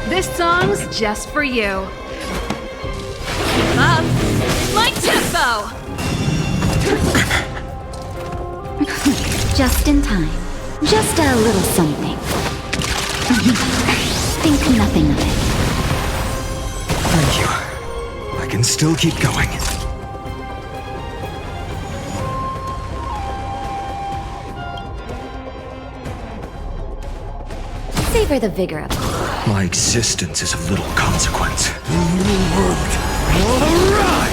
This song's just for you. Keep up. My tempo! Just in time. Just a little something. Think nothing of it. Thank you. I can still keep going. Savor the vigor of it. My existence is of little consequence. All right!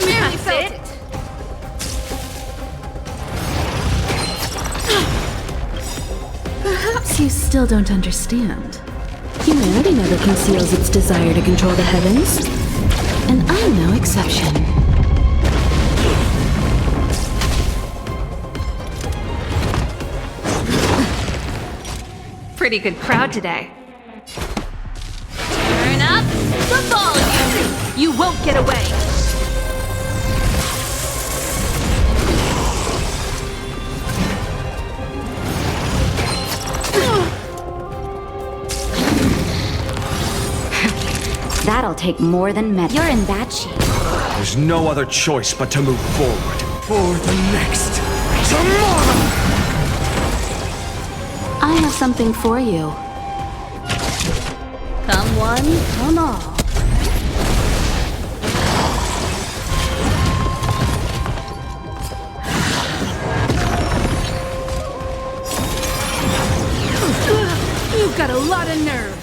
Merely felt it. Perhaps you still don't understand. Humanity never conceals its desire to control the heavens. And I'm no exception. Pretty good crowd today. Turn up the volume! You won't get away! That'll take more than med. You're in bad shape. There's no other choice but to move forward. For the next tomorrow! I have something for you. Come one, come all. You've got a lot of nerve.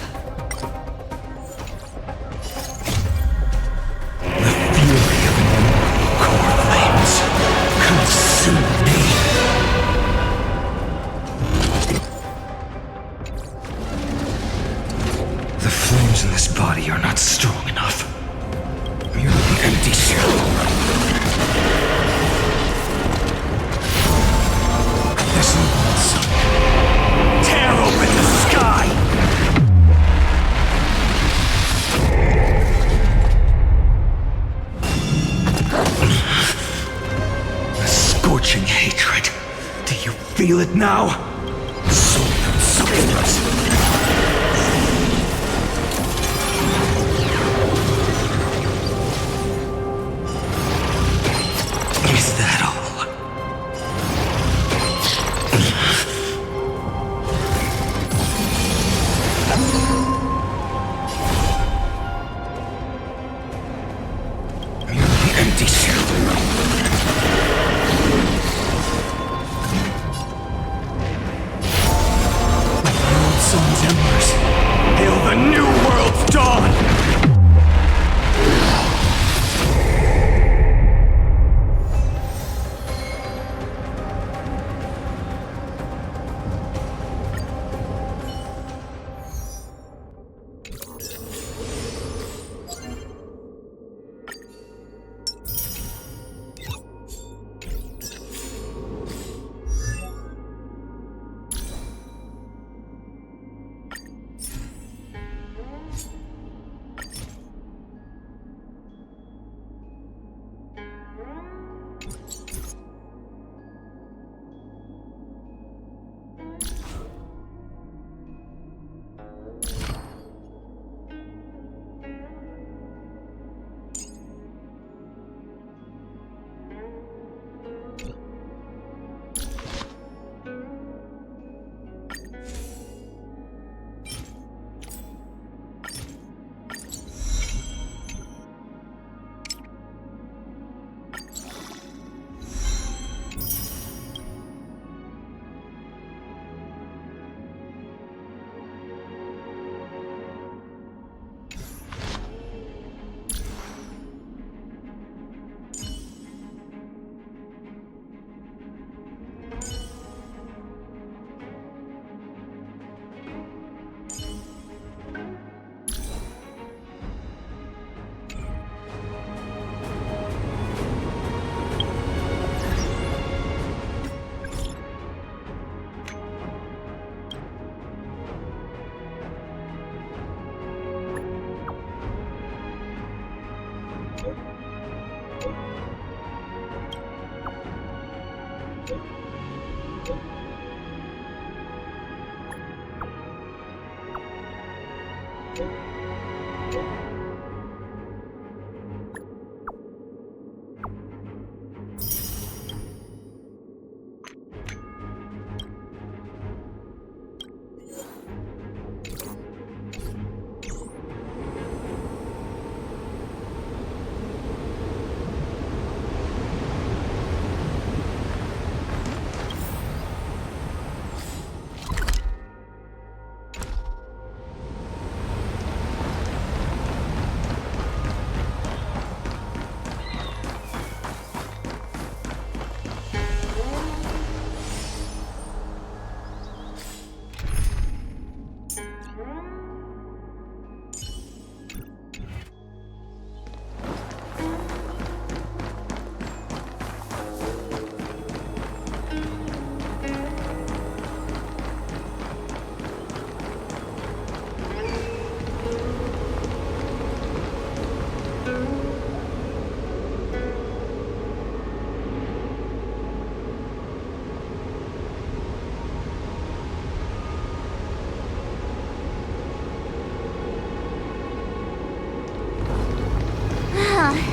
The flames in this body are not strong enough. Merely the empty shell. Listen, son. Tear open the sky! A scorching hatred. Do you feel it now? Soul substance. Is that all? Merely empty shell. The world soul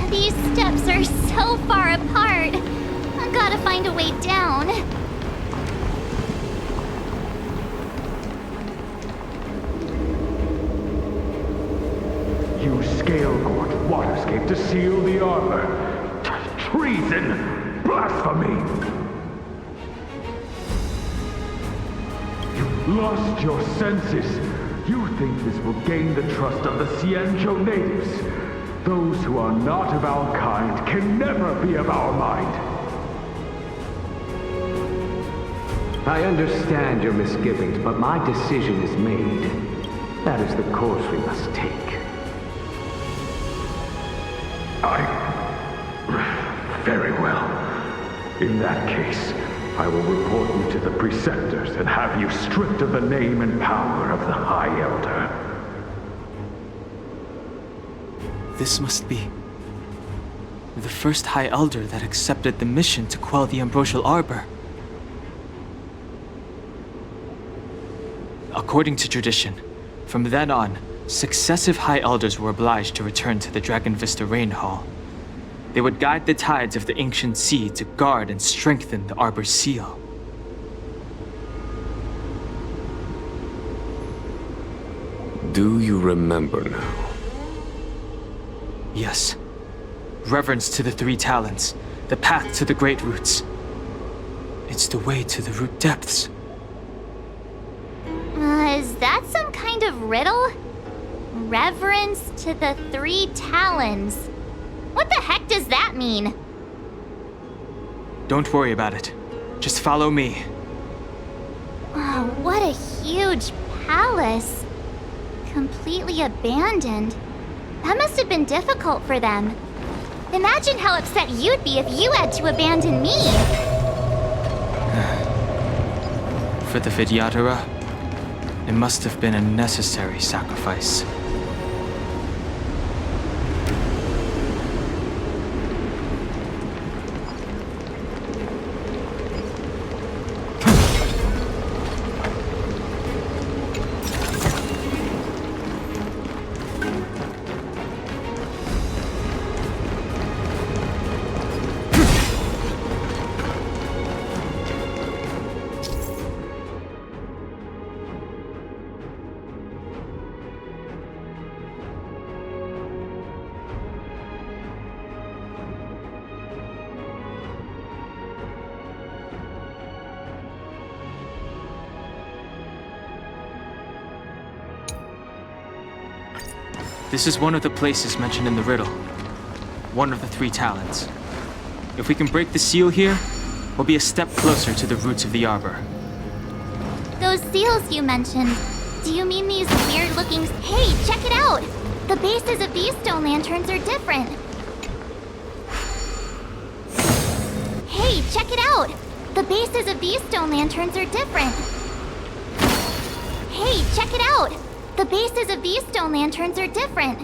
These steps are so far apart. I gotta find a way down. You scale-gorge waterscape to seal the armor. Treason! Blasphemy! You've lost your senses. You think this will gain the trust of the Xianzhou natives. Those who are not of our kind can never be of our mind. I understand your misgivings, but my decision is made. That is the course we must take. Very well. In that case, I will report you to the preceptors and have you stripped of the name and power of the High Elder. This must be the first High Elder that accepted the mission to quell the Ambrosial Arbor. According to tradition, from then on, successive High Elders were obliged to return to the Dragon Vista Rain Hall. They would guide the tides of the ancient sea to guard and strengthen the Arbor's seal. Do you remember now? Yes. Reverence to the Three Talents, the path to the Great Roots. It's the way to the root depths. Is that some kind of riddle? Reverence to the Three Talons. What the heck does that mean? Don't worry about it. Just follow me. Oh, what a huge palace. Completely abandoned. That must have been difficult for them. Imagine how upset you'd be if you had to abandon me. For the Vidyadhara, it must have been a necessary sacrifice. This is one of the places mentioned in the riddle. One of the Three Talents. If we can break the seal here, we'll be a step closer to the roots of the Arbor. Those seals you mentioned, do you mean these weird-looking... Hey, check it out! The bases of these stone lanterns are different. Hey, check it out! The bases of these stone lanterns are different. Hey, check it out! The bases of these stone lanterns are different.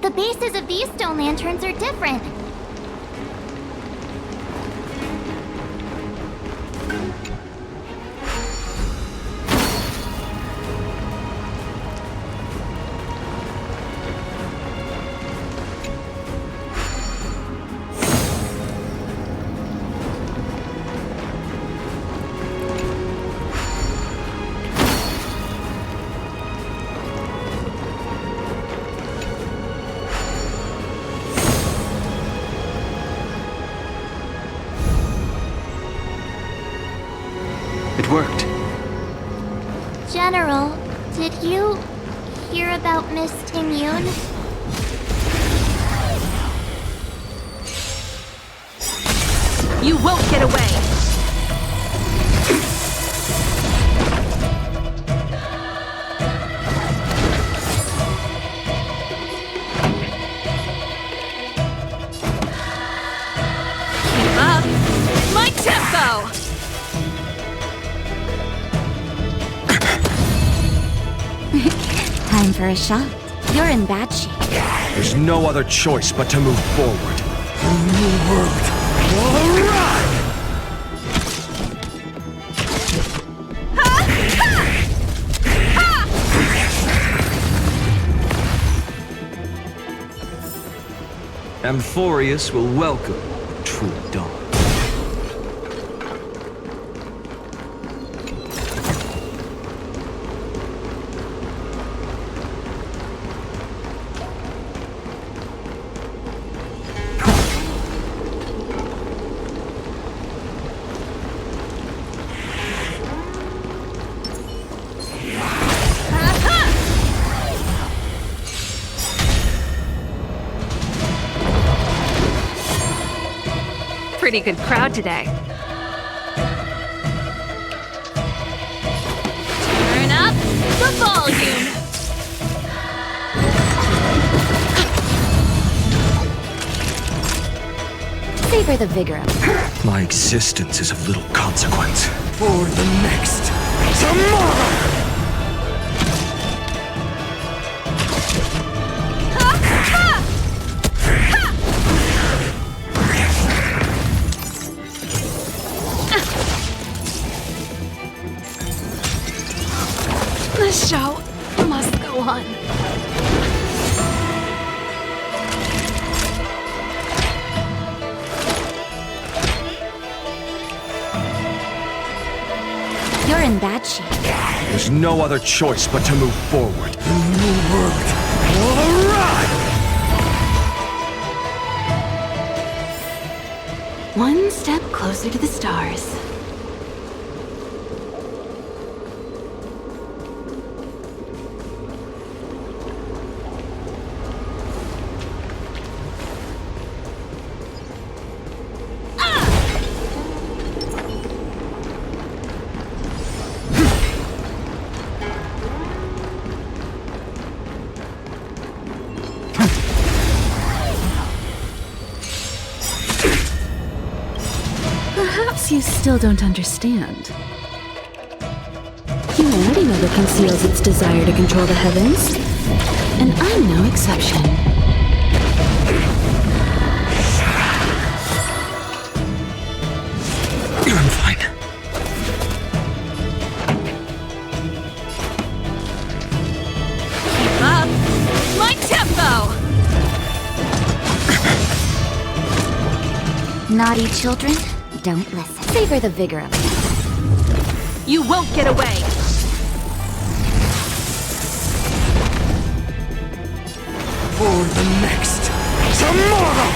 The bases of these stone lanterns are different. It worked. General, did you hear about Miss Ting-Yun? You won't get away! Keep up! My tempo! Time for a shot. You're in bad shape. There's no other choice but to move forward. New world. Alright! Amphorius will welcome true dawn. Pretty good crowd today. Turn up the volume! Savor the vigor of it. My existence is of little consequence. For the next tomorrow! The show must go on. You're in bad shape. There's no other choice but to move forward. New world. Alright! One step closer to the stars. Perhaps you still don't understand. Humanity never conceals its desire to control the heavens, and I'm no exception. I'm fine. Keep up! My tempo! Naughty children, don't listen. Savor the vigor of it. You won't get away! For the next tomorrow!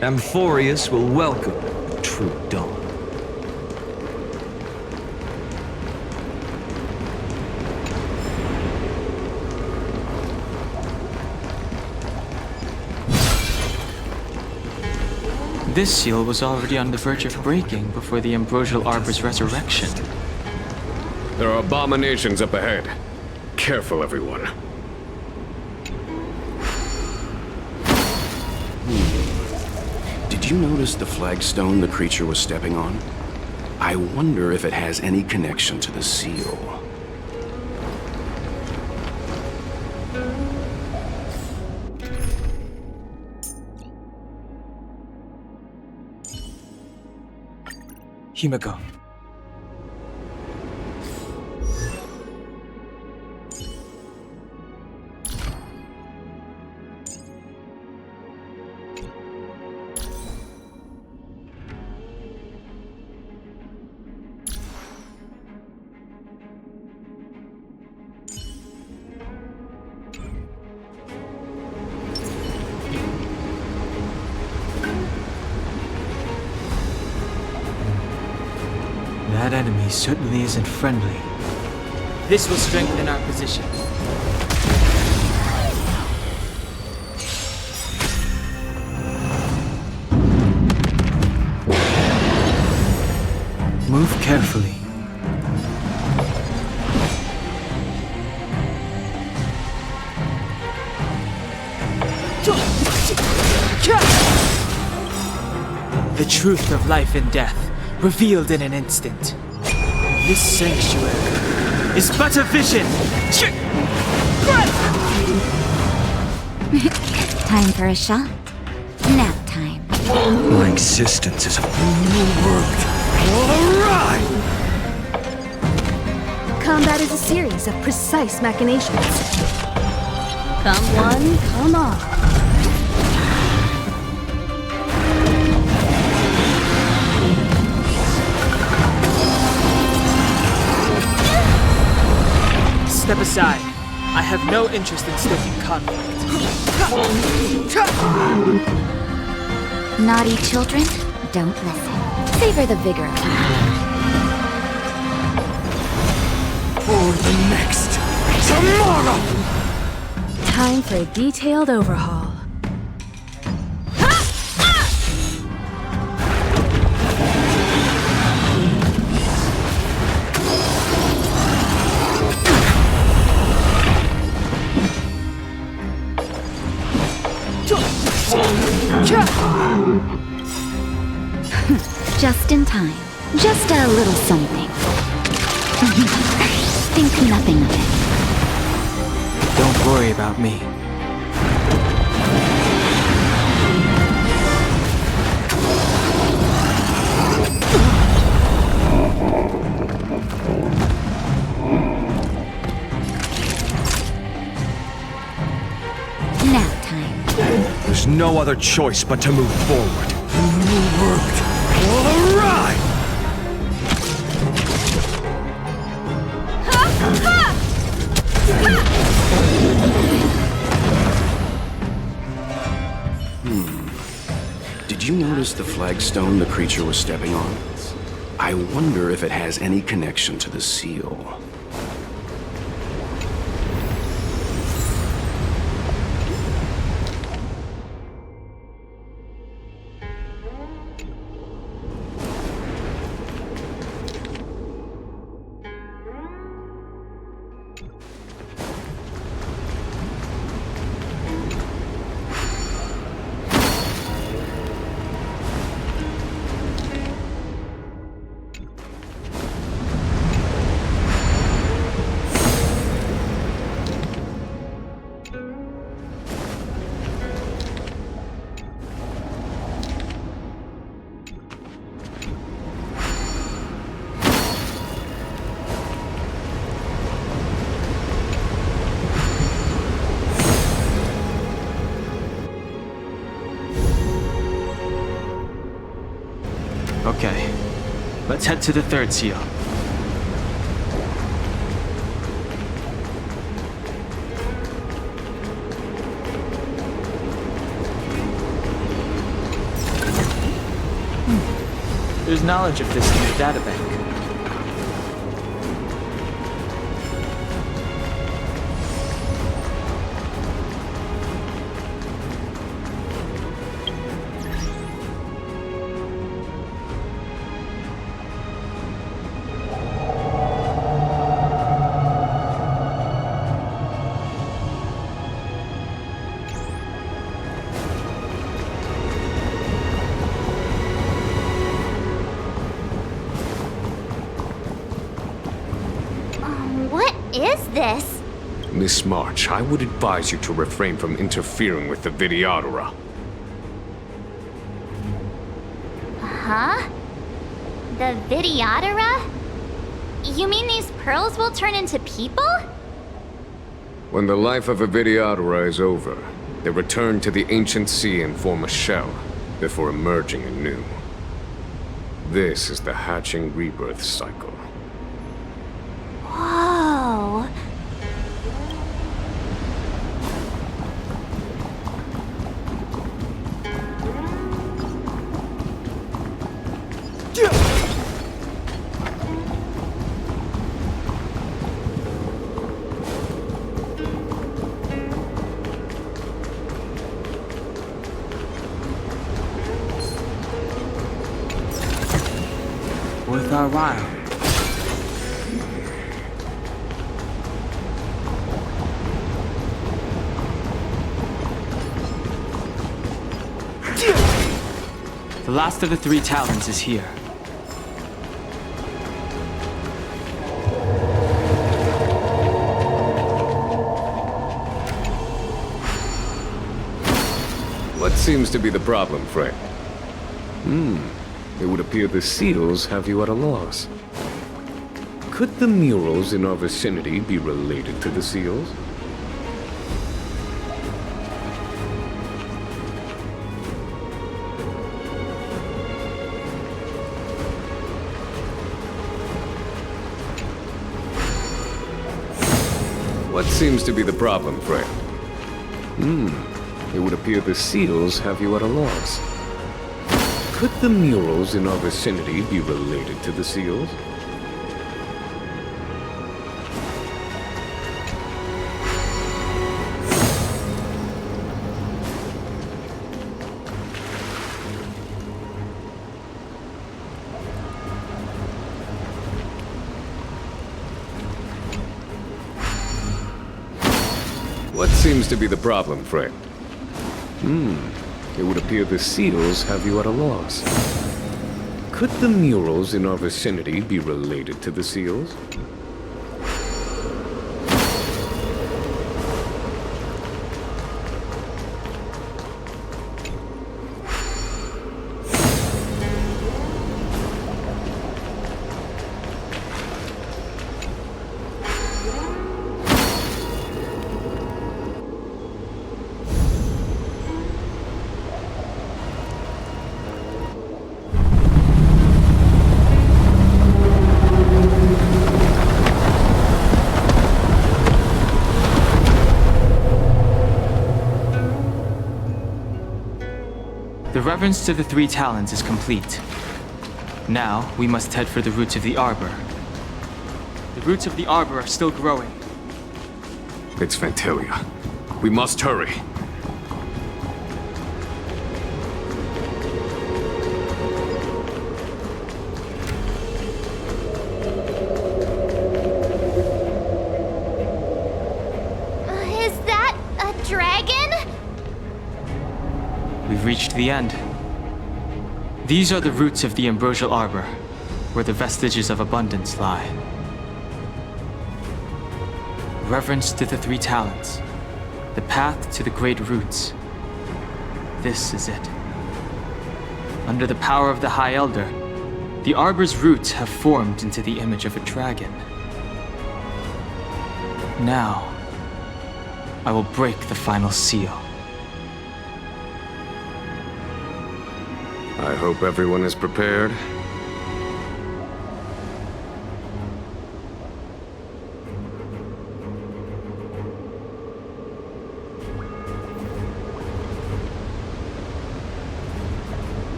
Amphorius will welcome true dawn. This seal was already on the verge of breaking before the Ambrosial Arbor's resurrection. There are abominations up ahead. Careful, everyone. Did you notice the flagstone the creature was stepping on? I wonder if it has any connection to the seal. Himeko. That enemy certainly isn't friendly. This will strengthen our position. Move carefully. The truth of life and death, revealed in an instant. This sanctuary is but a vision! Time for a shot. Nap time. My existence is overworked. Alright! Combat is a series of precise machinations. Come one, come all. Step aside. I have no interest in stoking conflict. Naughty children, don't listen. Savor the vigor of battle. For the next tomorrow! Time for a detailed overhaul. Just in time. Just a little something. Think nothing of it. Don't worry about me. Nap time. There's no other choice but to move forward. Overworked. Alright! Did you notice the flagstone the creature was stepping on? I wonder if it has any connection to the seal. Okay, let's head to the third seal. There's knowledge of this in the databank. Miss March, I would advise you to refrain from interfering with the Vidyadhara. Huh? The Vidyadhara? You mean these pearls will turn into people? When the life of a Vidyadhara is over, they return to the ancient sea and form a shell, before emerging anew. This is the hatching rebirth cycle. Whoa. Worth our while. The last of the 3 talons is here. What seems to be the problem, friend? It would appear the seals have you at a loss. Could the murals in our vicinity be related to the seals? What seems to be the problem, friend? It would appear the seals have you at a loss. Could the murals in our vicinity be related to the seals? What seems to be the problem, friend? It would appear the seals have you at a loss. Could the murals in our vicinity be related to the seals? The reverence to the 3 talons is complete. Now, we must head for the roots of the arbor. The roots of the arbor are still growing. It's Phantalia. We must hurry. Is that a dragon? We've reached the end. These are the roots of the ambrosial arbor, where the vestiges of abundance lie. Reverence to the 3 talons, the path to the great roots. This is it. Under the power of the High Elder, the arbor's roots have formed into the image of a dragon. Now, I will break the final seal. I hope everyone is prepared.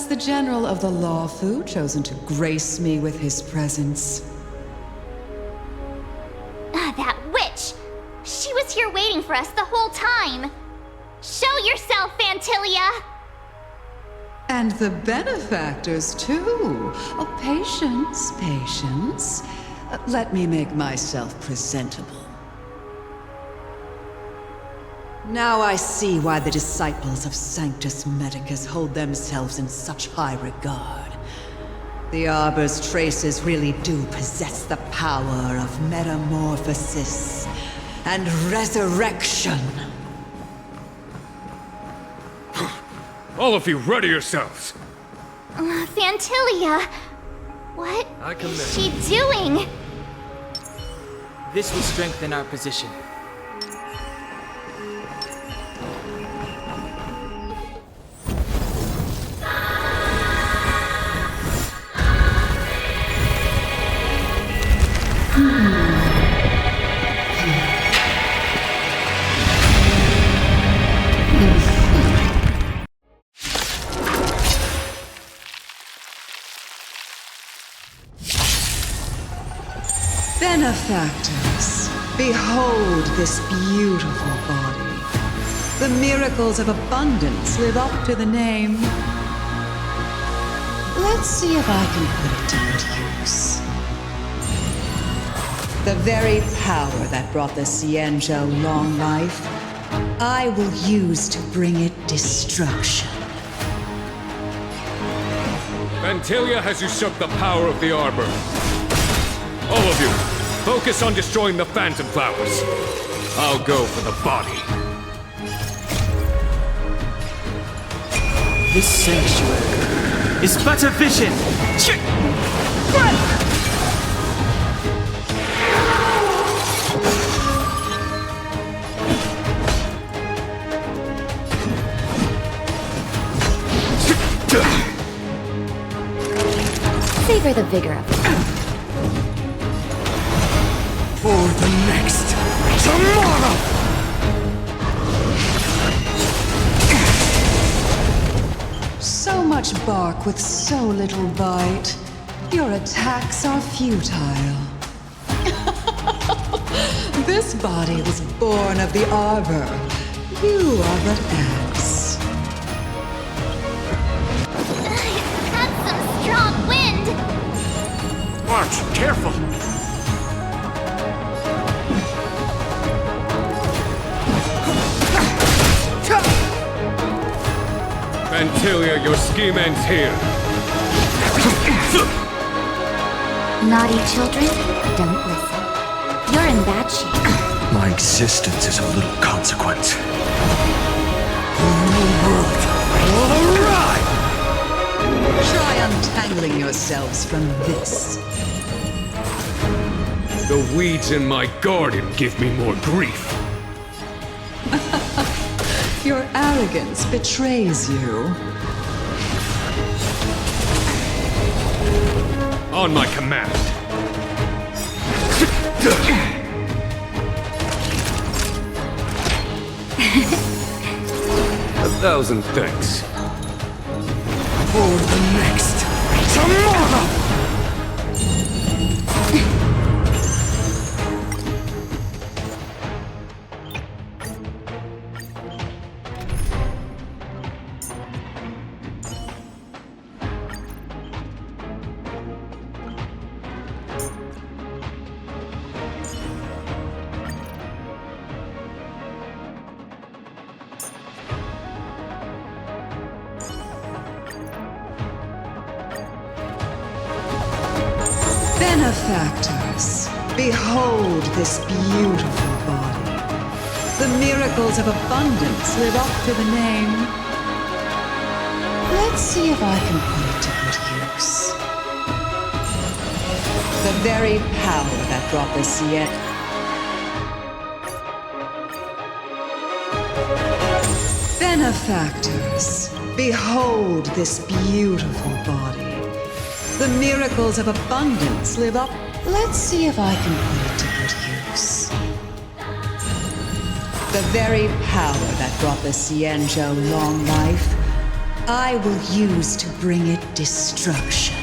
has the General of the Lawfu chosen to grace me with his presence? That witch! She was here waiting for us the whole time! Show yourself, Phantilia! And the benefactors, too. Oh, patience, patience. Let me make myself presentable. Now I see why the disciples of Sanctus Medicus hold themselves in such high regard. The Arbor's traces really do possess the power of metamorphosis and resurrection. All of you, ready yourselves! Phantilia! What is she doing? This will strengthen our position. Benefactors, behold this beautiful body. The miracles of abundance live up to the name. Let's see if I can put it to good use. The very power that brought the Xianzhou long life, I will use to bring it destruction. Phantilia has usurped the power of the Arbor. All of you, focus on destroying the Phantom Flowers. I'll go for the body. This sanctuary is but a vision! Savor the vigor of it. For the next tomorrow! So much bark with so little bite. Your attacks are futile. This body was born of the Arbor. You are but ants. That's some strong wind! March, careful! Phantilia, your scheme ends here. Naughty children, don't listen. You're in bad shape. My existence is of little consequence. The world will arrive! Try untangling yourselves from this. The weeds in my garden give me more grief. Your arrogance betrays you. On my command. 1,000 thanks. For the next tomorrow! Benefactors, behold this beautiful body. The miracles of abundance live up to the name. Let's see if I can put it to good use. The very power that brought the Xian... Benefactors, behold this beautiful body. The miracles of abundance live up. Let's see if I can put it to good use. The very power that brought the Xianzhou long life, I will use to bring it destruction.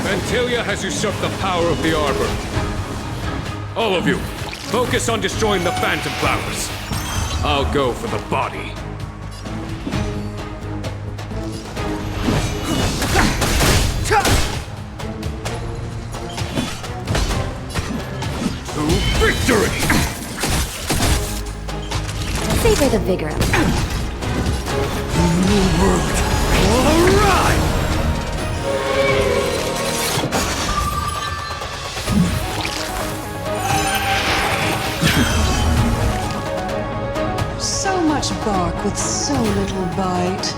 Phantilia has usurped the power of the Arbor. All of you, focus on destroying the Phantom Flowers. I'll go for the body. To victory! Savor the vigor of it. New world will arrive! So much bark with so little bite.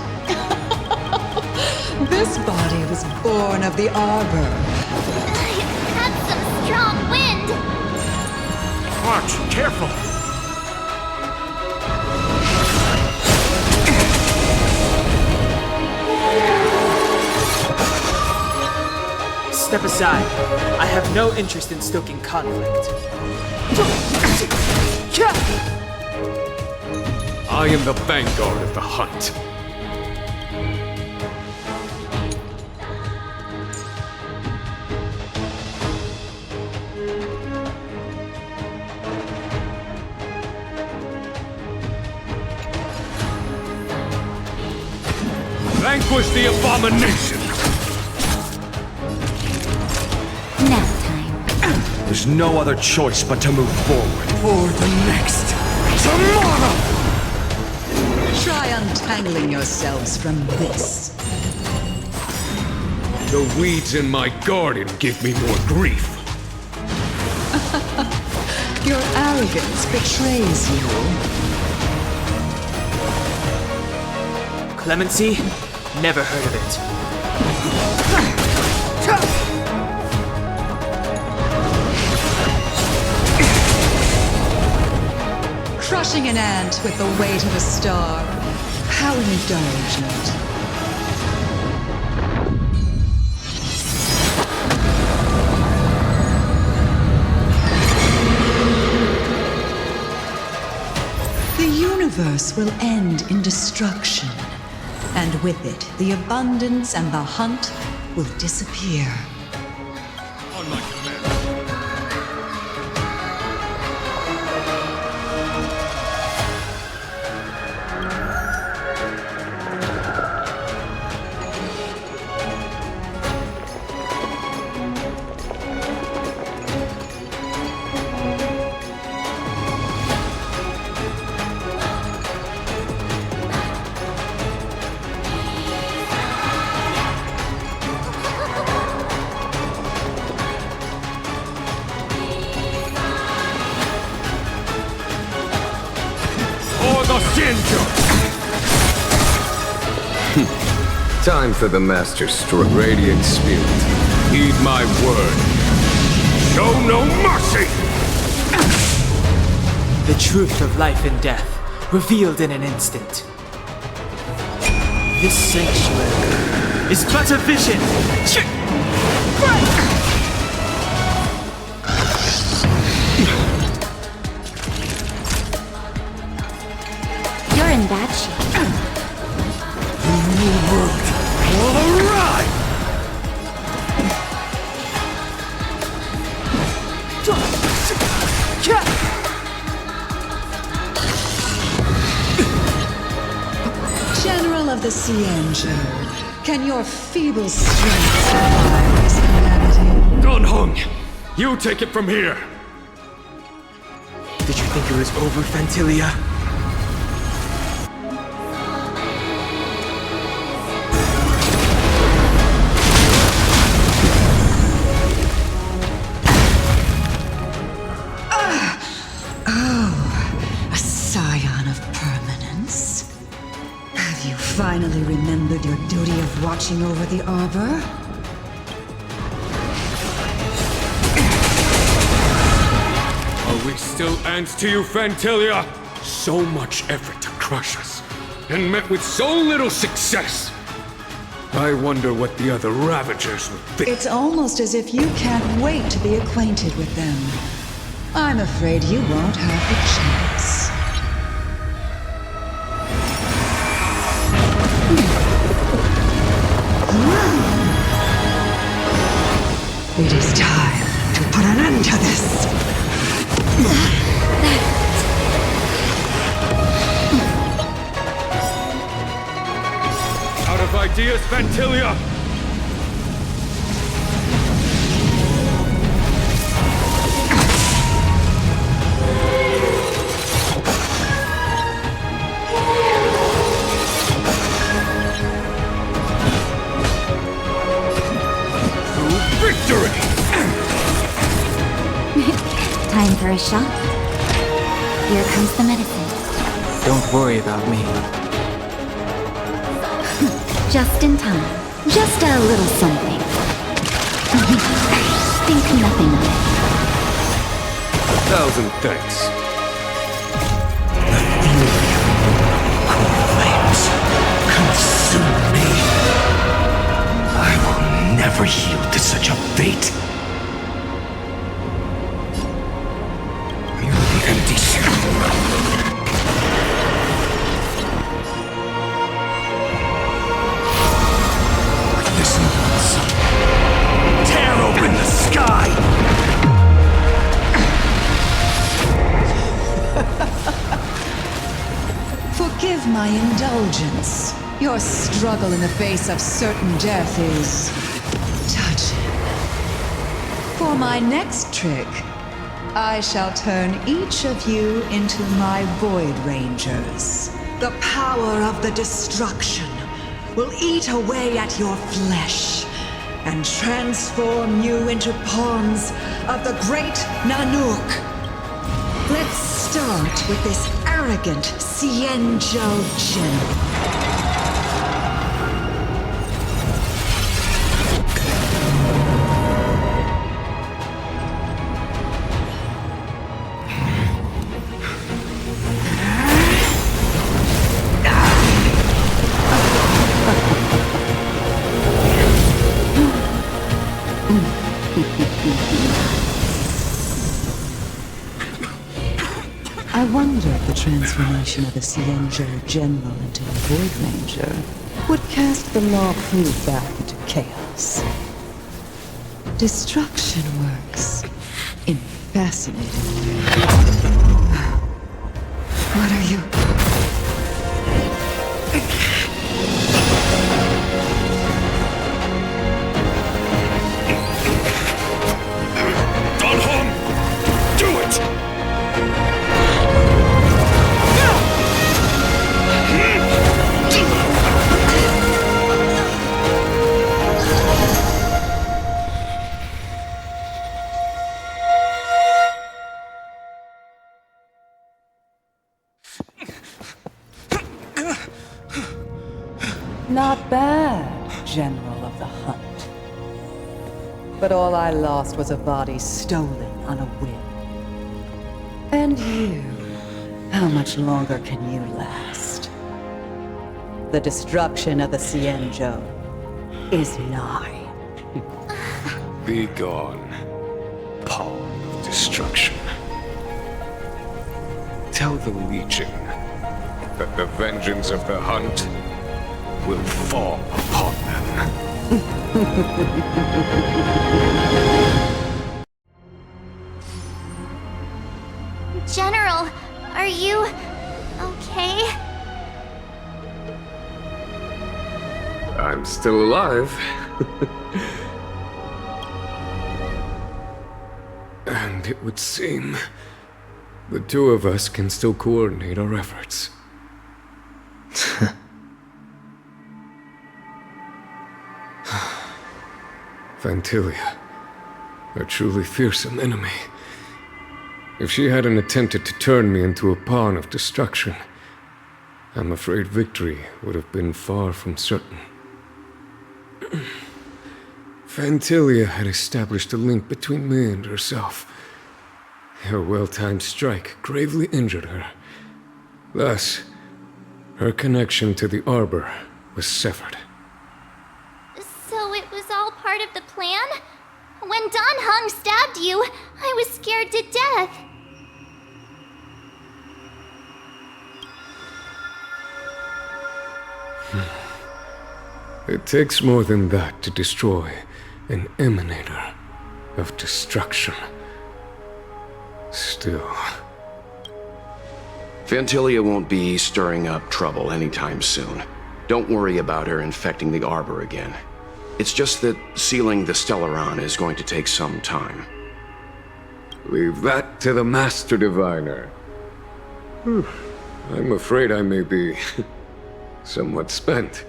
This body was born of the Arbor. That's some strong wind! Watch, careful! Step aside. I have no interest in stoking conflict. I am the vanguard of the hunt. Vanquish the abomination! Nap time. There's no other choice but to move forward. For the next tomorrow! Try untangling yourselves from this. The weeds in my garden give me more grief. Your arrogance betrays you. Clemency? Never heard of it. Crushing an ant with the weight of a star. How indulgent. The universe will end in destruction, and with it, the abundance and the hunt will disappear. On my command. Time for the Master Stroke. Radiant Spirit, heed my word. Show no mercy! The truth of life and death, revealed in an instant. This sanctuary is but a vision! You're in bad shape. New world will arrive! General of the Xianzhou, can your feeble strength survive this calamity? Don Hong, you take it from here. Did you think it was over, Phantilia? A scion of permanence. Have you finally remembered your duty of watching over the Arbor? Are we still ants to you, Phantilia? So much effort to crush us, and met with so little success. I wonder what the other Ravagers would think. It's almost as if you can't wait to be acquainted with them. I'm afraid you won't have the chance. It is time to put an end to this! Out of ideas, Vantilia! Time for a shot. Here comes the medicine. Don't worry about me. Just in time. Just a little something. Think nothing of it. 1,000 thanks. Cold flames consume me. I will never yield to such a fate. You're the empty shell. Listen, son. Tear open the sky! Forgive my indulgence. Your struggle in the face of certain death is touching. For my next trick, I shall turn each of you into my Void Rangers. The power of the destruction will eat away at your flesh and transform you into pawns of the great Nanook. Let's start with this arrogant Xianzhou general. I wonder if the transformation of the Xianzhou General into a Void Ranger would cast the Law Crew back into chaos. Destruction works in fascinating ways. What are you... Not bad, General of the Hunt. But all I lost was a body stolen on a whim. And you, how much longer can you last? The destruction of the Xianzhou is nigh. Be gone, pawn of destruction. Tell the Legion that the vengeance of the Hunt will fall upon them. General, are you okay? I'm still alive. And it would seem the two of us can still coordinate our efforts. Vantilia, a truly fearsome enemy. If she hadn't attempted to turn me into a pawn of destruction, I'm afraid victory would have been far from certain. Vantilia had established a link between me and herself. Her well-timed strike gravely injured her. Thus, her connection to the Arbor was severed. So it was all part of the plan? When Dan Heng stabbed you, I was scared to death. It takes more than that to destroy an Emanator. of destruction. Still... Phantilia won't be stirring up trouble anytime soon. Don't worry about her infecting the Arbor again. It's just that sealing the Stellaron is going to take some time. Leave that to the Master Diviner. I'm afraid I may be somewhat spent.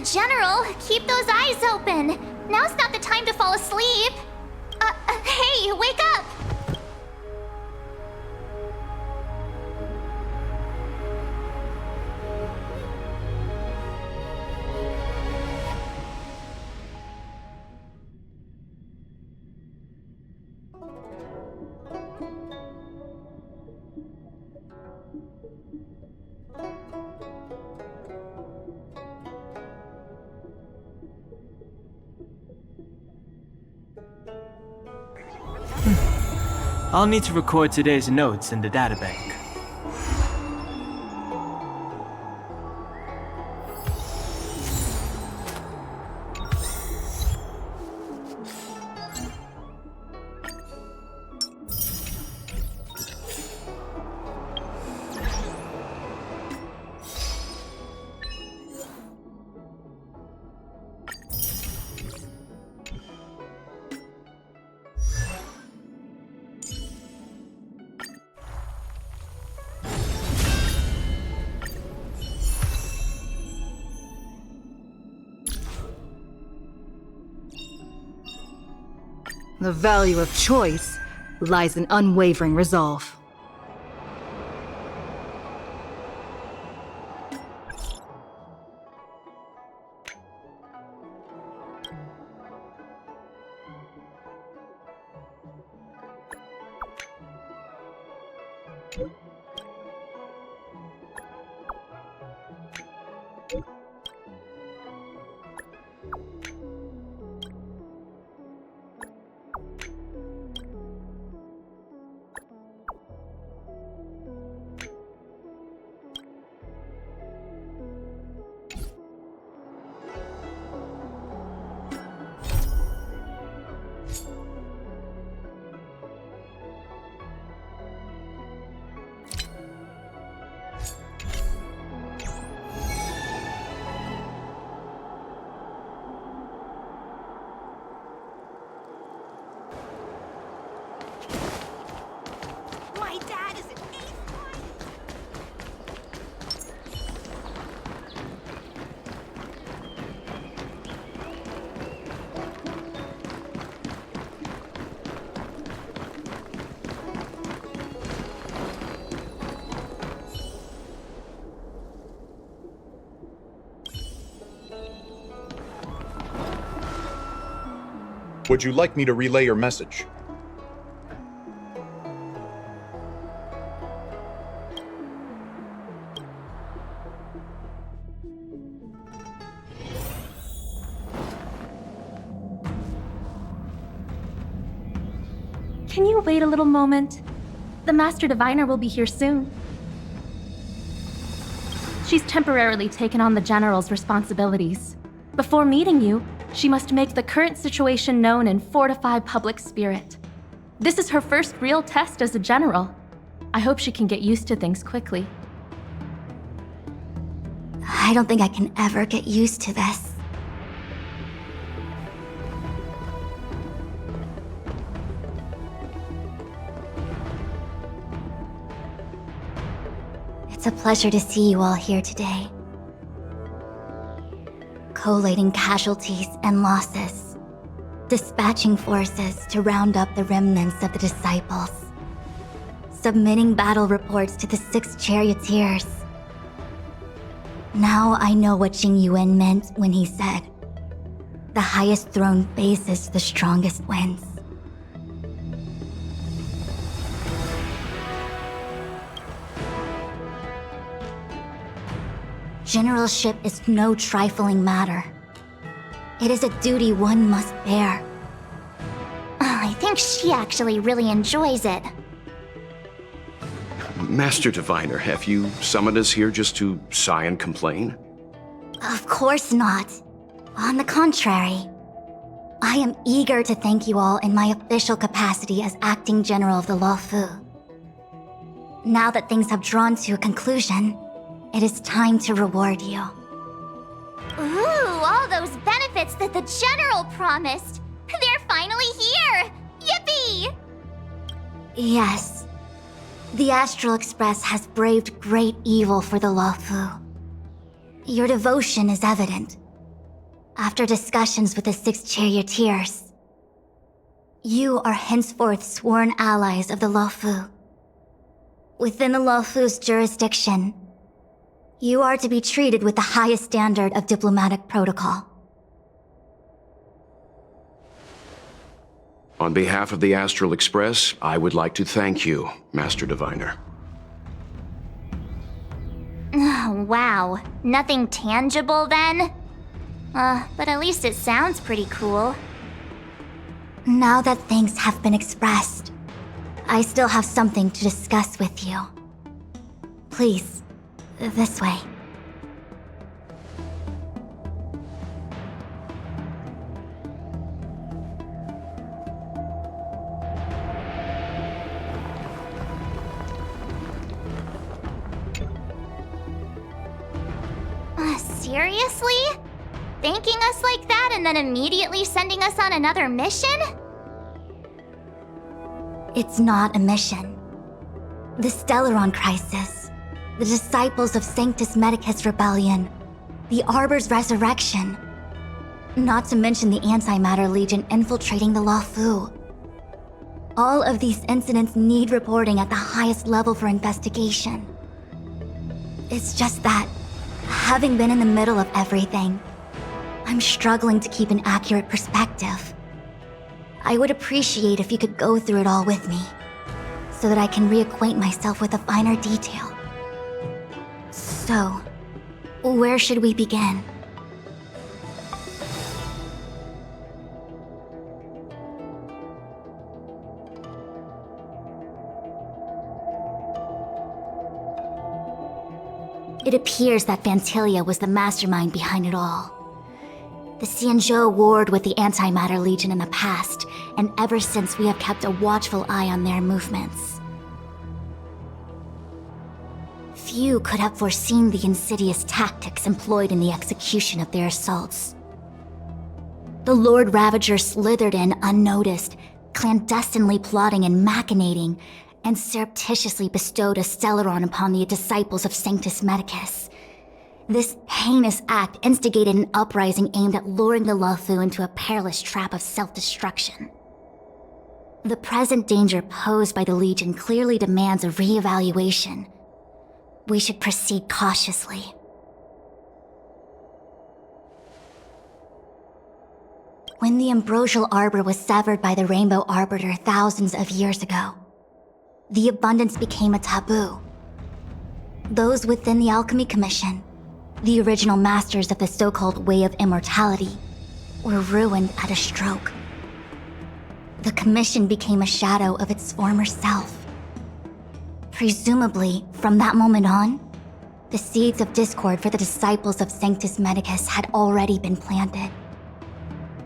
General, keep those eyes open. Now's not the time to fall asleep. Hey, wake up! I'll need to record today's notes in the databank. The value of choice lies in unwavering resolve. Would you like me to relay your message? Can you wait a little moment? The Master Diviner will be here soon. She's temporarily taken on the General's responsibilities. Before meeting you, she must make the current situation known and fortify public spirit. This is her first real test as a General. I hope she can get used to things quickly. I don't think I can ever get used to this. It's a pleasure to see you all here today. Collating casualties and losses, dispatching forces to round up the remnants of the disciples, submitting battle reports to the 6 charioteers. Now I know what Jing Yuan meant when he said, "The highest throne faces the strongest wins." Generalship is no trifling matter. It is a duty one must bear. I think she actually really enjoys it. Master Diviner, have you summoned us here just to sigh and complain? Of course not. On the contrary, I am eager to thank you all in my official capacity as acting general of the Luofu. Now that things have drawn to a conclusion, it is time to reward you. Ooh, all those benefits that the General promised! They're finally here! Yippee! Yes. The Astral Express has braved great evil for the Luofu. Your devotion is evident. After discussions with the 6 charioteers, you are henceforth sworn allies of the Luofu. Within the Luofu's jurisdiction, you are to be treated with the highest standard of diplomatic protocol. On behalf of the Astral Express, I would like to thank you, Master Diviner. Oh, wow. Nothing tangible then? But at least it sounds pretty cool. Now that thanks have been expressed, I still have something to discuss with you. Please, this way. Seriously? Thanking us like that and then immediately sending us on another mission? It's not a mission. The Stellaron Crisis, the Disciples of Sanctus Medicus Rebellion, the Arbor's resurrection, not to mention the Antimatter Legion infiltrating the Luofu. All of these incidents need reporting at the highest level for investigation. It's just that, having been in the middle of everything, I'm struggling to keep an accurate perspective. I would appreciate if you could go through it all with me, so that I can reacquaint myself with a finer detail. So, where should we begin? It appears that Vantilia was the mastermind behind it all. The Xianzhou warred with the Antimatter Legion in the past, and ever since we have kept a watchful eye on their movements. Few could have foreseen the insidious tactics employed in the execution of their assaults. The Lord Ravager slithered in unnoticed, clandestinely plotting and machinating, and surreptitiously bestowed a Stellaron upon the disciples of Sanctus Medicus. This heinous act instigated an uprising aimed at luring the Luofu into a perilous trap of self-destruction. The present danger posed by the Legion clearly demands a re-evaluation. We should proceed cautiously. When the Ambrosial Arbor was severed by the Rainbow Arbiter thousands of years ago, the abundance became a taboo. Those within the Alchemy Commission, the original masters of the so-called Way of Immortality, were ruined at a stroke. The Commission became a shadow of its former self. Presumably, from that moment on, the seeds of discord for the disciples of Sanctus Medicus had already been planted.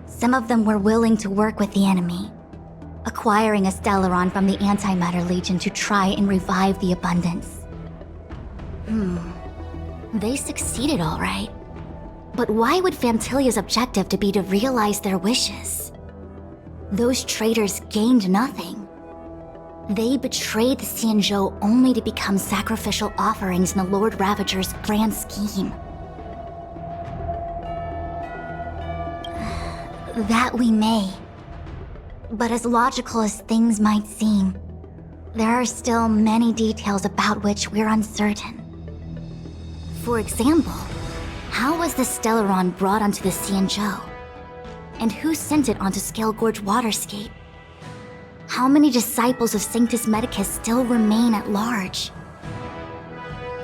Some of them were willing to work with the enemy, acquiring a Stellaron from the Antimatter Legion to try and revive the abundance. They succeeded all right. But why would Fantilia's objective to be to realize their wishes? Those traitors gained nothing. They betrayed the Xianzhou only to become sacrificial offerings in the Lord Ravager's grand scheme. That we may. But as logical as things might seem, there are still many details about which we're uncertain. For example, how was the Stellaron brought onto the Xianzhou? And who sent it onto Scale Gorge Waterscape? How many disciples of Sanctus Medicus still remain at large?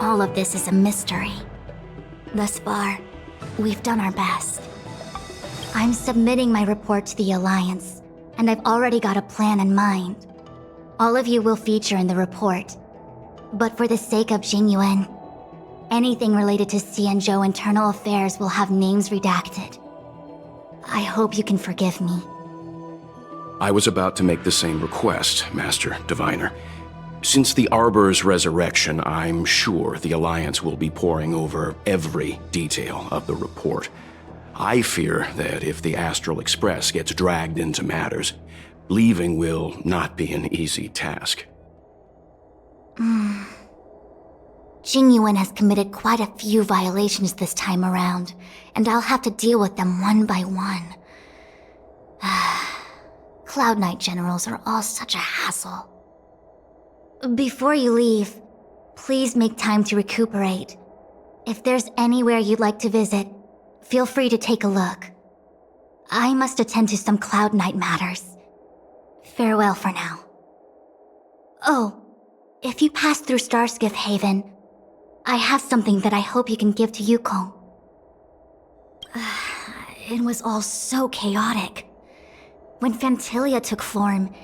All of this is a mystery. Thus far, we've done our best. I'm submitting my report to the Alliance, and I've already got a plan in mind. All of you will feature in the report. But for the sake of Jingyuan, anything related to Xianzhou internal affairs will have names redacted. I hope you can forgive me. I was about to make the same request, Master Diviner. Since the Arbor's resurrection, I'm sure the Alliance will be poring over every detail of the report. I fear that if the Astral Express gets dragged into matters, leaving will not be an easy task. Jingyuan has committed quite a few violations this time around, and I'll have to deal with them one by one. Cloud Knight generals are all such a hassle. Before you leave, please make time to recuperate. If there's anywhere you'd like to visit, feel free to take a look. I must attend to some Cloud Knight matters. Farewell for now. Oh, if you pass through Starskiff Haven, I have something that I hope you can give to Yukong. It was all so chaotic. When Phantilia took form,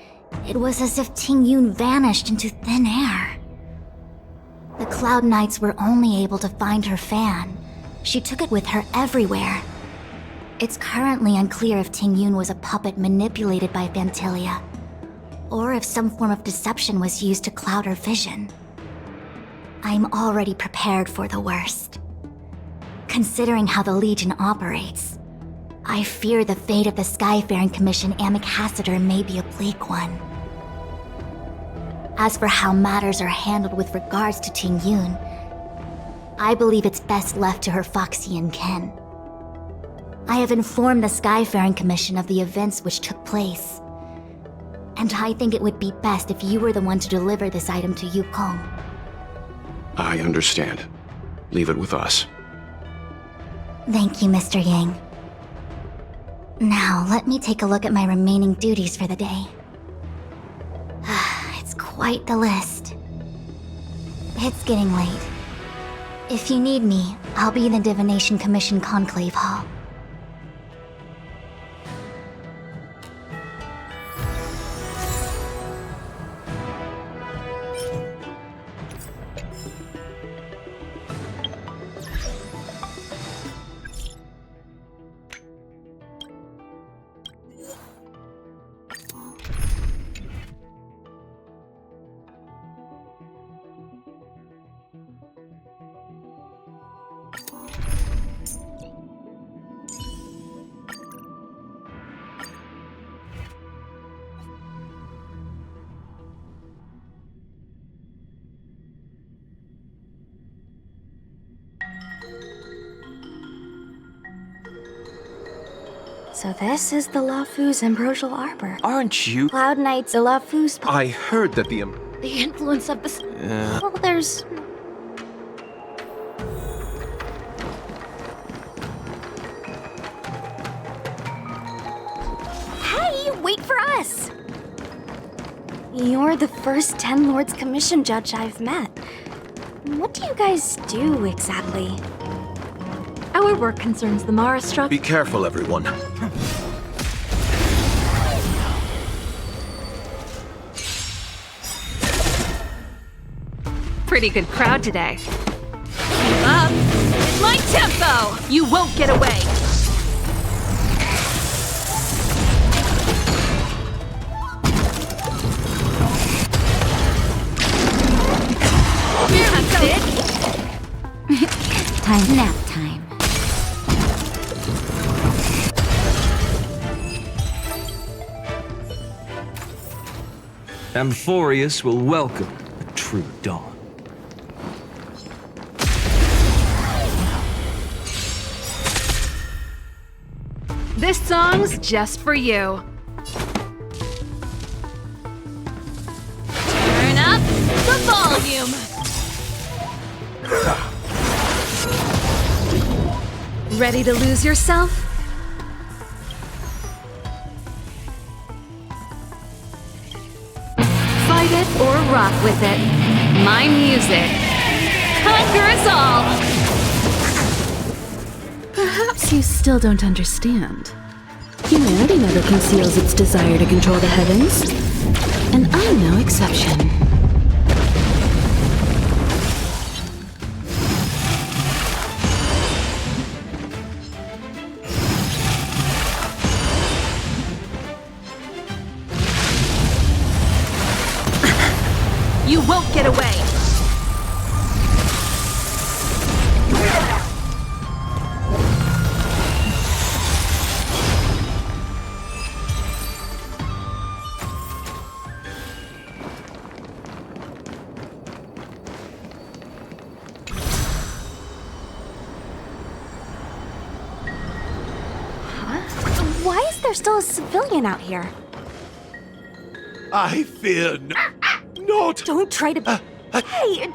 it was as if Ting Yun vanished into thin air. The Cloud Knights were only able to find her fan. She took it with her everywhere. It's currently unclear if Ting Yun was a puppet manipulated by Phantilia, or if some form of deception was used to cloud her vision. I'm already prepared for the worst. Considering how the Legion operates, I fear the fate of the Skyfaring Commission Ambassador may be a bleak one. As for how matters are handled with regards to Ting Yun, I believe it's best left to her Foxian kin. I have informed the Skyfaring Commission of the events which took place, and I think it would be best if you were the one to deliver this item to Yukong. I understand. Leave it with us. Thank you, Mr. Yang. Now, let me take a look at my remaining duties for the day. It's quite the list. It's getting late. If you need me, I'll be in the Divination Commission Conclave Hall. So this is the Luofu's Ambrosial Arbor. Aren't you? Cloud Knight's Luofu's... I heard that the influence of the... Well, there's... Hey, wait for us! You're the first 10 Lords Commission judge I've met. What do you guys do exactly? Our work concerns the Mara structure. Be careful, everyone. Pretty good crowd today. Keep up! It's my tempo! You won't get away! Nap time. Amphorius will welcome a true dawn. This song's just for you. Turn up the volume! Ready to lose yourself? Fight it or rock with it. My music. Conquer us all! Perhaps you still don't understand. Humanity never conceals its desire to control the heavens, and I'm no exception. You won't get away! Why is there still a civilian out here? I fear not. Don't try to. Hey!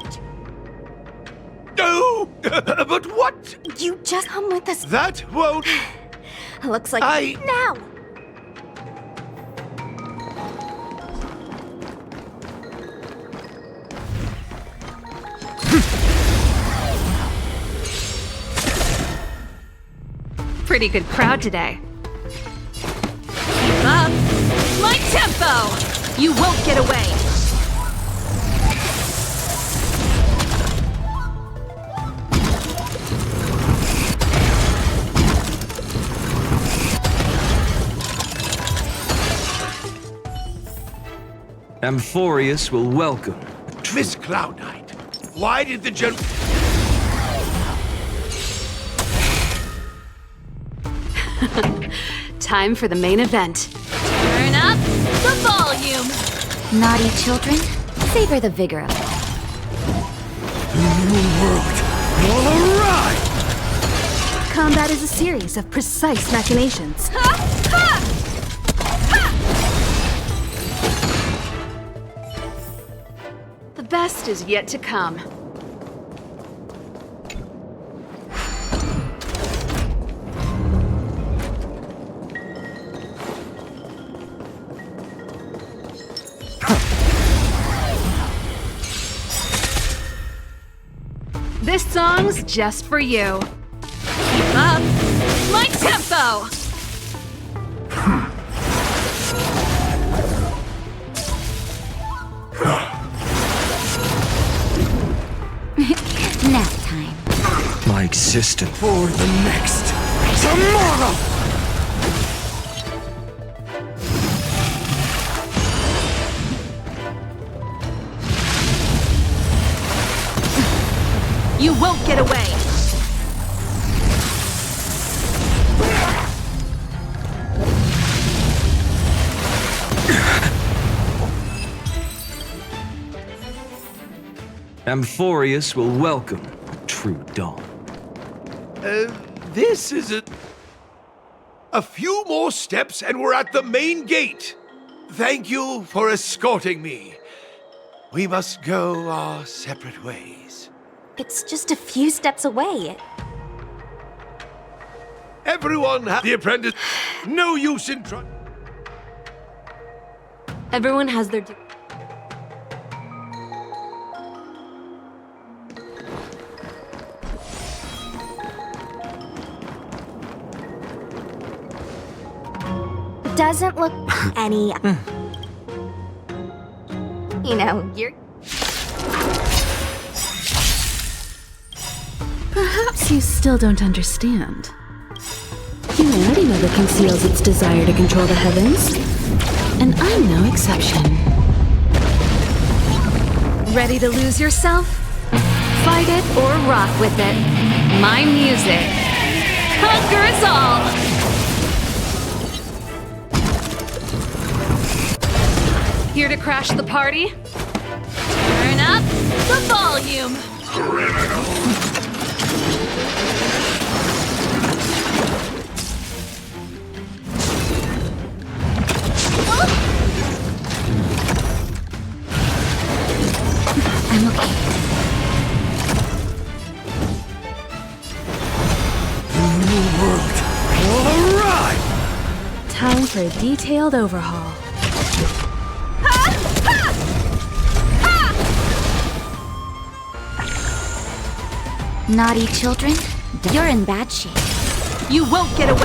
No! But what? You just come with us. That won't. Looks like. Now! Pretty good crowd today. Keep up! My tempo! You won't get away! Amphorius will welcome. Miss Cloud Knight, why did the gen... Time for the main event. Turn up the volume! Naughty children, savor the vigor of it. New world! All right! Combat is a series of precise machinations. The best is yet to come. This song's just for you. Keep up! My tempo! Nap time. My existence. For the next tomorrow! You won't get away! Amphorius will welcome true dawn. This is a few more steps and we're at the main gate. Thank you for escorting me. We must go our separate ways. It's just a few steps away. Everyone the apprentice. No use in trying. Everyone has their... Doesn't look any. You know, you're. Perhaps you still don't understand. Humanity never conceals its desire to control the heavens, and I'm no exception. Ready to lose yourself? Fight it or rock with it. My music conquers all! Here to crash the party? Turn up the volume! I'm okay. New world. All right! Time for a detailed overhaul. Naughty children, you're in bad shape. You won't get away!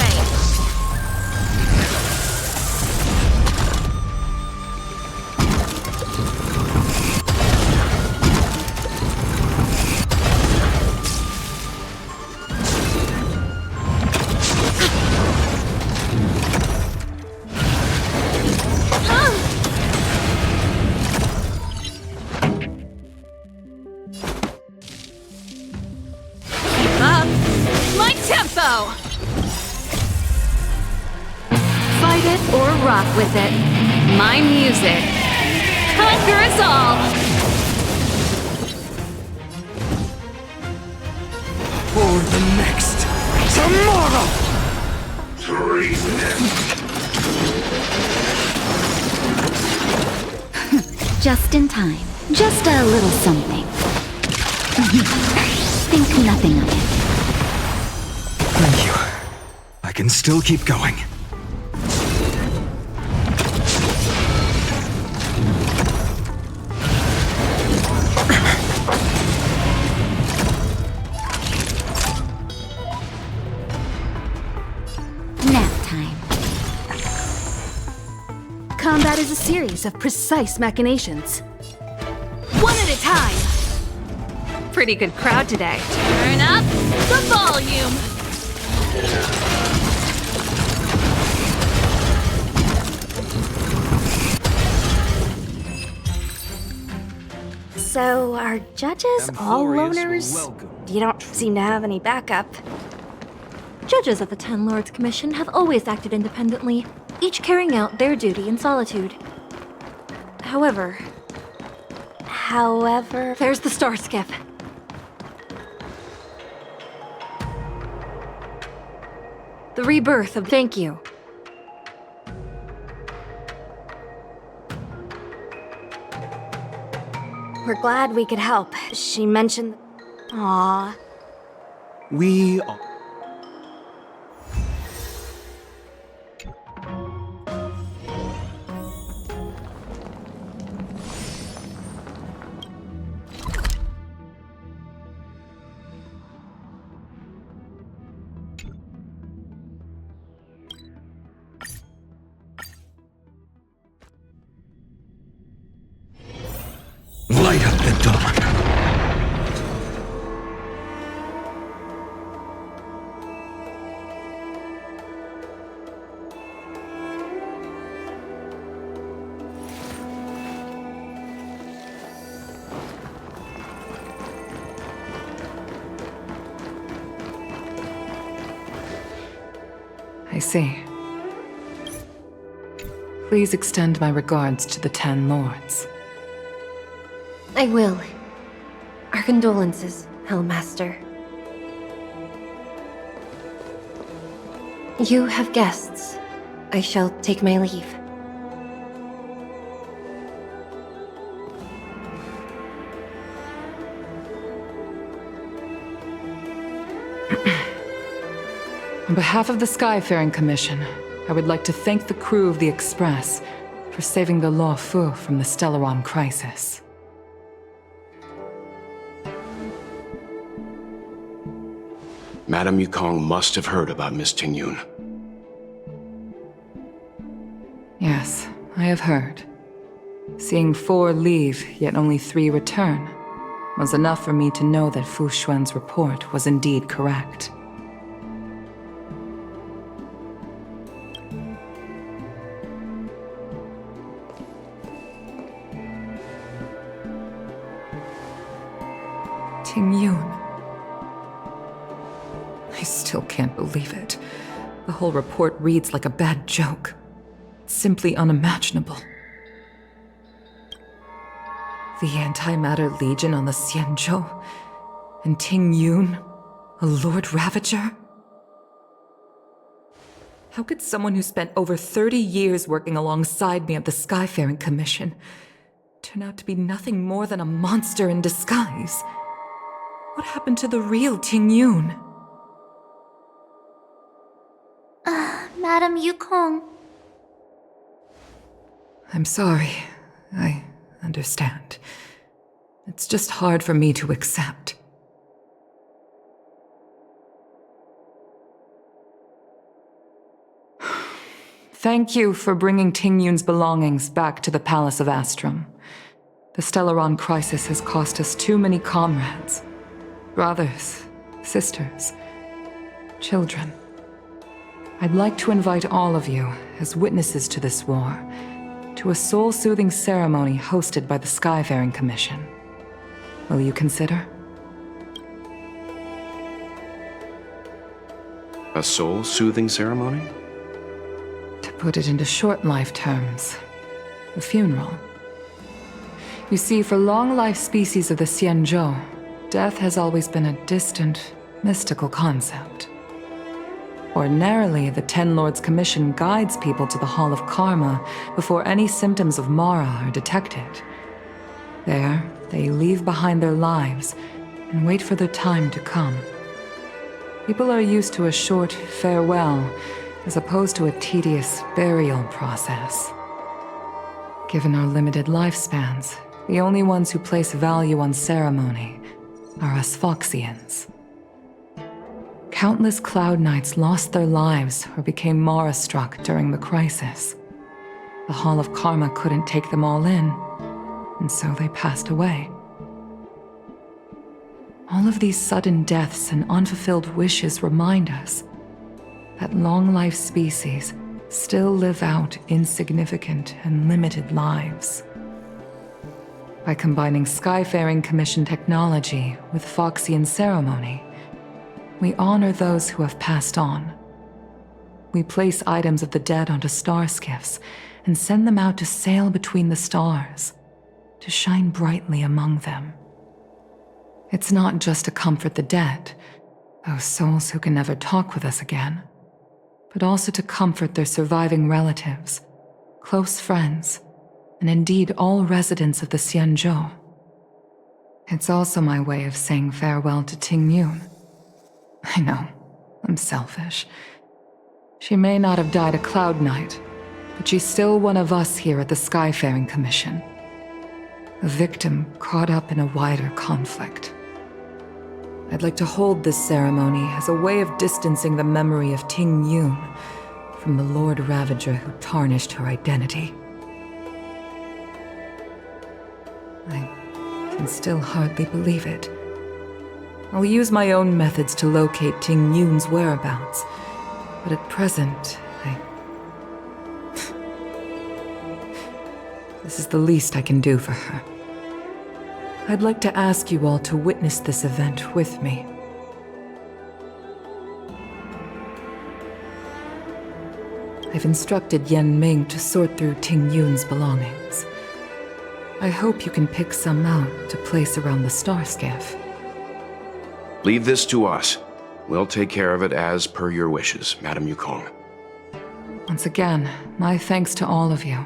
rock with it. My music conquers all! For the next tomorrow! Just in time. Just a little something. Think nothing of it. Thank you. I can still keep going. Nap time. Combat is a series of precise machinations. One at a time! Pretty good crowd today. Turn up the volume! So, are judges all loners? You don't seem to have any backup. Judges of the Ten Lords Commission have always acted independently, each carrying out their duty in solitude. However, there's the star skiff. The rebirth of thank you. We're glad we could help. She mentioned... Aww. We are... Light up the dawn. I see. Please extend my regards to the Ten Lords. I will. Our condolences, Hellmaster. You have guests. I shall take my leave. On behalf of the Skyfaring Commission, I would like to thank the crew of the Express for saving the Luofu from the Stellaron crisis. Madame Yukong must have heard about Miss Tingyun. Yes, I have heard. Seeing 4 leave, yet only 3 return, was enough for me to know that Fu Xuan's report was indeed correct. Tingyun. I still can't believe it. The whole report reads like a bad joke. It's simply unimaginable. The Antimatter Legion on the Xianzhou, and Tingyun, a Lord Ravager? How could someone who spent over 30 years working alongside me at the Skyfaring Commission turn out to be nothing more than a monster in disguise? What happened to the real Tingyun? Madame Yukong. I'm sorry. I understand. It's just hard for me to accept. Thank you for bringing Tingyun's belongings back to the Palace of Astrum. The Stellaron crisis has cost us too many comrades. Brothers, sisters, children. I'd like to invite all of you, as witnesses to this war, to a soul-soothing ceremony hosted by the Skyfaring Commission. Will you consider? A soul-soothing ceremony? To put it into short life terms, a funeral. You see, for long life species of the Xianzhou, death has always been a distant, mystical concept. Ordinarily, the Ten Lords Commission guides people to the Hall of Karma before any symptoms of Mara are detected. There, they leave behind their lives and wait for their time to come. People are used to a short farewell as opposed to a tedious burial process. Given our limited lifespans, the only ones who place value on ceremony are us Foxians. Countless Cloud Knights lost their lives or became Mara-struck during the crisis. The Hall of Karma couldn't take them all in, and so they passed away. All of these sudden deaths and unfulfilled wishes remind us that long-life species still live out insignificant and limited lives. By combining Skyfaring Commission technology with Foxian ceremony, we honor those who have passed on. We place items of the dead onto star skiffs and send them out to sail between the stars, to shine brightly among them. It's not just to comfort the dead, those souls who can never talk with us again, but also to comfort their surviving relatives, close friends, and indeed all residents of the Xianzhou. It's also my way of saying farewell to Ting Yun. I know, I'm selfish. She may not have died a Cloud Knight, but she's still one of us here at the Skyfaring Commission. A victim caught up in a wider conflict. I'd like to hold this ceremony as a way of distancing the memory of Ting Yun from the Lord Ravager who tarnished her identity. I can still hardly believe it. I'll use my own methods to locate Ting Yun's whereabouts, but at present, This is the least I can do for her. I'd like to ask you all to witness this event with me. I've instructed Yan Ming to sort through Ting Yun's belongings. I hope you can pick some out to place around the star skiff. Leave this to us. We'll take care of it as per your wishes, Madame Yukong. Once again, my thanks to all of you.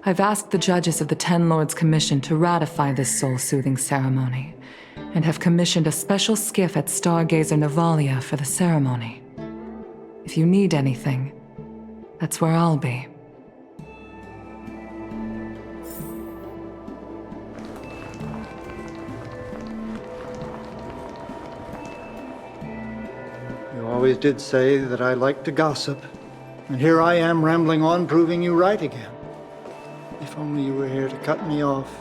I've asked the judges of the Ten Lords Commission to ratify this soul-soothing ceremony, and have commissioned a special skiff at Stargazer Navalia for the ceremony. If you need anything, that's where I'll be. You always did say that I like to gossip, and here I am rambling on, proving you right again. If only you were here to cut me off.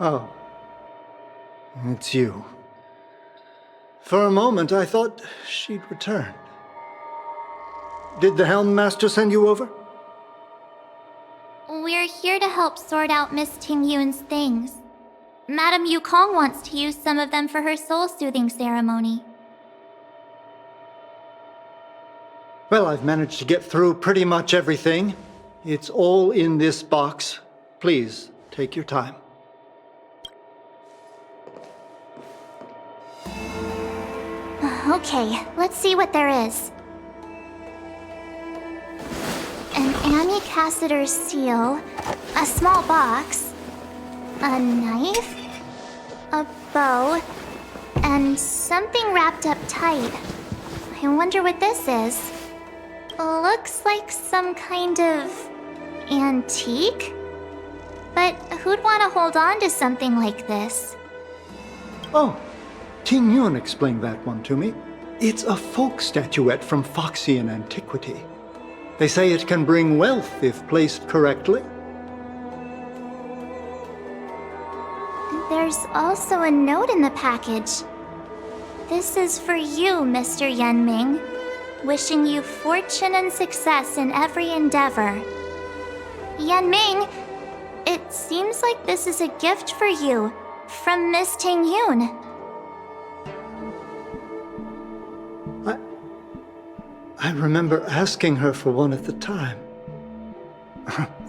Oh, it's you. For a moment, I thought she'd returned. Did the Helm Master send you over? We're here to help sort out Miss Ting Yun's things. Madame Yukong wants to use some of them for her soul-soothing ceremony. Well, I've managed to get through pretty much everything. It's all in this box. Please, take your time. Okay, let's see what there is. An Ami Cassider's seal, a small box, a knife, a bow, and something wrapped up tight. I wonder what this is. Looks like some kind of antique? But who'd want to hold on to something like this? Oh, Ting Yun explained that one to me. It's a folk statuette from Foxian antiquity. They say it can bring wealth if placed correctly. There's also a note in the package. This is for you, Mr. Yan Ming. Wishing you fortune and success in every endeavor. Yan Ming, It seems like this is a gift for you, from Miss Ting-Yun. I remember asking her for one at the time.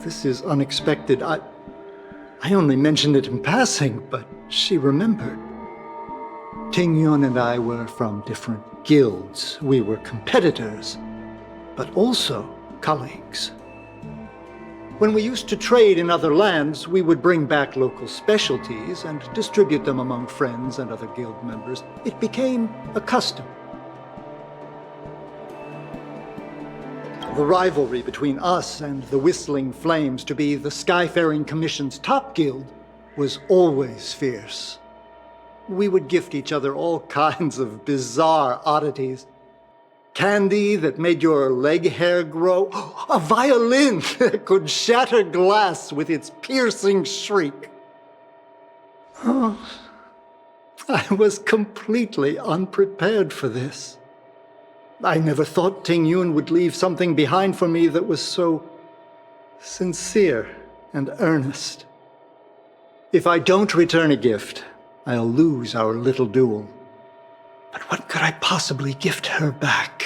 This is unexpected. I only mentioned it in passing, but she remembered. Ting-Yun and I were from different guilds. We were competitors, but also colleagues. When we used to trade in other lands, we would bring back local specialties and distribute them among friends and other guild members. It became a custom. The rivalry between us and the Whistling Flames, to be the Skyfaring Commission's top guild, was always fierce. We would gift each other all kinds of bizarre oddities. Candy that made your leg hair grow. A violin that could shatter glass with its piercing shriek. Oh, I was completely unprepared for this. I never thought Ting-Yun would leave something behind for me that was so sincere and earnest. If I don't return a gift, I'll lose our little duel. But what could I possibly gift her back?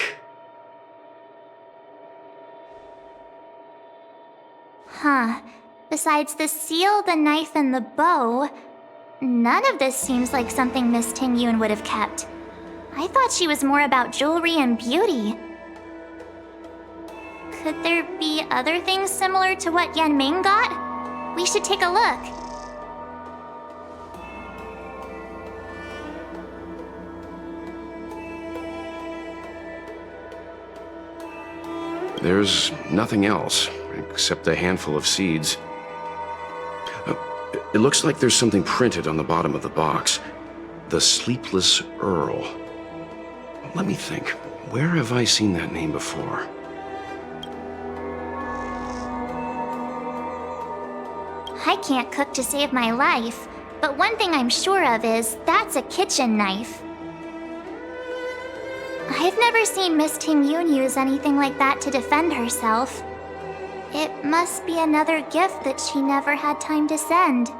Huh. Besides the seal, the knife, and the bow, none of this seems like something Miss Ting-Yun would have kept. I thought she was more about jewelry and beauty. Could there be other things similar to what Yanming got? We should take a look. There's nothing else, except a handful of seeds. It looks like there's something printed on the bottom of the box. The Sleepless Earl. Let me think. Where have I seen that name before? I can't cook to save my life, but one thing I'm sure of is that's a kitchen knife. I've never seen Miss Ting-Yun use anything like that to defend herself. It must be another gift that she never had time to send.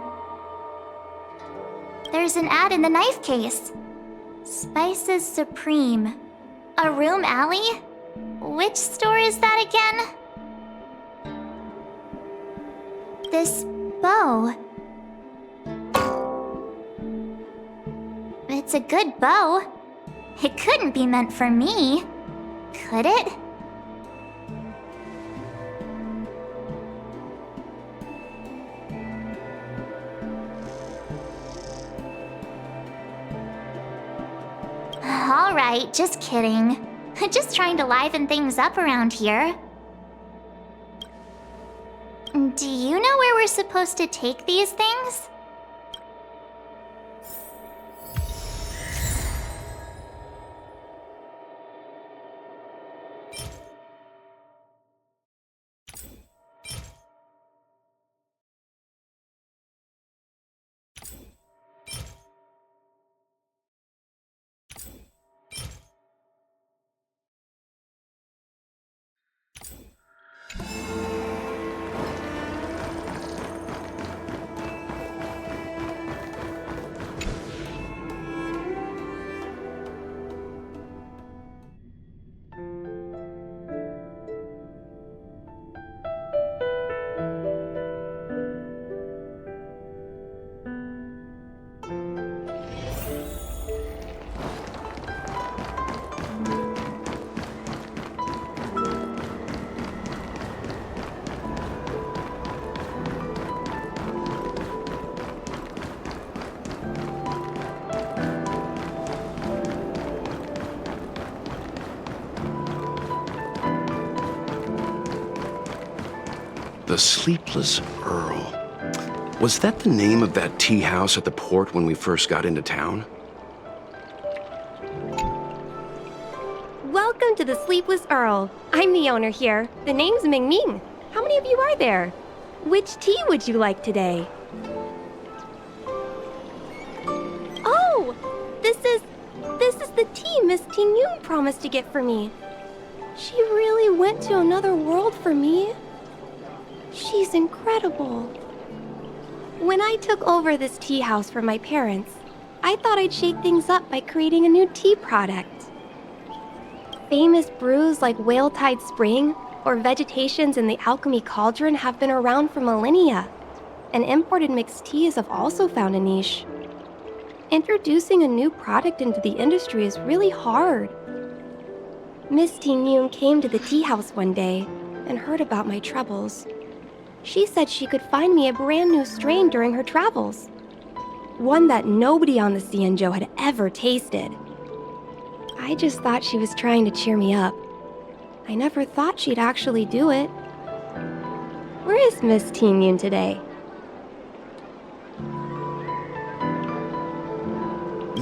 There's an ad in the knife case. Spices Supreme. A room alley? Which store is that again? This bow. It's a good bow. It couldn't be meant for me, could it? All right, just kidding. Just trying to liven things up around here. Do you know where we're supposed to take these things? The Sleepless Earl. Was that the name of that tea house at the port when we first got into town? Welcome to the Sleepless Earl. I'm the owner here. The name's Ming Ming. How many of you are there? Which tea would you like today? Oh! This is the tea Miss Ting-Yun promised to get for me. She really went to another world for me. She's incredible. When I took over this tea house from my parents, I thought I'd shake things up by creating a new tea product. Famous brews like Whale Tide Spring or Vegetations in the Alchemy Cauldron have been around for millennia, and imported mixed teas have also found a niche. Introducing a new product into the industry is really hard. Miss Ting-Yun came to the tea house one day and heard about my troubles. She said she could find me a brand new strain during her travels. One that nobody on the Xianzhou had ever tasted. I just thought she was trying to cheer me up. I never thought she'd actually do it. Where is Miss Ting-Yun today?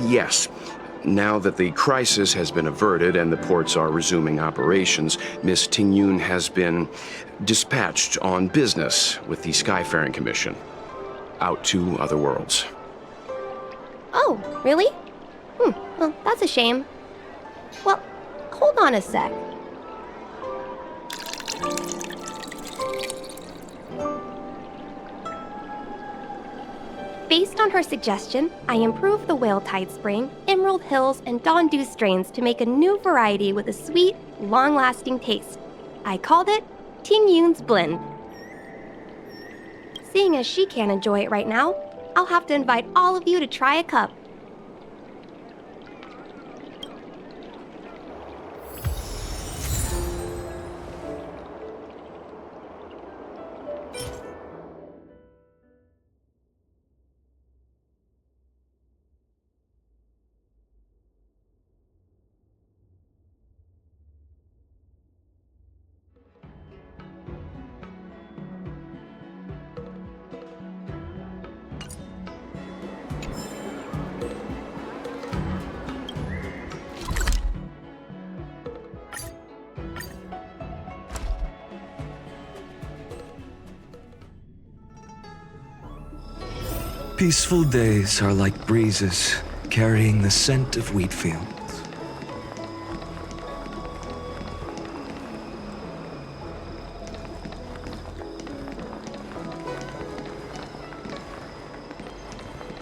Yes. Now that the crisis has been averted and the ports are resuming operations, Miss Ting-Yun has been dispatched on business with the Skyfaring Commission. Out to other worlds. Oh, really? Well, that's a shame. Well, hold on a sec. Based on her suggestion, I improved the Whale Tide Spring, Emerald Hills, and Dawn Dew strains to make a new variety with a sweet, long-lasting taste. I called it Ting-Yun's Blend. Seeing as she can't enjoy it right now, I'll have to invite all of you to try a cup. Peaceful days are like breezes, carrying the scent of wheat fields.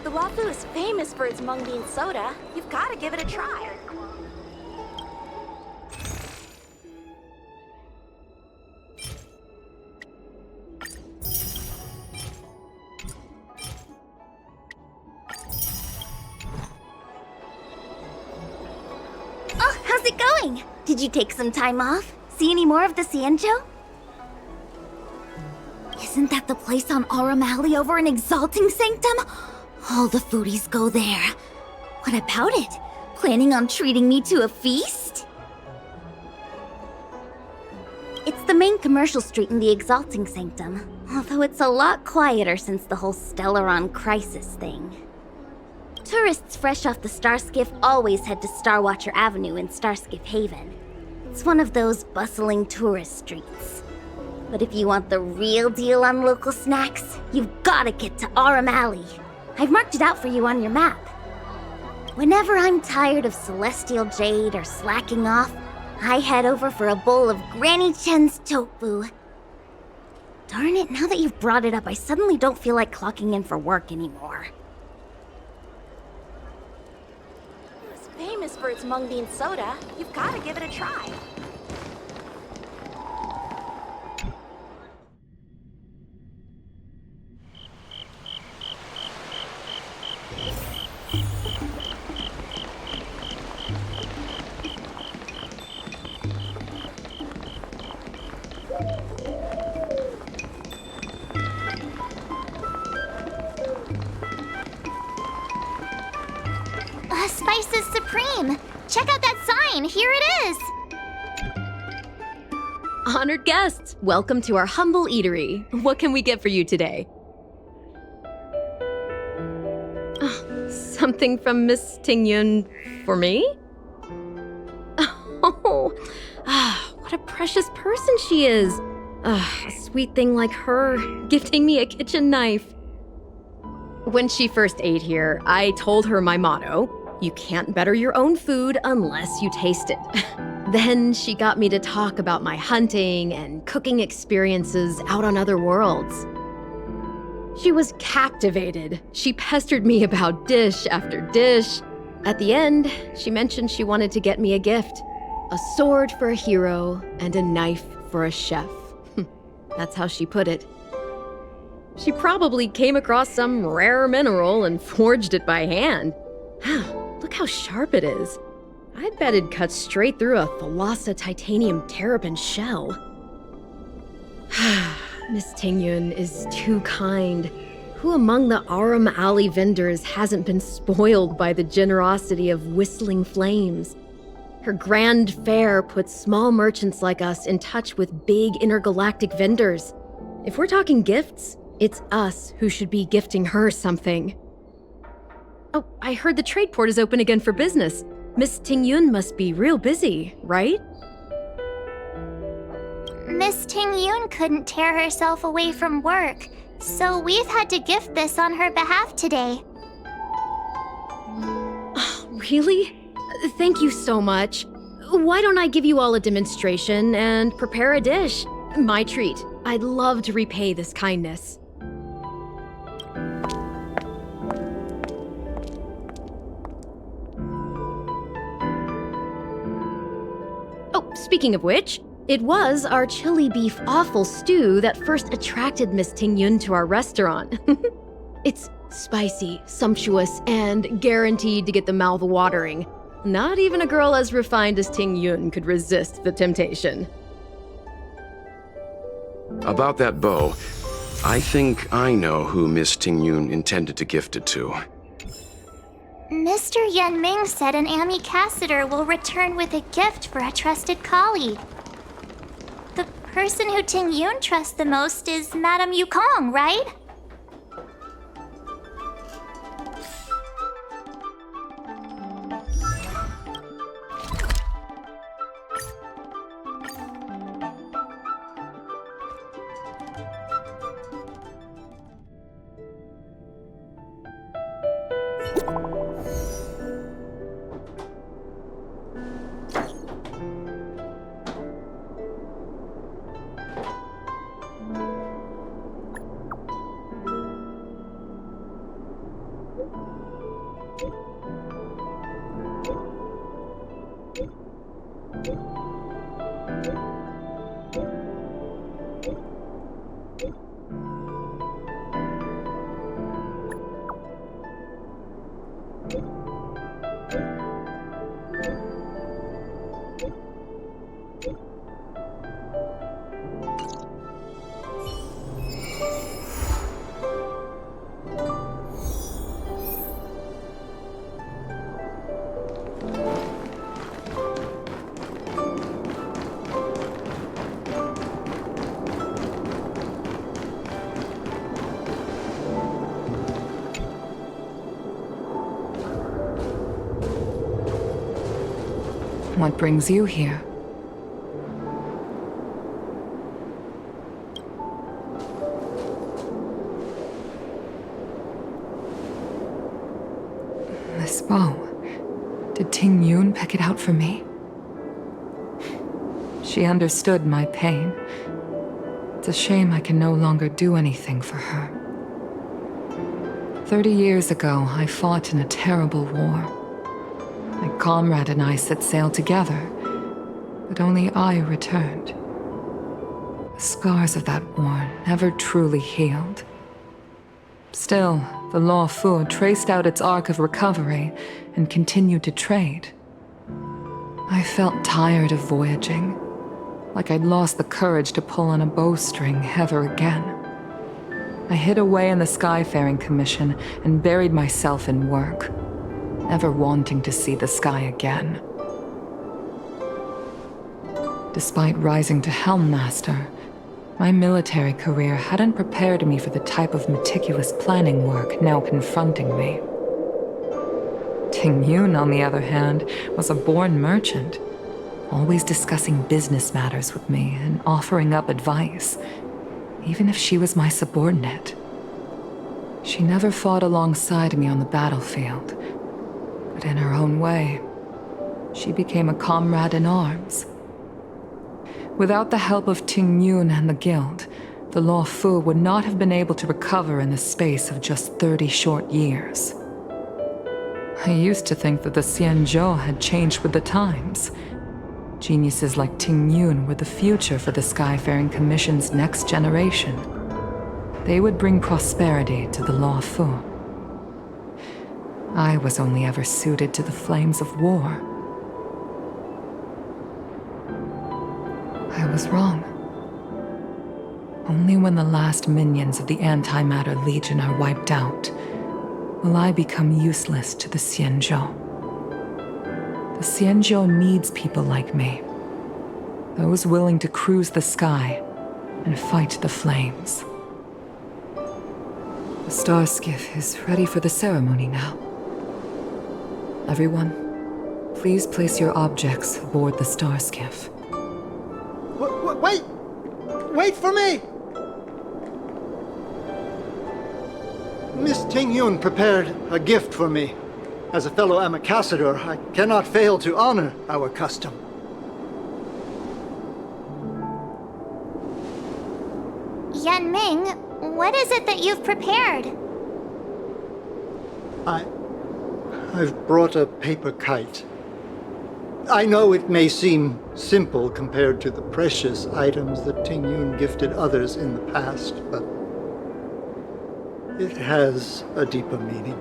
The Wafu is famous for its mung bean soda. You've got to give it a try. Oh, how's it going? Did you take some time off? See any more of the Xianzhou? Isn't that the place on Aurum Alley over in Exalting Sanctum? All the foodies go there. What about it? Planning on treating me to a feast? It's the main commercial street in the Exalting Sanctum, although it's a lot quieter since the whole Stellaron crisis thing. Tourists fresh off the Starskiff always head to Starwatcher Avenue in Starskiff Haven. It's one of those bustling tourist streets. But if you want the real deal on local snacks, you've gotta get to Aurum Alley. I've marked it out for you on your map. Whenever I'm tired of Celestial Jade or slacking off, I head over for a bowl of Granny Chen's tofu. Darn it, now that you've brought it up, I suddenly don't feel like clocking in for work anymore. It's famous for its mung bean soda. You've got to give it a try. Spices Supreme! Check out that sign! Here it is! Honored guests, welcome to our humble eatery. What can we get for you today? Something from Miss Ting-Yun for me? Oh, what a precious person she is. A sweet thing like her, gifting me a kitchen knife. When she first ate here, I told her my motto: you can't better your own food unless you taste it. Then she got me to talk about my hunting and cooking experiences out on other worlds. She was captivated. She pestered me about dish after dish. At the end, she mentioned she wanted to get me a gift. A sword for a hero and a knife for a chef. That's how she put it. She probably came across some rare mineral and forged it by hand. Look how sharp it is. I bet it'd cut straight through a Thalassa titanium terrapin shell. Miss Tingyun is too kind. Who among the Aram Alley vendors hasn't been spoiled by the generosity of Whistling Flames? Her grand fare puts small merchants like us in touch with big intergalactic vendors. If we're talking gifts, it's us who should be gifting her something. Oh, I heard the trade port is open again for business. Miss Tingyun must be real busy, right? Miss Tingyun couldn't tear herself away from work, so we've had to gift this on her behalf today. Really? Thank you so much. Why don't I give you all a demonstration and prepare a dish? My treat. I'd love to repay this kindness. Oh, speaking of which, it was our chili beef offal stew that first attracted Miss Tingyun to our restaurant. It's spicy, sumptuous, and guaranteed to get the mouth watering. Not even a girl as refined as Tingyun could resist the temptation. About that bow, I think I know who Miss Tingyun intended to gift it to. Mr. Yan Ming said an ambassador will return with a gift for a trusted colleague. The person who Tingyun trusts the most is Madame Yukong, right? What brings you here? This bow. Did Tingyun pick it out for me? She understood my pain. It's a shame I can no longer do anything for her. 30 years ago, I fought in a terrible war. My comrade and I set sail together, but only I returned. The scars of that war never truly healed. Still, the Law Fu traced out its arc of recovery and continued to trade. I felt tired of voyaging, like I'd lost the courage to pull on a bowstring ever again. I hid away in the Skyfaring Commission and buried myself in work, never wanting to see the sky again. Despite rising to Helm Master, my military career hadn't prepared me for the type of meticulous planning work now confronting me. Tingyun, on the other hand, was a born merchant, always discussing business matters with me and offering up advice, even if she was my subordinate. She never fought alongside me on the battlefield, but in her own way, she became a comrade in arms. Without the help of Tingyun and the Guild, the Luofu would not have been able to recover in the space of just 30 short years. I used to think that the Xianzhou had changed with the times. Geniuses like Ting Yun were the future for the Skyfaring Commission's next generation. They would bring prosperity to the Luofu. I was only ever suited to the flames of war. I was wrong. Only when the last minions of the Antimatter Legion are wiped out will I become useless to the Xianzhou. The Xianzhou needs people like me. Those willing to cruise the sky and fight the flames. The star skiff is ready for the ceremony now. Everyone, please place your objects aboard the star skiff. Wait! Wait for me! Miss Ting Yun prepared a gift for me. As a fellow ambassador, I cannot fail to honor our custom. Yanming, what is it that you've prepared? I've brought a paper kite. I know it may seem simple compared to the precious items that Ting Yun gifted others in the past, but it has a deeper meaning.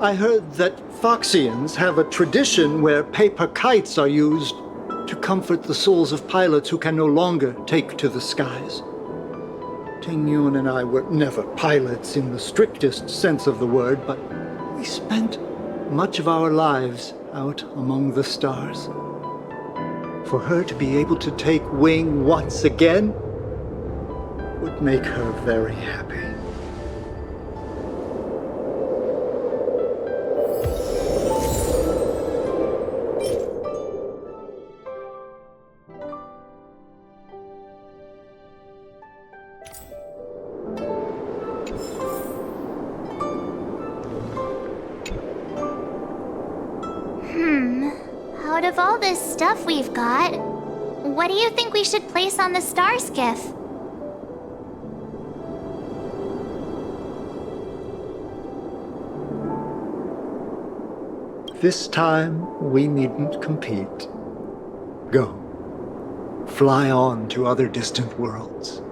I heard that Foxians have a tradition where paper kites are used to comfort the souls of pilots who can no longer take to the skies. Ting Yun and I were never pilots in the strictest sense of the word, but we spent much of our lives out among the stars. For her to be able to take wing once again would make her very happy. Out of all this stuff we've got, what do you think we should place on the star skiff? This time, we needn't compete. Go. Fly on to other distant worlds.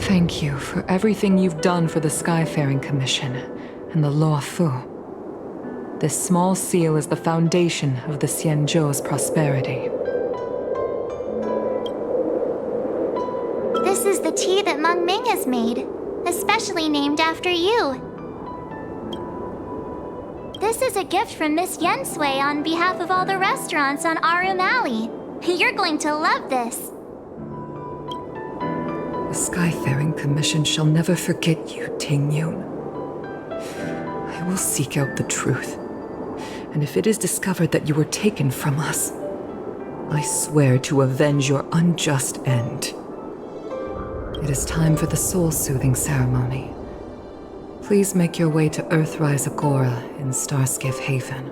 Thank you for everything you've done for the Skyfaring Commission and the Luofu. This small seal is the foundation of the Xianzhou's prosperity. This is the tea that Meng Ming has made, especially named after you. This is a gift from Miss Yen Sui on behalf of all the restaurants on Arum Alley. You're going to love this. The Skyfaring Commission shall never forget you, Ting Yun. I will seek out the truth, and if it is discovered that you were taken from us, I swear to avenge your unjust end. It is time for the soul-soothing ceremony. Please make your way to Earthrise Agora in Starskiff Haven.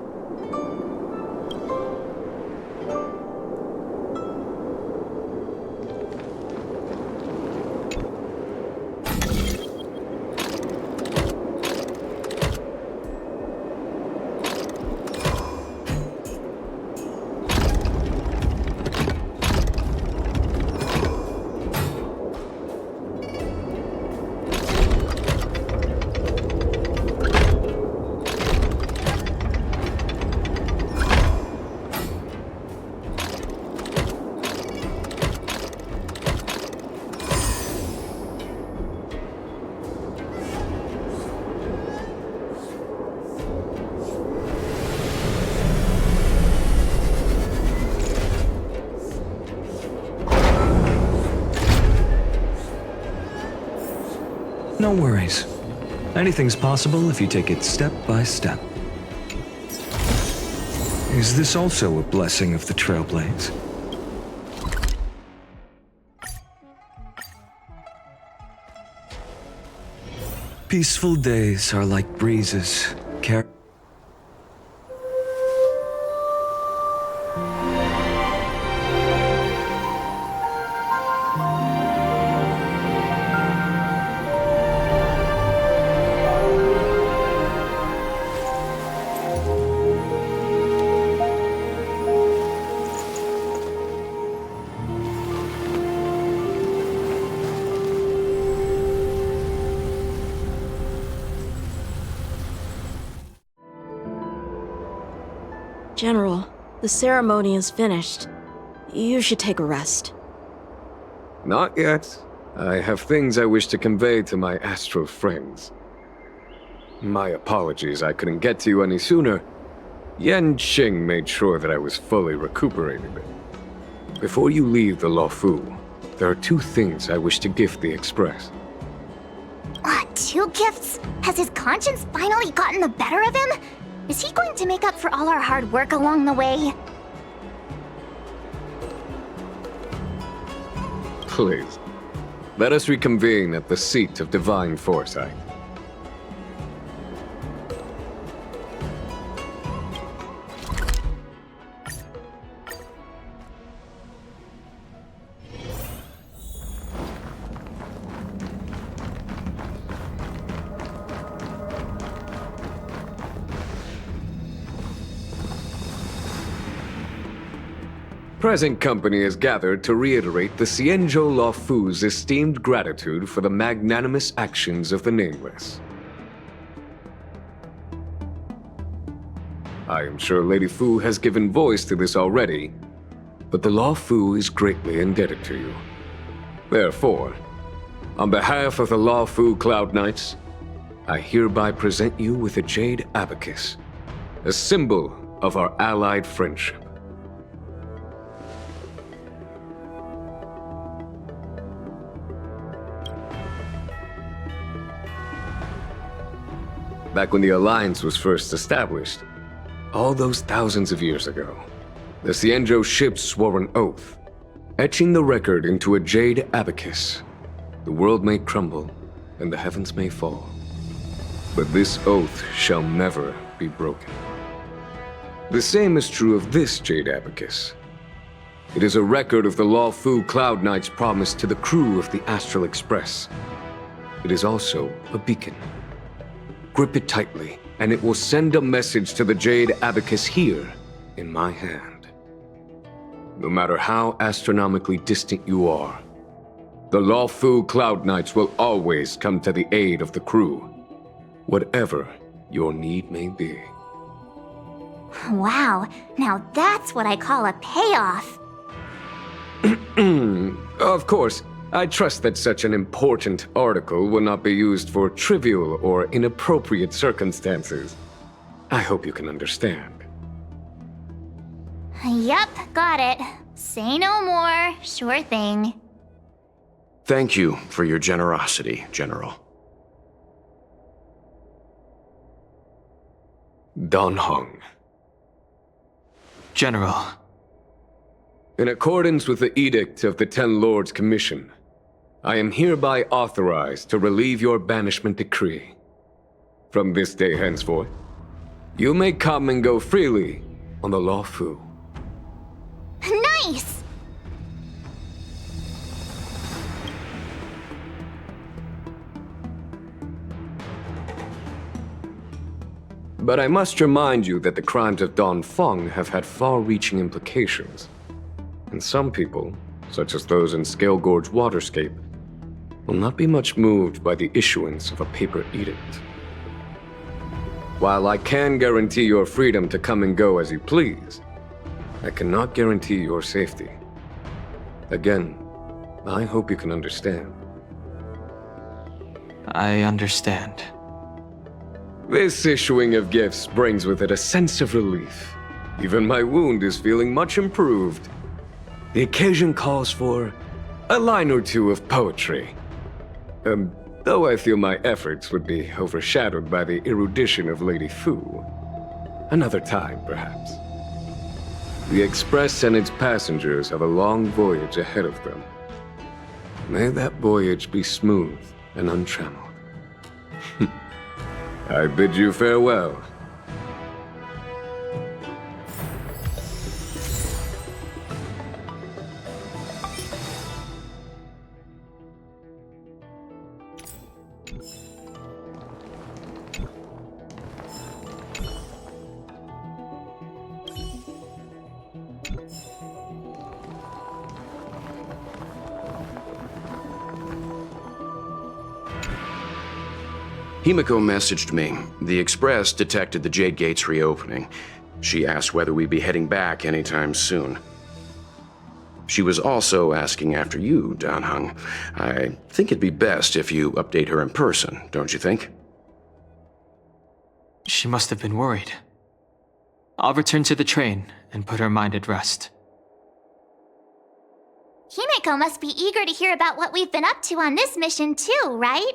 No worries. Anything's possible if you take it step by step. Is this also a blessing of the Trailblades? Peaceful days are like breezes. General, the ceremony is finished. You should take a rest. Not yet. I have things I wish to convey to my astral friends. My apologies I couldn't get to you any sooner. Yanqing made sure that I was fully recuperated. Before you leave the Luofu, there are 2 things I wish to gift the Express. 2 gifts? Has his conscience finally gotten the better of him? Is he going to make up for all our hard work along the way? Please, let us reconvene at the seat of divine foresight. Present company is gathered to reiterate the Xianzhou Luofu's esteemed gratitude for the magnanimous actions of the Nameless. I am sure Lady Fu has given voice to this already, but the Luofu is greatly indebted to you. Therefore, on behalf of the Luofu Cloud Knights, I hereby present you with a Jade Abacus, a symbol of our allied friendship. Back when the Alliance was first established, all those thousands of years ago, the Xianzhou ships swore an oath, etching the record into a Jade Abacus. The world may crumble, and the heavens may fall, but this oath shall never be broken. The same is true of this Jade Abacus. It is a record of the Luofu Cloud Knight's promise to the crew of the Astral Express. It is also a beacon. Grip it tightly, and it will send a message to the Jade Abacus here, in my hand. No matter how astronomically distant you are, the Luofu Cloud Knights will always come to the aid of the crew, whatever your need may be. Wow, now that's what I call a payoff. Of course, I trust that such an important article will not be used for trivial or inappropriate circumstances. I hope you can understand. Yep, got it. Say no more. Sure thing. Thank you for your generosity, General. Dan Heng. General. In accordance with the edict of the Ten Lords Commission, I am hereby authorized to relieve your banishment decree. From this day henceforth, you may come and go freely on the Luofu. Nice! But I must remind you that the crimes of Dongfeng have had far-reaching implications. And some people, such as those in Scale Gorge Waterscape, will not be much moved by the issuance of a paper edict. While I can guarantee your freedom to come and go as you please, I cannot guarantee your safety. Again, I hope you can understand. I understand. This issuing of gifts brings with it a sense of relief. Even my wound is feeling much improved. The occasion calls for a line or two of poetry. Though I feel my efforts would be overshadowed by the erudition of Lady Fu. Another time, perhaps. The Express and its passengers have a long voyage ahead of them. May that voyage be smooth and untrammeled. I bid you farewell. Himiko messaged me. The Express detected the Jade Gates reopening. She asked whether we'd be heading back anytime soon. She was also asking after you, Dan Heng. I think it'd be best if you update her in person, don't you think? She must have been worried. I'll return to the train and put her mind at rest. Himeko must be eager to hear about what we've been up to on this mission too, right?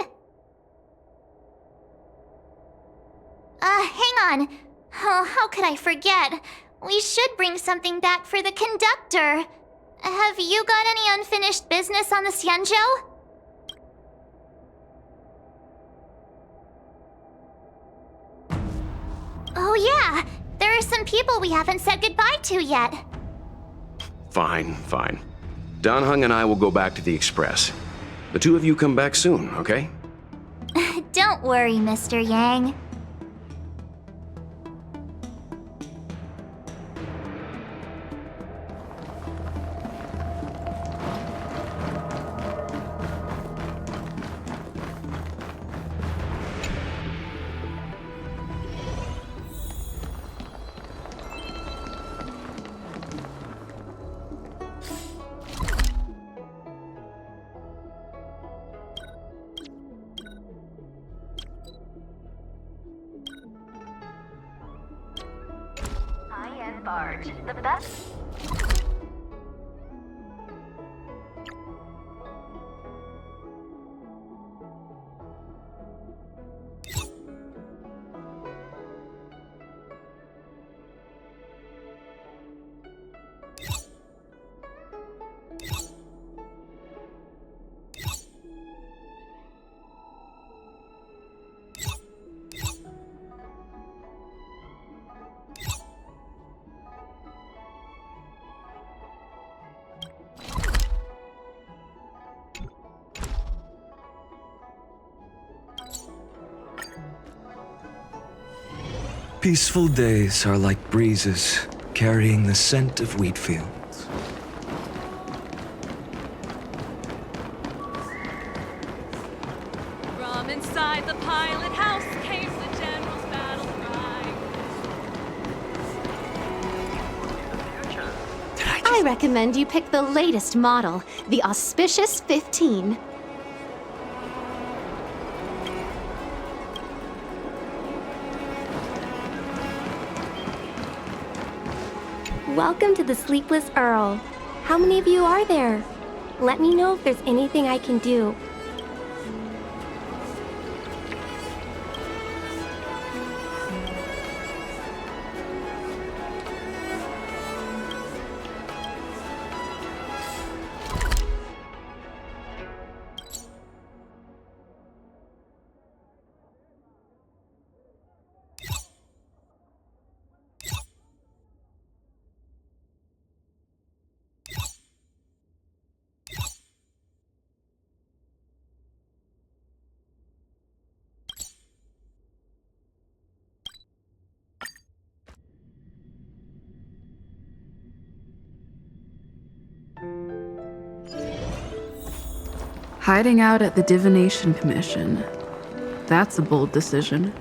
Hang on. Oh, how could I forget? We should bring something back for the conductor. Have you got any unfinished business on the Xianzhou? Oh yeah, there are some people we haven't said goodbye to yet. Fine. Dan Heng and I will go back to the Express. The two of you come back soon, okay? Don't worry, Mr. Yang. Barge, the best. Peaceful days are like breezes carrying the scent of wheat fields. From inside the pilot house came the general's battle cry. I recommend you pick the latest model, the Auspicious 15. Welcome to the Sleepless Earl. How many of you are there? Let me know if there's anything I can do. Hiding out at the Divination Commission. That's a bold decision.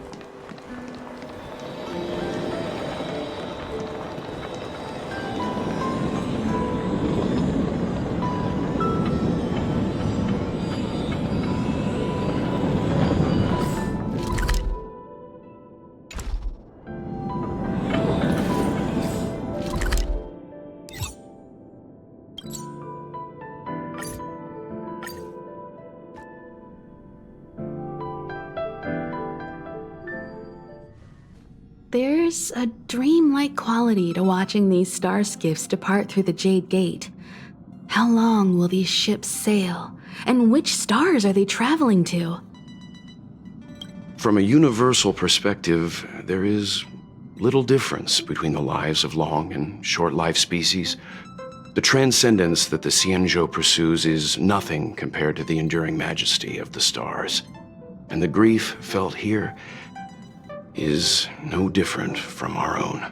There's a dreamlike quality to watching these star skiffs depart through the Jade Gate. How long will these ships sail? And which stars are they traveling to? From a universal perspective, there is little difference between the lives of long and short-lived species. The transcendence that the Xianzhou pursues is nothing compared to the enduring majesty of the stars. And the grief felt here is no different from our own.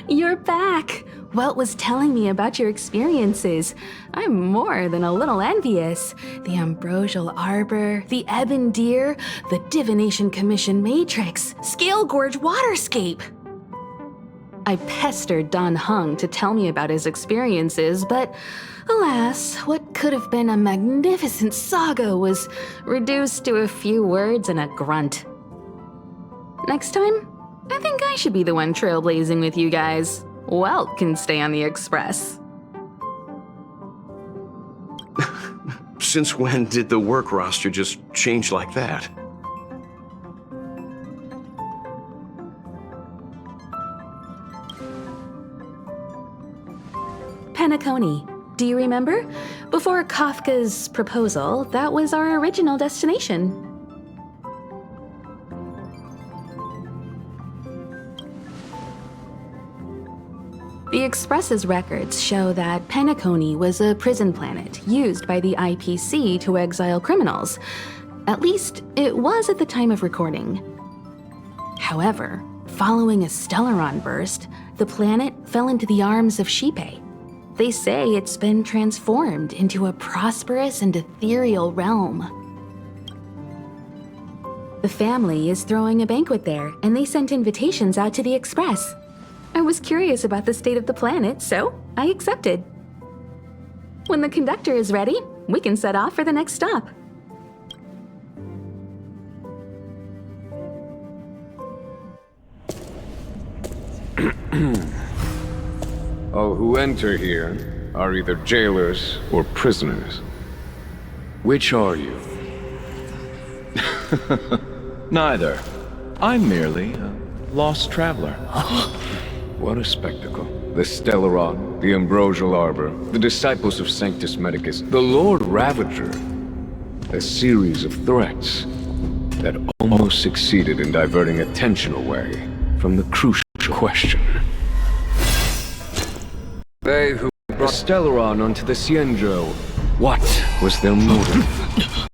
You're back! Welt was telling me about your experiences. I'm more than a little envious. The Ambrosial Arbor, the Ebon Deer, the Divination Commission Matrix, Scale Gorge Waterscape. I pestered Don Hung to tell me about his experiences, but alas, what could have been a magnificent saga was reduced to a few words and a grunt. Next time, I think I should be the one trailblazing with you guys. Welt can stay on the Express. Since when did the work roster just change like that? Penacony. Do you remember? Before Kafka's proposal, that was our original destination. The Express's records show that Penacony was a prison planet used by the IPC to exile criminals. At least, it was at the time of recording. However, following a Stellaron burst, the planet fell into the arms of Xipe. They say it's been transformed into a prosperous and ethereal realm. The family is throwing a banquet there, and they sent invitations out to the Express. I was curious about the state of the planet, so I accepted. When the conductor is ready, we can set off for the next stop. All who enter here are either jailers or prisoners. Which are you? Neither. I'm merely a lost traveler. What a spectacle. The Stellaron, the Ambrosial Arbor, the Disciples of Sanctus Medicus, the Lord Ravager. A series of threats that almost succeeded in diverting attention away from the crucial question. They who brought Stellaron onto the Xianzhou, what was their motive?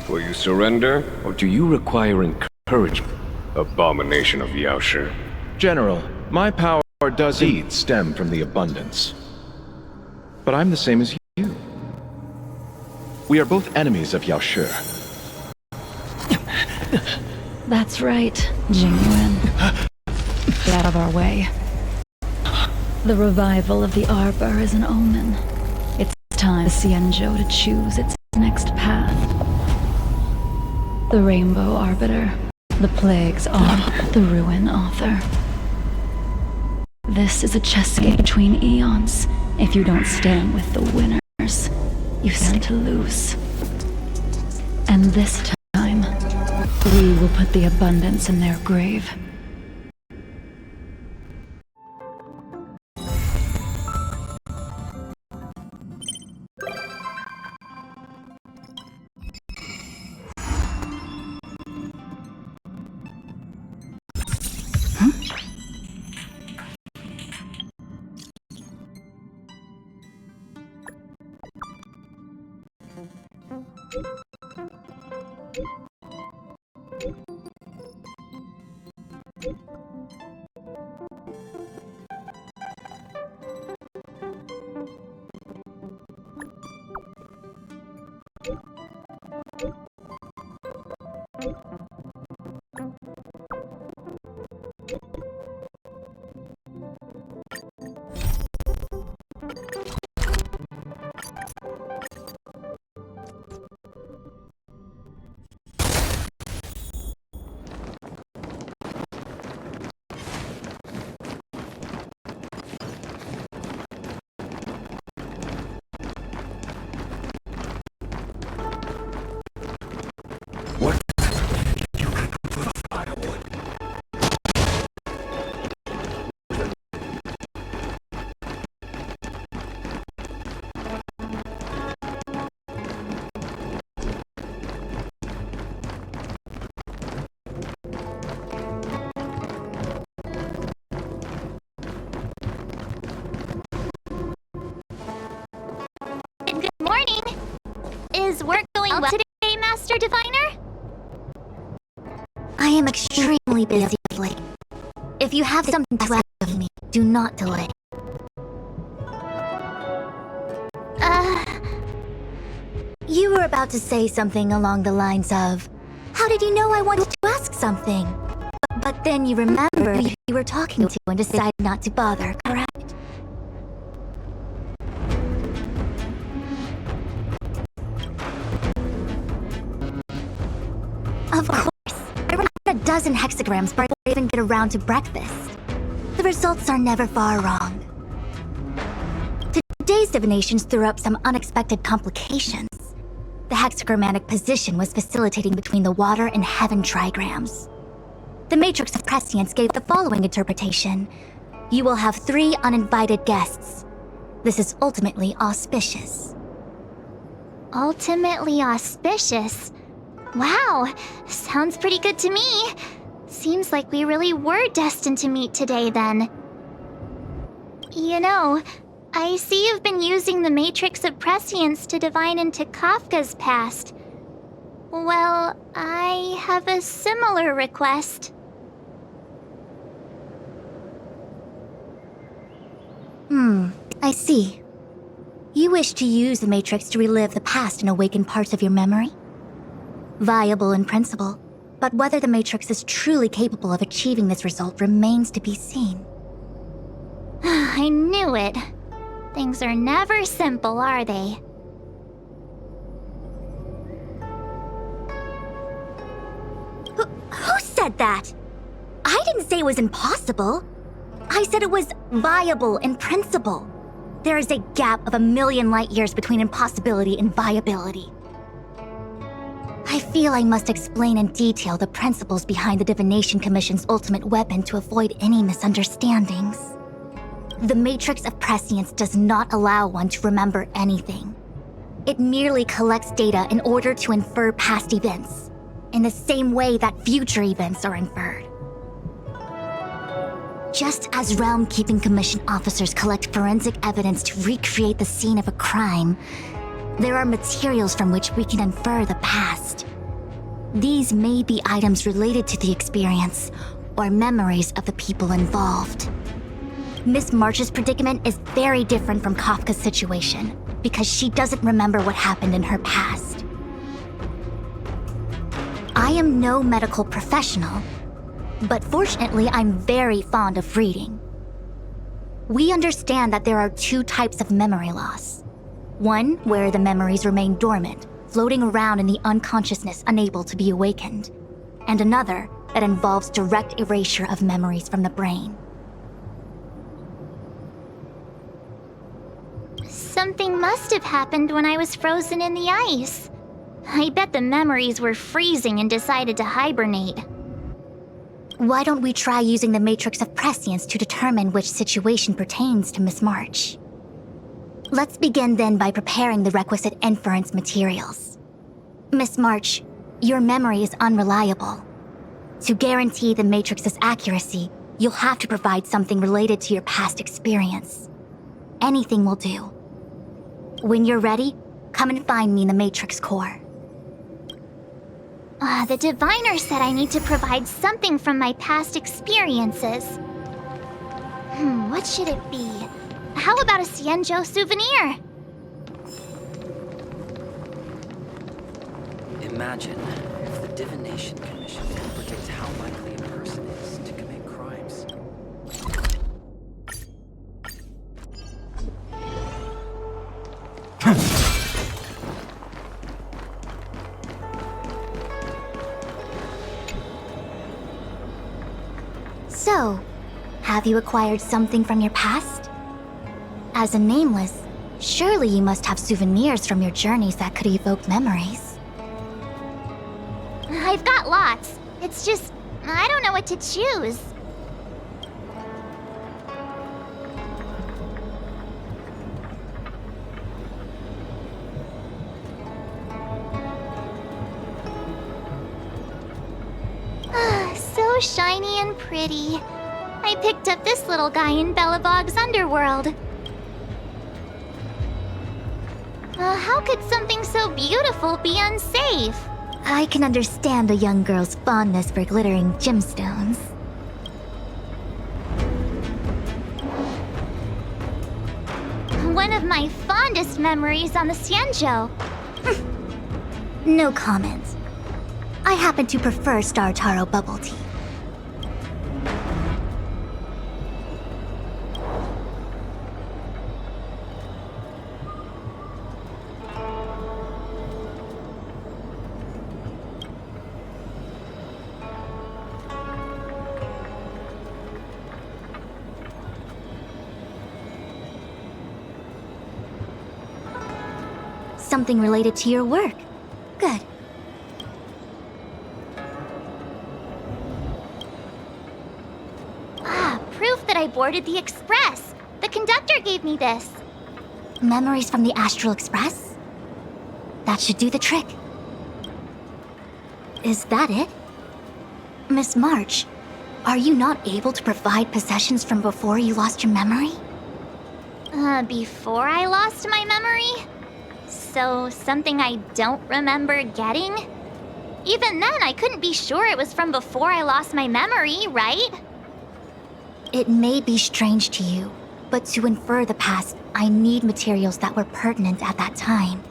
Will you surrender, or do you require encouragement? Abomination of Yaoshi. General, my power does indeed stem from the abundance. But I'm the same as you. We are both enemies of Yaoshi. That's right, Jingyuan. Get out of our way. The revival of the Arbor is an omen. It's time for Xianzhou to choose its next path. The Rainbow Arbiter, the Plague's Author, the Ruin Author. This is a chess game between eons. If you don't stand with the winners, you stand to lose. And this time, we will put the abundance in their grave. Is work going well today, Master Diviner? I am extremely busy lately. If If you have something to ask of me, do not delay. You were about to say something along the lines of, how did you know I wanted to ask something? But then you remembered who you were talking to and decided not to bother, correct? Of course. I ran a dozen hexagrams before I even get around to breakfast. The results are never far wrong. Today's divinations threw up some unexpected complications. The hexagrammatic position was facilitating between the water and heaven trigrams. The Matrix of Prescience gave the following interpretation. You will have 3 uninvited guests. This is ultimately auspicious. Ultimately auspicious? Wow, sounds pretty good to me. Seems like we really were destined to meet today then. You know, I see you've been using the Matrix of Prescience to divine into Kafka's past. Well, I have a similar request. I see. You wish to use the Matrix to relive the past and awaken parts of your memory? Viable in principle, but whether the Matrix is truly capable of achieving this result remains to be seen. I knew it. Things are never simple, are they? Who said that? I didn't say it was impossible. I said it was viable in principle. There is a gap of 1,000,000 light years between impossibility and viability. I feel I must explain in detail the principles behind the Divination Commission's ultimate weapon to avoid any misunderstandings. The Matrix of Prescience does not allow one to remember anything. It merely collects data in order to infer past events, in the same way that future events are inferred. Just as Realm-Keeping Commission officers collect forensic evidence to recreate the scene of a crime, there are materials from which we can infer the past. These may be items related to the experience, or memories of the people involved. Miss March's predicament is very different from Kafka's situation, because she doesn't remember what happened in her past. I am no medical professional, but fortunately I'm very fond of reading. We understand that there are 2 types of memory loss. One where the memories remain dormant, floating around in the unconsciousness unable to be awakened, and another that involves direct erasure of memories from the brain. Something must have happened when I was frozen in the ice. I bet the memories were freezing and decided to hibernate. Why don't we try using the Matrix of Prescience to determine which situation pertains to Miss March? Let's begin then by preparing the requisite inference materials. Miss March, your memory is unreliable. To guarantee the Matrix's accuracy, you'll have to provide something related to your past experience. Anything will do. When you're ready, come and find me in the Matrix core. The diviner said I need to provide something from my past experiences. What should it be? How about a Xianzhou souvenir? Imagine if the Divination Commission can predict how likely a person is to commit crimes. So, have you acquired something from your past? As a nameless, surely you must have souvenirs from your journeys that could evoke memories. I've got lots. It's just, I don't know what to choose. So shiny and pretty. I picked up this little guy in Belobog's underworld. How could something so beautiful be unsafe? I can understand a young girl's fondness for glittering gemstones. my fondest memories on the Xianzhou. No comment. I happen to prefer Star Taro bubble tea. Something related to your work. Good. Proof that I boarded the express. The conductor gave me this. Memories from the Astral Express? That should do the trick. Is that it? Miss March, are you not able to provide possessions from before you lost your memory? Before I lost my memory? So, something I don't remember getting? Even then, I couldn't be sure it was from before I lost my memory, right? It may be strange to you, but to infer the past, I need materials that were pertinent at that time.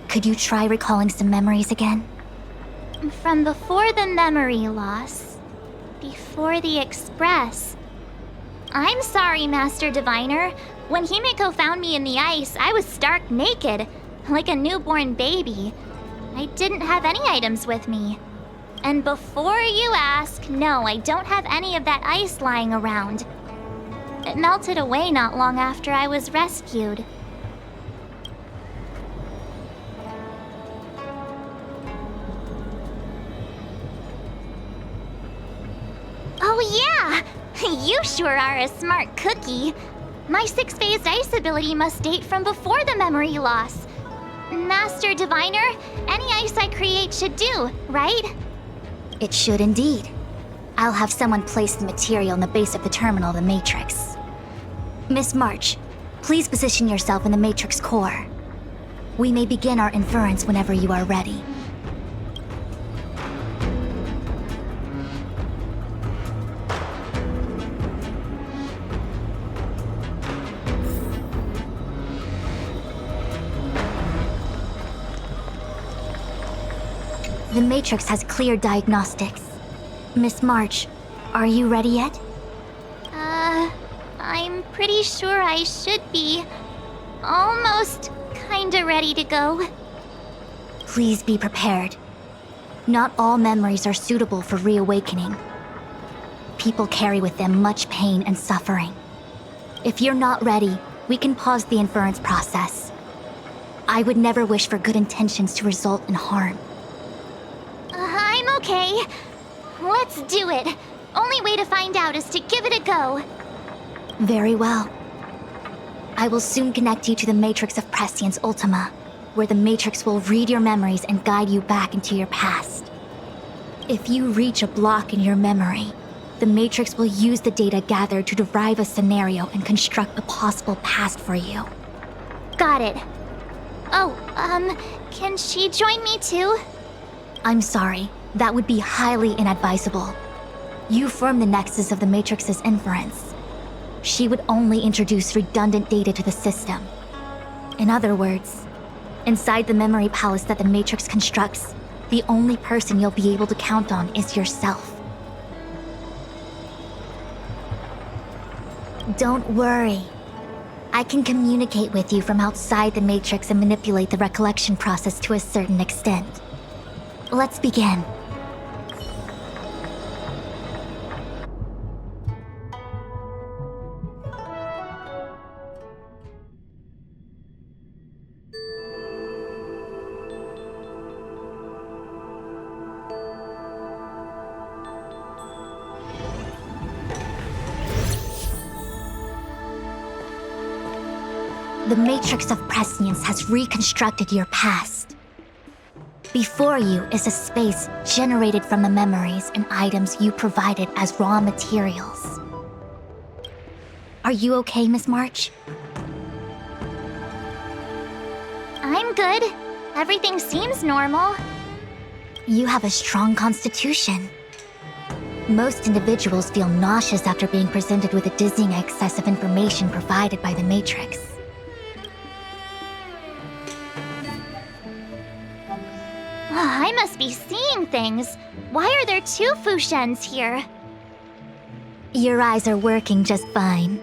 Could you try recalling some memories again? From before the memory loss. Before the express. I'm sorry, Master Diviner. When Himeko found me in the ice, I was stark naked, like a newborn baby. I didn't have any items with me. And before you ask, no, I don't have any of that ice lying around. It melted away not long after I was rescued. Oh yeah! You sure are a smart cookie. My 6-phased ice ability must date from before the memory loss. Master Diviner, any ice I create should do, right? It should indeed. I'll have someone place the material in the base of the terminal of the Matrix. Miss March, please position yourself in the Matrix core. We may begin our inference whenever you are ready. The Matrix has clear diagnostics. Miss March, are you ready yet? I'm pretty sure I should be. Almost kinda ready to go. Please be prepared. Not all memories are suitable for reawakening. People carry with them much pain and suffering. If you're not ready, we can pause the inference process. I would never wish for good intentions to result in harm. I'm okay. Let's do it. Only way to find out is to give it a go. Very well. I will soon connect you to the Matrix of Prescience Ultima, where the Matrix will read your memories and guide you back into your past. If you reach a block in your memory, the Matrix will use the data gathered to derive a scenario and construct a possible past for you. Got it. Oh, can she join me too? I'm sorry, that would be highly inadvisable. You form the nexus of the Matrix's inference. She would only introduce redundant data to the system. In other words, inside the memory palace that the Matrix constructs, the only person you'll be able to count on is yourself. Don't worry. I can communicate with you from outside the Matrix and manipulate the recollection process to a certain extent. Let's begin. The Matrix of Prescience has reconstructed your past. Before you is a space generated from the memories and items you provided as raw materials. Are you okay, Miss March? I'm good. Everything seems normal. You have a strong constitution. Most individuals feel nauseous after being presented with a dizzying excess of information provided by the Matrix. I must be seeing things. Why are there 2 Fushens here? Your eyes are working just fine.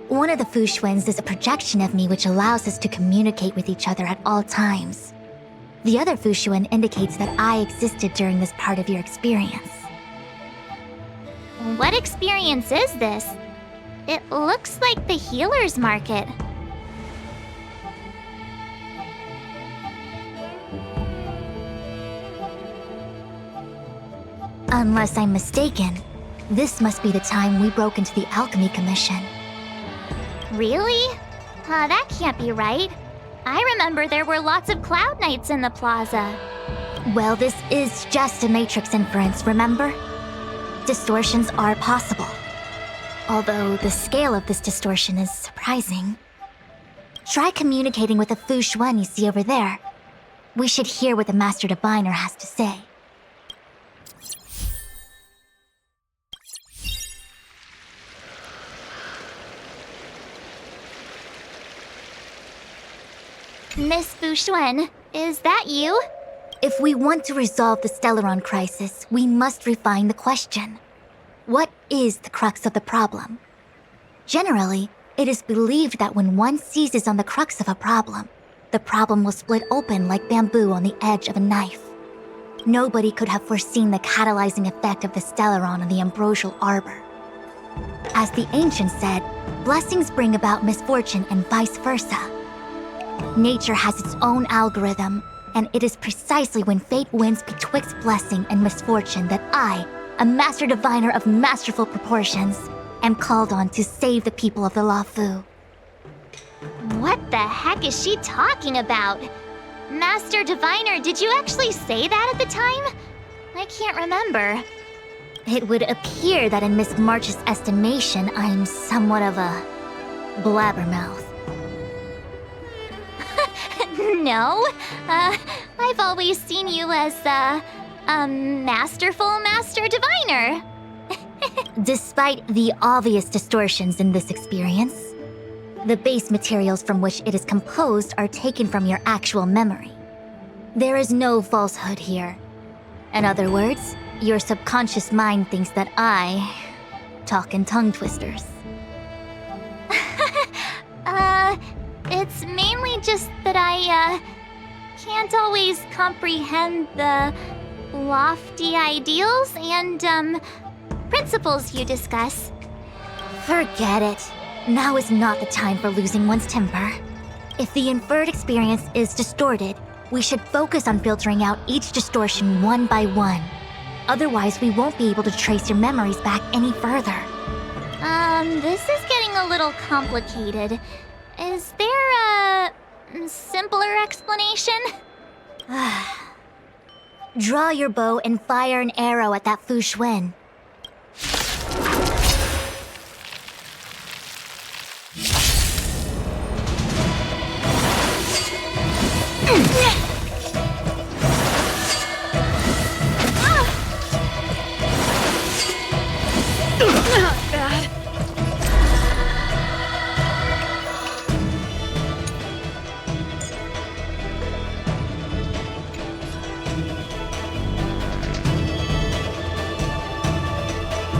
One of the Fushwens is a projection of me which allows us to communicate with each other at all times. The other Fushuen indicates that I existed during this part of your experience. What experience is this? It looks like the healer's market. Unless I'm mistaken, this must be the time we broke into the Alchemy Commission. Really? That can't be right. I remember there were lots of Cloud Knights in the plaza. Well, this is just a Matrix inference, remember? Distortions are possible. Although the scale of this distortion is surprising. Try communicating with the Fushuen you see over there. We should hear what the Master Diviner has to say. Miss Fushuen, is that you? If we want to resolve the Stellaron crisis, we must refine the question. What is the crux of the problem? Generally, it is believed that when one seizes on the crux of a problem, the problem will split open like bamboo on the edge of a knife. Nobody could have foreseen the catalyzing effect of the Stellaron on the Ambrosial Arbor. As the ancients said, blessings bring about misfortune and vice versa. Nature has its own algorithm, and it is precisely when fate wins betwixt blessing and misfortune that I, a Master Diviner of masterful proportions, am called on to save the people of the Luofu. What the heck is she talking about? Master Diviner, did you actually say that at the time? I can't remember. It would appear that in Miss March's estimation, I'm somewhat of a blabbermouth. No, I've always seen you as a masterful Master Diviner. Despite the obvious distortions in this experience, the base materials from which it is composed are taken from your actual memory. There is no falsehood here. In other words, your subconscious mind thinks that I talk in tongue twisters. It's mainly just that I, can't always comprehend the lofty ideals and, principles you discuss. Forget it. Now is not the time for losing one's temper. If the inferred experience is distorted, we should focus on filtering out each distortion one by one. Otherwise, we won't be able to trace your memories back any further. This is getting a little complicated. Is there a simpler explanation? Draw your bow and fire an arrow at that Fushuen. Not bad.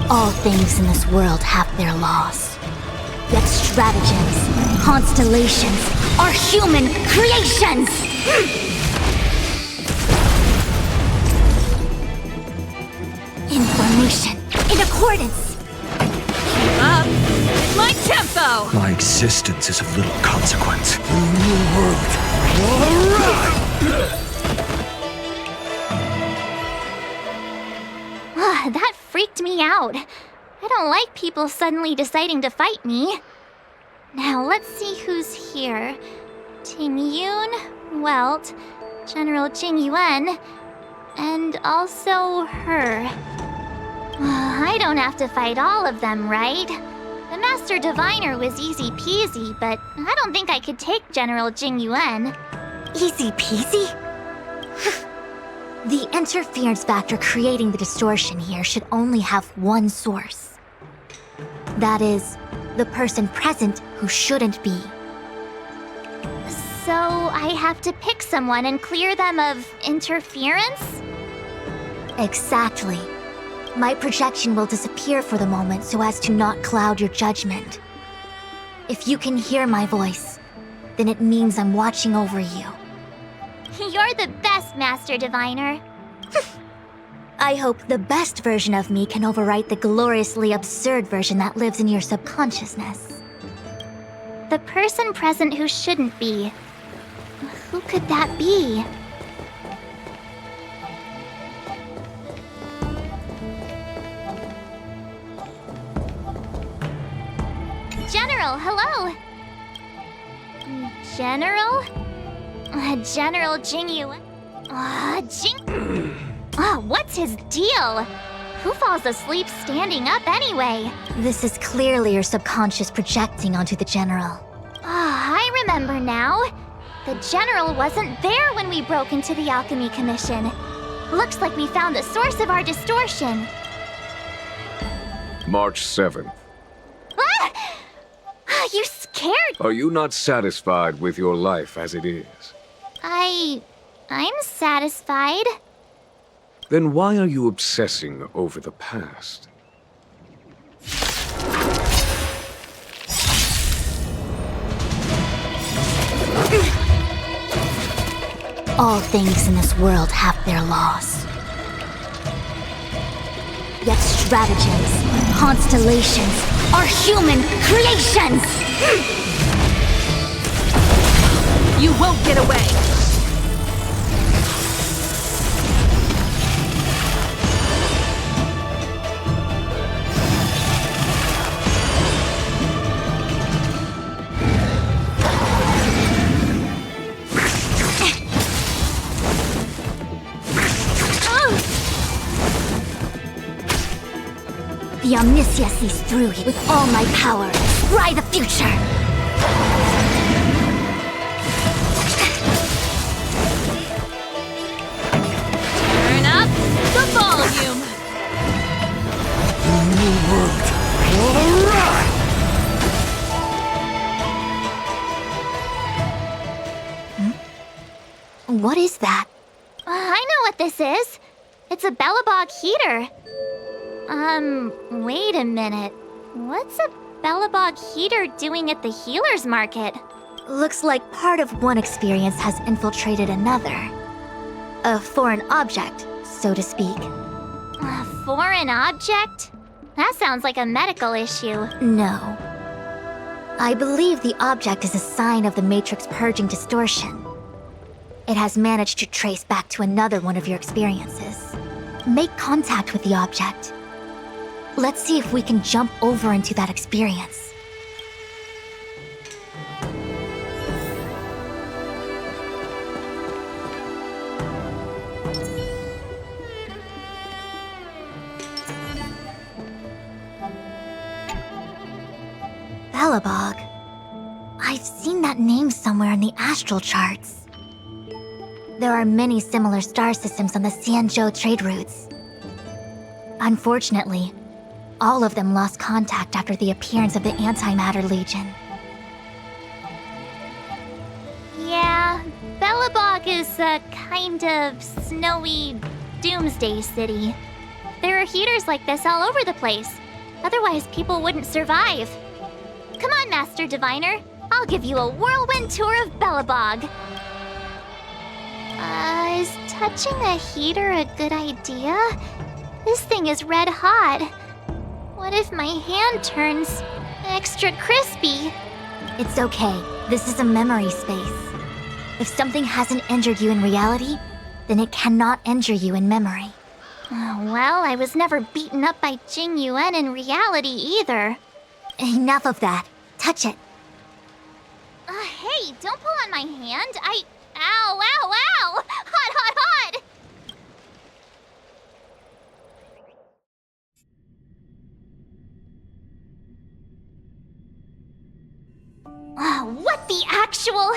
All things in this world have their laws. Yet stratagems, constellations, are human creations! Information in accordance! Keep up! It's my tempo! My existence is of little consequence. The new world. That freaked me out. I don't like people suddenly deciding to fight me. Now let's see who's here. Ting Yun, Welt, General Jing Yuan, and also her. I don't have to fight all of them, right? The Master Diviner was easy peasy, but I don't think I could take General Jing Yuan. Easy peasy? The interference factor creating the distortion here should only have one source. That is, the person present who shouldn't be. So I have to pick someone and clear them of interference? Exactly. My projection will disappear for the moment so as to not cloud your judgment. If you can hear my voice, then it means I'm watching over you. You're the best, Master Diviner. I hope the best version of me can overwrite the gloriously absurd version that lives in your subconsciousness. The person present who shouldn't be. Who could that be? General, hello! General? General Jingyuan? What's his deal? Who falls asleep standing up anyway? This is clearly your subconscious projecting onto the General. I remember now. The General wasn't there when we broke into the Alchemy Commission. Looks like we found the source of our distortion. March 7th. You scared? Are you not satisfied with your life as it is? I'm satisfied. Then why are you obsessing over the past? All things in this world have their laws. Yet stratagems, constellations, are human creations! You won't get away! The Omniscia sees through you with all my power. Scry the future! Turn up the volume! What is that? I know what this is. It's a Belobog heater. Wait a minute. What's a Belobog heater doing at the healer's market? Looks like part of one experience has infiltrated another. A foreign object, so to speak. A foreign object? That sounds like a medical issue. No. I believe the object is a sign of the Matrix purging distortion. It has managed to trace back to another one of your experiences. Make contact with the object. Let's see if we can jump over into that experience. Belobog. I've seen that name somewhere in the astral charts. There are many similar star systems on the Xianzhou trade routes. Unfortunately, all of them lost contact after the appearance of the Antimatter Legion. Yeah, Belobog is a kind of snowy doomsday city. There are heaters like this all over the place. Otherwise, people wouldn't survive. Come on, Master Diviner. I'll give you a whirlwind tour of Belobog. Is touching a heater a good idea? This thing is red hot. What if my hand turns extra crispy? It's okay. This is a memory space. If something hasn't injured you in reality, then it cannot injure you in memory. Well, I was never beaten up by Jingyuan in reality either. Enough of that. Touch it. Hey, don't pull on my hand. Ow, ow, ow! Hot, hot, hot! What the actual...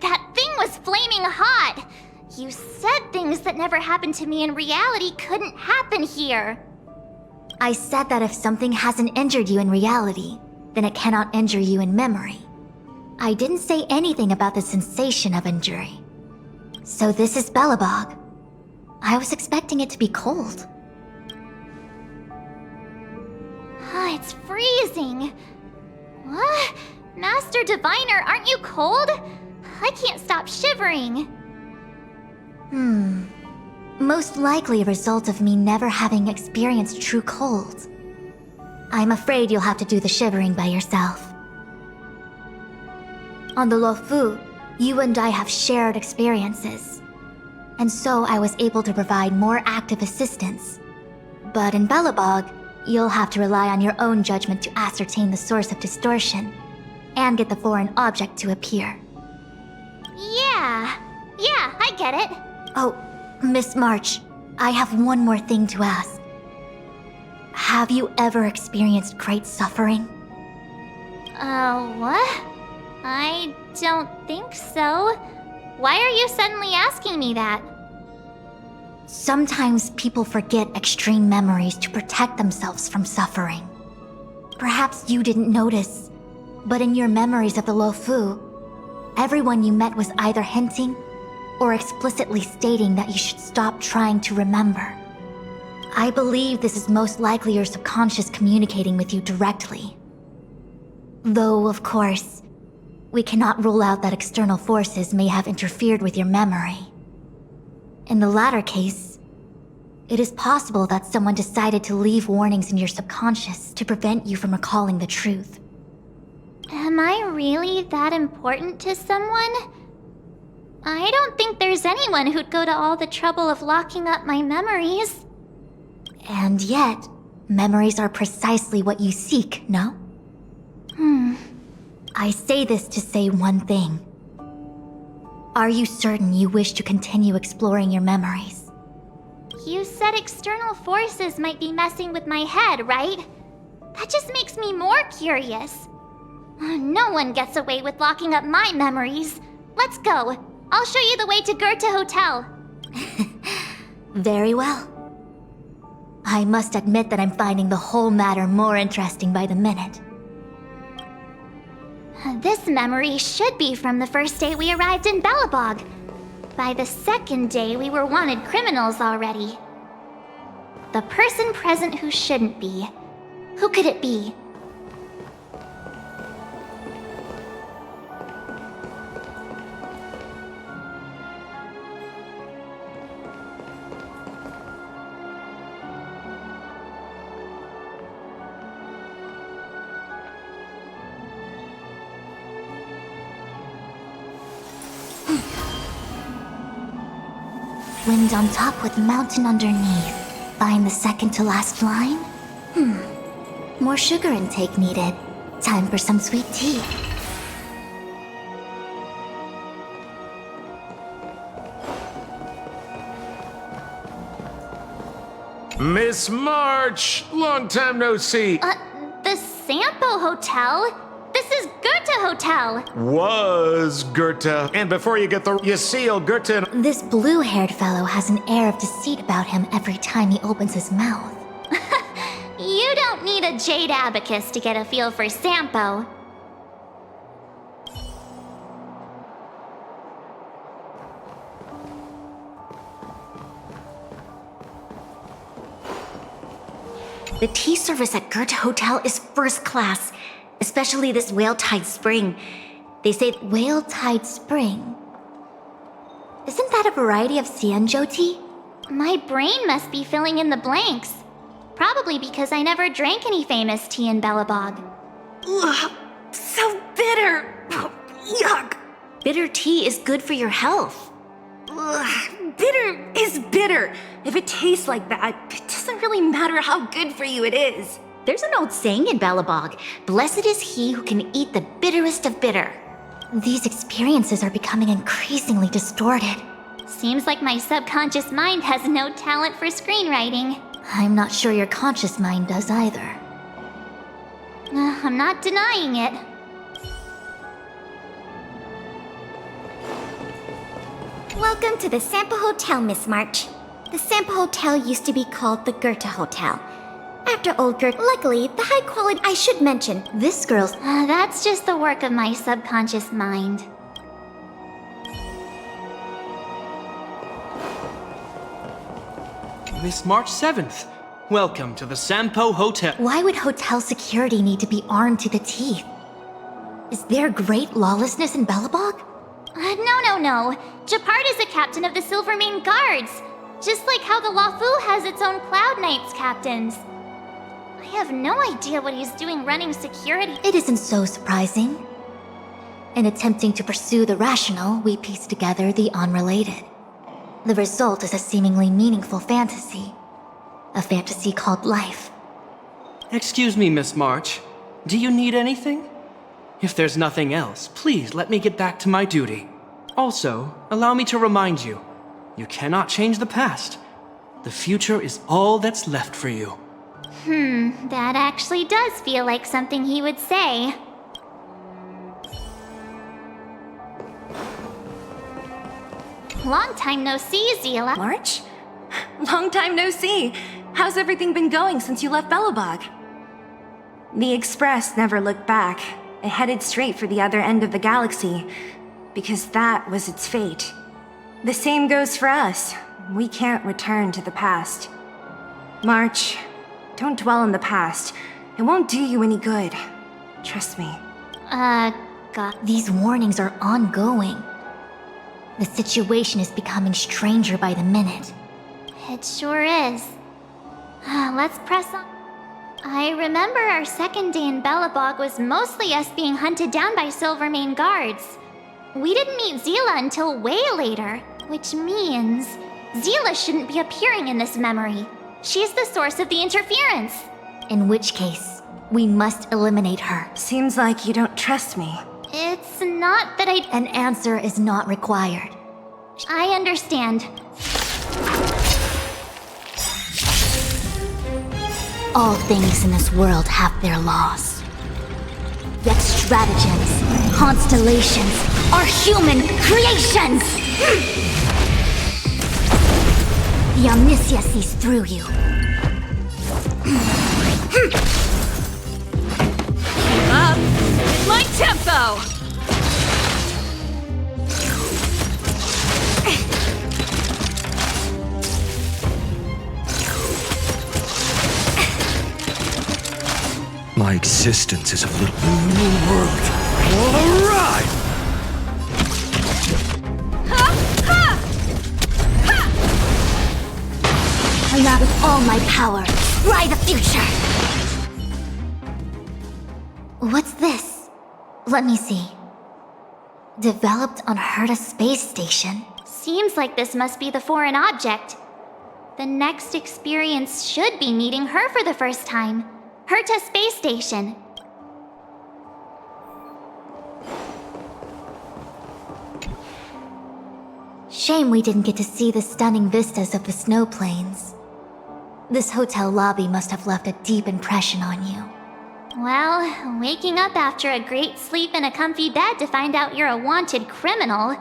That thing was flaming hot! You said things that never happened to me in reality couldn't happen here. I said that if something hasn't injured you in reality, then it cannot injure you in memory. I didn't say anything about the sensation of injury. So this is Belobog. I was expecting it to be cold. It's freezing. What? Master Diviner, aren't you cold? I can't stop shivering. Most likely a result of me never having experienced true cold. I'm afraid you'll have to do the shivering by yourself. On the Luofu, you and I have shared experiences. And so I was able to provide more active assistance. But in Belobog, you'll have to rely on your own judgment to ascertain the source of distortion, and get the foreign object to appear. Yeah, I get it. Oh, Miss March, I have one more thing to ask. Have you ever experienced great suffering? What? I don't think so. Why are you suddenly asking me that? Sometimes people forget extreme memories to protect themselves from suffering. Perhaps you didn't notice, but in your memories of the Luofu, everyone you met was either hinting or explicitly stating that you should stop trying to remember. I believe this is most likely your subconscious communicating with you directly. Though, of course, we cannot rule out that external forces may have interfered with your memory. In the latter case, it is possible that someone decided to leave warnings in your subconscious to prevent you from recalling the truth. Am I really that important to someone? I don't think there's anyone who'd go to all the trouble of locking up my memories. And yet, memories are precisely what you seek, no? I say this to say one thing. Are you certain you wish to continue exploring your memories? You said external forces might be messing with my head, right? That just makes me more curious. No one gets away with locking up my memories. Let's go. I'll show you the way to Goethe Hotel. Very well. I must admit that I'm finding the whole matter more interesting by the minute. This memory should be from the first day we arrived in Belobog. By the second day, we were wanted criminals already. The person present who shouldn't be. Who could it be? Wind on top with mountain underneath. Find the second to last line? More sugar intake needed. Time for some sweet tea. Miss March! Long time no see. The Sampo Hotel? This is Goethe Hotel. Was Goethe. And before you get the Yasiel Goethe. This blue-haired fellow has an air of deceit about him every time he opens his mouth. You don't need a jade abacus to get a feel for Sampo. The tea service at Goethe Hotel is first class, especially this Whale Tide Spring. They say Whale Tide Spring. Isn't that a variety of Xianzhou tea? My brain must be filling in the blanks. Probably because I never drank any famous tea in Belobog. Ugh, so bitter. Yuck. Bitter tea is good for your health. Ugh, bitter is bitter. If it tastes like that, it doesn't really matter how good for you it is. There's an old saying in Belobog, blessed is he who can eat the bitterest of bitter. These experiences are becoming increasingly distorted. Seems like my subconscious mind has no talent for screenwriting. I'm not sure your conscious mind does either. I'm not denying it. Welcome to the Sampo Hotel, Miss March. The Sampo Hotel used to be called the Goethe Hotel. After old Gert, luckily, the high quality I should mention. This girl's. That's just the work of my subconscious mind. Miss March 7th, welcome to the Sampo Hotel. Why would hotel security need to be armed to the teeth? Is there great lawlessness in Belobog? No. Gepard is the captain of the Silvermane Guards. Just like how the Luofu has its own Cloud Knights captains. I have no idea what he's doing running security. It isn't so surprising. In attempting to pursue the rational, we piece together the unrelated. The result is a seemingly meaningful fantasy. A fantasy called life. Excuse me, Miss March. Do you need anything? If there's nothing else, please let me get back to my duty. Also, allow me to remind you, you cannot change the past. The future is all that's left for you. That actually does feel like something he would say. Long time no see, Seele. March? Long time no see. How's everything been going since you left Belobog? The Express never looked back. It headed straight for the other end of the galaxy, because that was its fate. The same goes for us. We can't return to the past. March, don't dwell on the past. It won't do you any good. Trust me. God. These warnings are ongoing. The situation is becoming stranger by the minute. It sure is. Let's press on. I remember our second day in Belobog was mostly us being hunted down by Silvermane Guards. We didn't meet Seele until way later, which means Seele shouldn't be appearing in this memory. She's the source of the interference. In which case, we must eliminate her. Seems like you don't trust me. It's not that I... An answer is not required. I understand. All things in this world have their laws. Yet stratagems, constellations, are human creations! The Omniscia sees through you. Keep up! My tempo! My existence is a little new world. All right! Allow with all my power, try the future! What's this? Let me see. Developed on Herta Space Station. Seems like this must be the foreign object. The next experience should be meeting her for the first time. Herta Space Station. Shame we didn't get to see the stunning vistas of the snow plains. This hotel lobby must have left a deep impression on you. Well, waking up after a great sleep in a comfy bed to find out you're a wanted criminal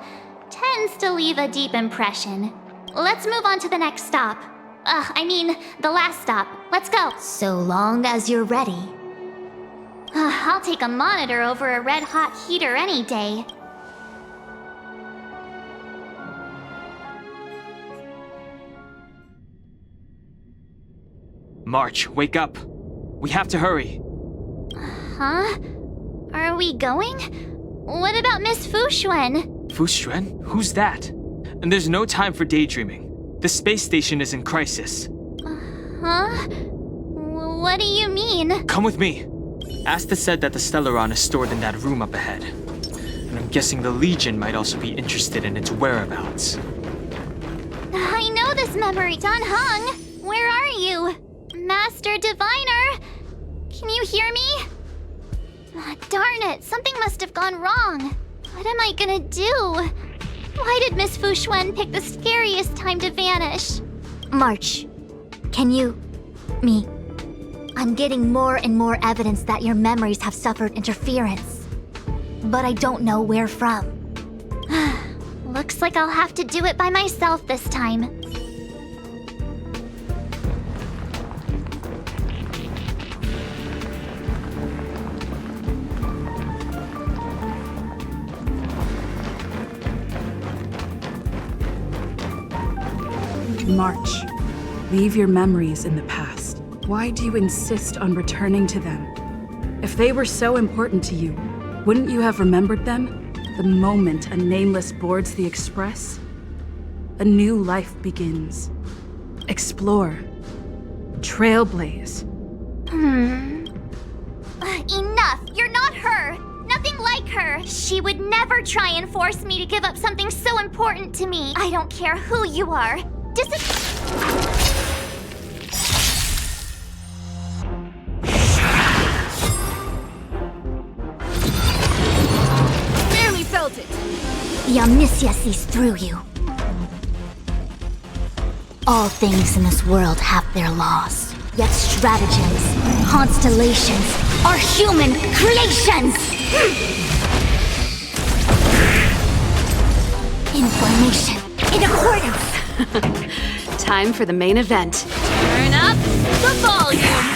tends to leave a deep impression. Let's move on to the next stop. The last stop. Let's go. So long as you're ready. I'll take a monitor over a red-hot heater any day. March, wake up. We have to hurry. Huh? Are we going? What about Miss Fu Xuan? Fu Xuan? Who's that? And there's no time for daydreaming. The space station is in crisis. Huh? What do you mean? Come with me. Asta said that the Stellaron is stored in that room up ahead. And I'm guessing the Legion might also be interested in its whereabouts. I know this memory. Dan Heng, where are you? Master Diviner, can you hear me? Darn it, something must have gone wrong. What am I gonna do? Why did Miss Fu Xuan pick the scariest time to vanish? March, can you... me... I'm getting more and more evidence that your memories have suffered interference. But I don't know where from. Looks like I'll have to do it by myself this time. March, leave your memories in the past. Why do you insist on returning to them? If they were so important to you, wouldn't you have remembered them the moment a nameless boards the Express? A new life begins. Explore. Trailblaze. Enough! You're not her! Nothing like her! She would never try and force me to give up something so important to me. I don't care who you are. Barely felt it! The Omnicia sees through you. All things in this world have their laws. Yet stratagems, constellations, are human creations! Information in accordance. Time for the main event. Turn up the volume!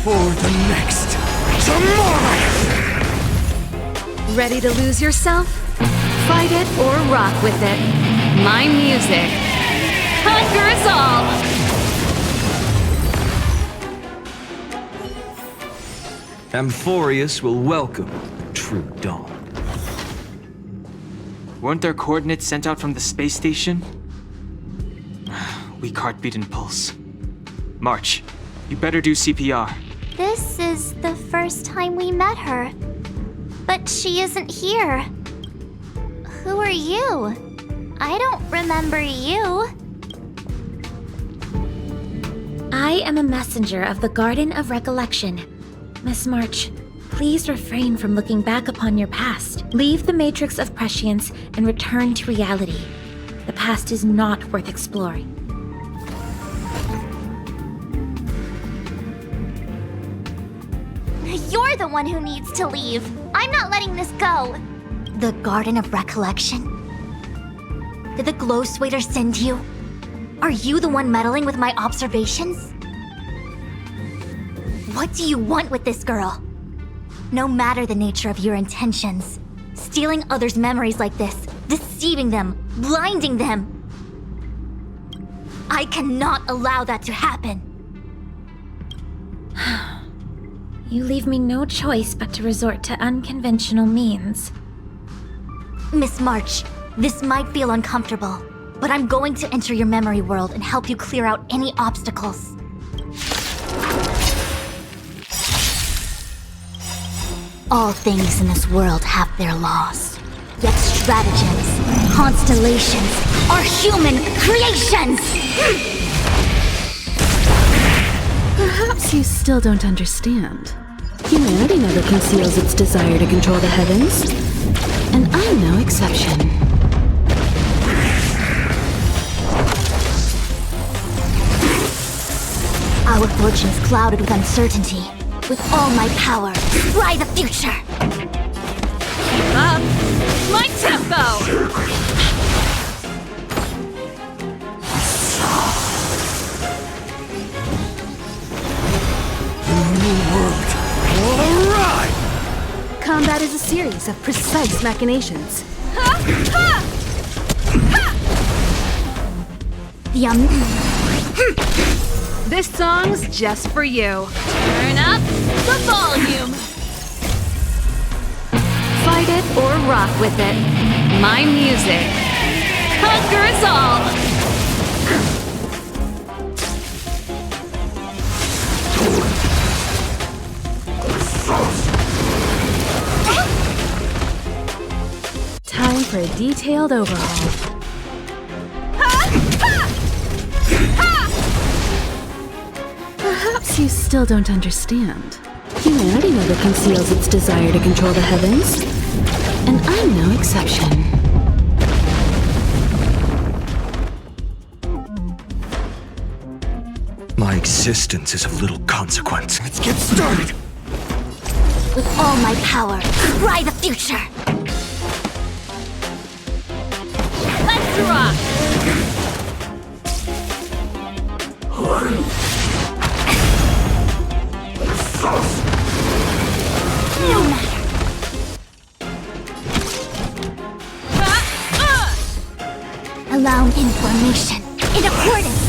For the next tomorrow! Ready to lose yourself? Fight it or rock with it. My music conquers all! Amphorius will welcome true dawn. Weren't there coordinates sent out from the space station? Weak heartbeat and pulse. March, you better do CPR. This is the first time we met her. But she isn't here. Who are you? I don't remember you. I am a messenger of the Garden of Recollection. Miss March, please refrain from looking back upon your past. Leave the matrix of prescience and return to reality. The past is not worth exploring. You're the one who needs to leave. I'm not letting this go. The Garden of Recollection? Did the Glow Swader send you? Are you the one meddling with my observations? What do you want with this girl? No matter the nature of your intentions, stealing others' memories like this, deceiving them, blinding them. I cannot allow that to happen. You leave me no choice but to resort to unconventional means. Miss March, this might feel uncomfortable, but I'm going to enter your memory world and help you clear out any obstacles. All things in this world have their laws. Yet stratagems, constellations, are human creations! Perhaps you still don't understand. Humanity never conceals its desire to control the heavens. And I'm no exception. Our fortunes clouded with uncertainty. With all my power, fly the future! Keep up! My tempo! Combat is a series of precise machinations. This song's just for you. Turn up the volume. Fight it or rock with it. My music conquers all. Time for a detailed overhaul. Perhaps you still don't understand. Humanity never conceals its desire to control the heavens. And I'm no exception. My existence is of little consequence. Let's get started! With all my power, fly the future! Let's rock! No matter. Allow information in accordance.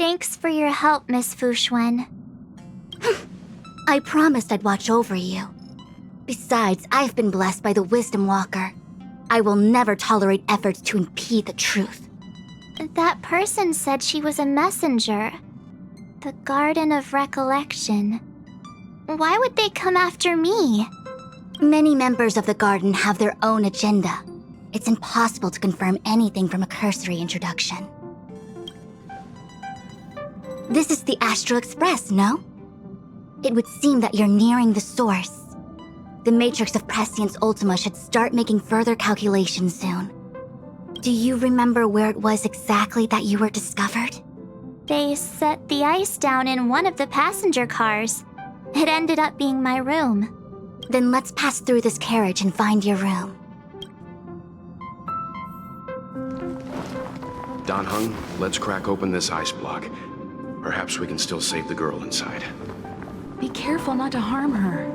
Thanks for your help, Miss Fuxuan. I promised I'd watch over you. Besides, I've been blessed by the Wisdom Walker. I will never tolerate efforts to impede the truth. That person said she was a messenger. The Garden of Recollection. Why would they come after me? Many members of the Garden have their own agenda. It's impossible to confirm anything from a cursory introduction. This is the Astral Express, no? It would seem that you're nearing the source. The Matrix of Prescience Ultima should start making further calculations soon. Do you remember where it was exactly that you were discovered? They set the ice down in one of the passenger cars. It ended up being my room. Then let's pass through this carriage and find your room. Dan Heng, let's crack open this ice block. Perhaps we can still save the girl inside. Be careful not to harm her.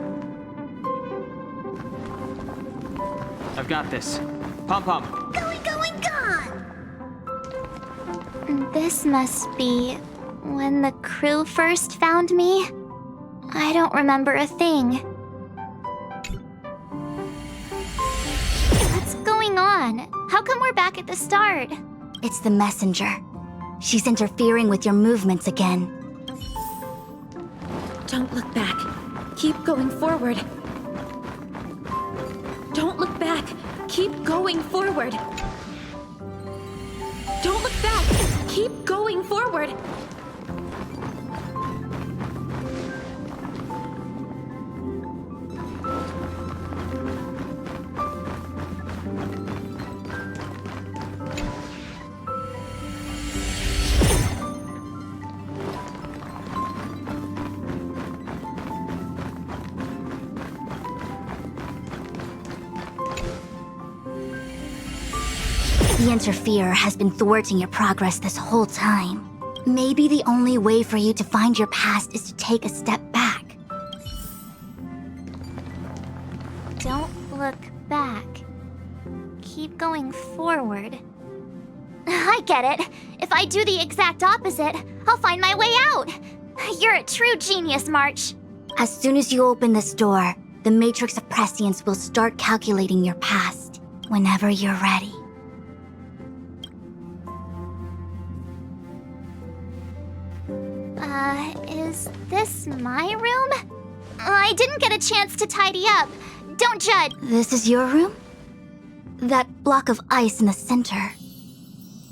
I've got this. Pom Pom. Gone! This must be when the crew first found me. I don't remember a thing. What's going on? How come we're back at the start? It's the messenger. She's interfering with your movements again. Don't look back. Keep going forward. Don't look back. Keep going forward. Don't look back. Keep going forward. The Interferer has been thwarting your progress this whole time. Maybe the only way for you to find your past is to take a step back. Don't look back. Keep going forward. I get it. If I do the exact opposite, I'll find my way out. You're a true genius, March. As soon as you open this door, the Matrix of Prescience will start calculating your past whenever you're ready. Is this my room? I didn't get a chance to tidy up. Don't judge. This is your room? That block of ice in the center.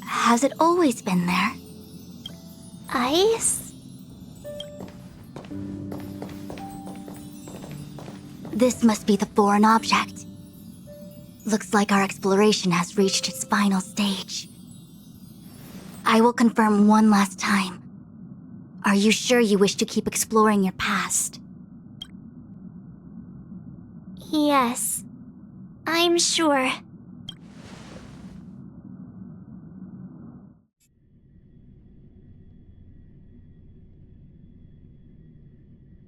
Has it always been there? Ice? This must be the foreign object. Looks like our exploration has reached its final stage. I will confirm one last time. Are you sure you wish to keep exploring your past? Yes, I'm sure.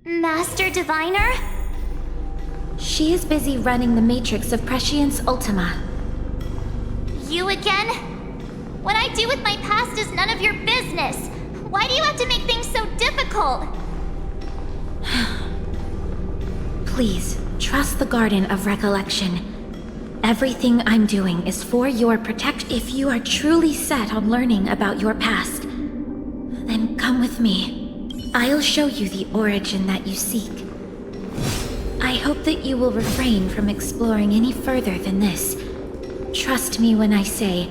Master Diviner? She is busy running the Matrix of Prescience Ultima. You again? What I do with my past is none of your business. Why do you have to make things so difficult? Please, trust the Garden of Recollection. Everything I'm doing is for your protection. If you are truly set on learning about your past, then come with me. I'll show you the origin that you seek. I hope that you will refrain from exploring any further than this. Trust me when I say,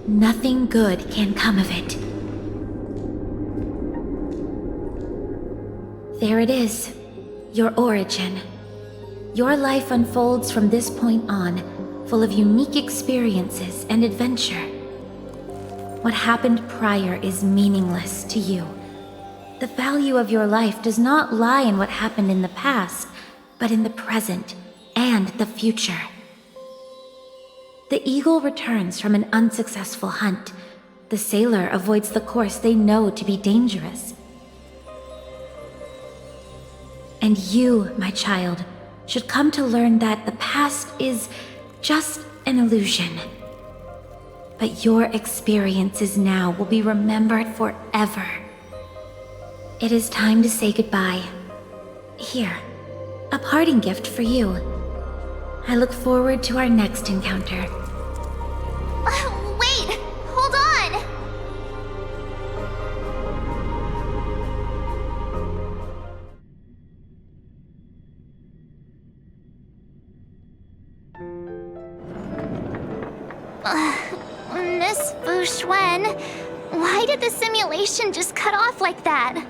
nothing good can come of it. There it is, your origin. Your life unfolds from this point on, full of unique experiences and adventure. What happened prior is meaningless to you. The value of your life does not lie in what happened in the past, but in the present and the future. The eagle returns from an unsuccessful hunt. The sailor avoids the course they know to be dangerous. And you, my child, should come to learn that the past is just an illusion. But your experiences now will be remembered forever. It is time to say goodbye. Here, a parting gift for you. I look forward to our next encounter. Wait! Hold on! Miss Fu Xuan, why did the simulation just cut off like that?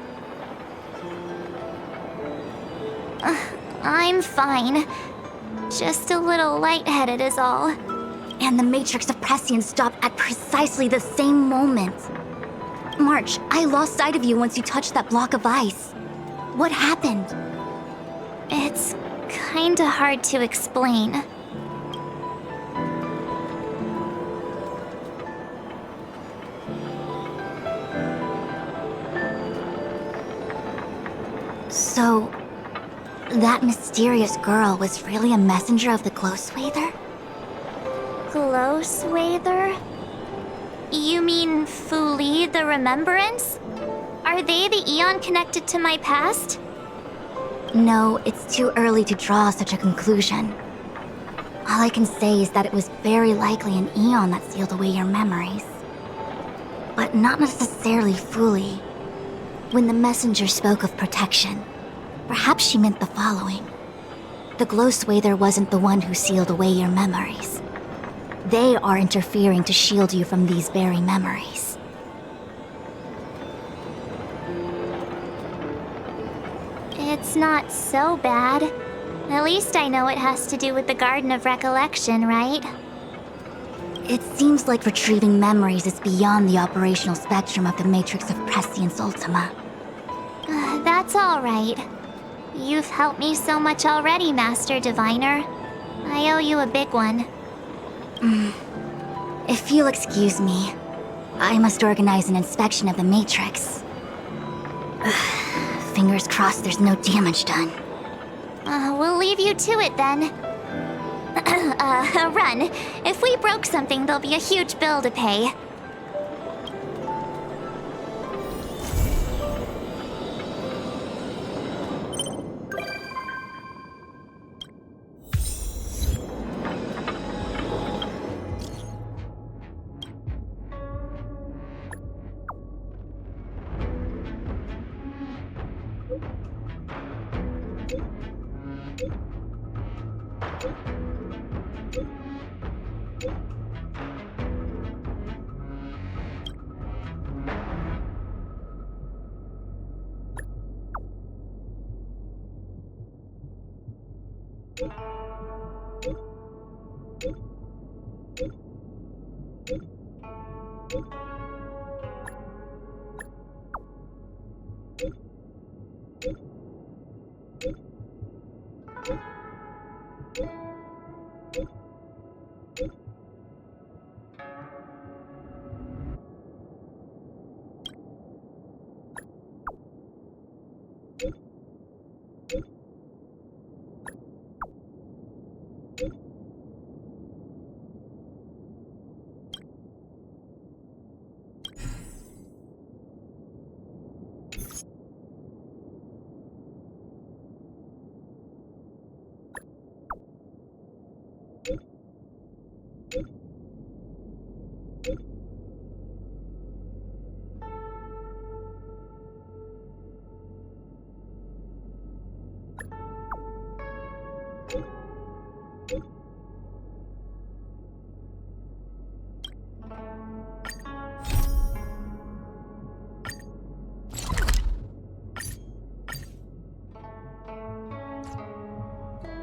I'm fine. Just a little lightheaded is all. And the Matrix of Prescience stopped at precisely the same moment. March, I lost sight of you once you touched that block of ice. What happened? It's kinda hard to explain. So, that mysterious girl was really a messenger of the Glow Swather? Glow Swather? You mean Fu Li, the Remembrance? Are they the Eon connected to my past? No, it's too early to draw such a conclusion. All I can say is that it was very likely an Eon that sealed away your memories. But not necessarily Fu Li. When the messenger spoke of protection, perhaps she meant the following. The Glow Swather wasn't the one who sealed away your memories. They are interfering to shield you from these very memories. It's not so bad. At least I know it has to do with the Garden of Recollection, right? It seems like retrieving memories is beyond the operational spectrum of the Matrix of Prescience Ultima. That's all right. You've helped me so much already, Master Diviner. I owe you a big one. If you'll excuse me, I must organize an inspection of the Matrix. Fingers crossed there's no damage done. We'll leave you to it then. Run. If we broke something, there'll be a huge bill to pay.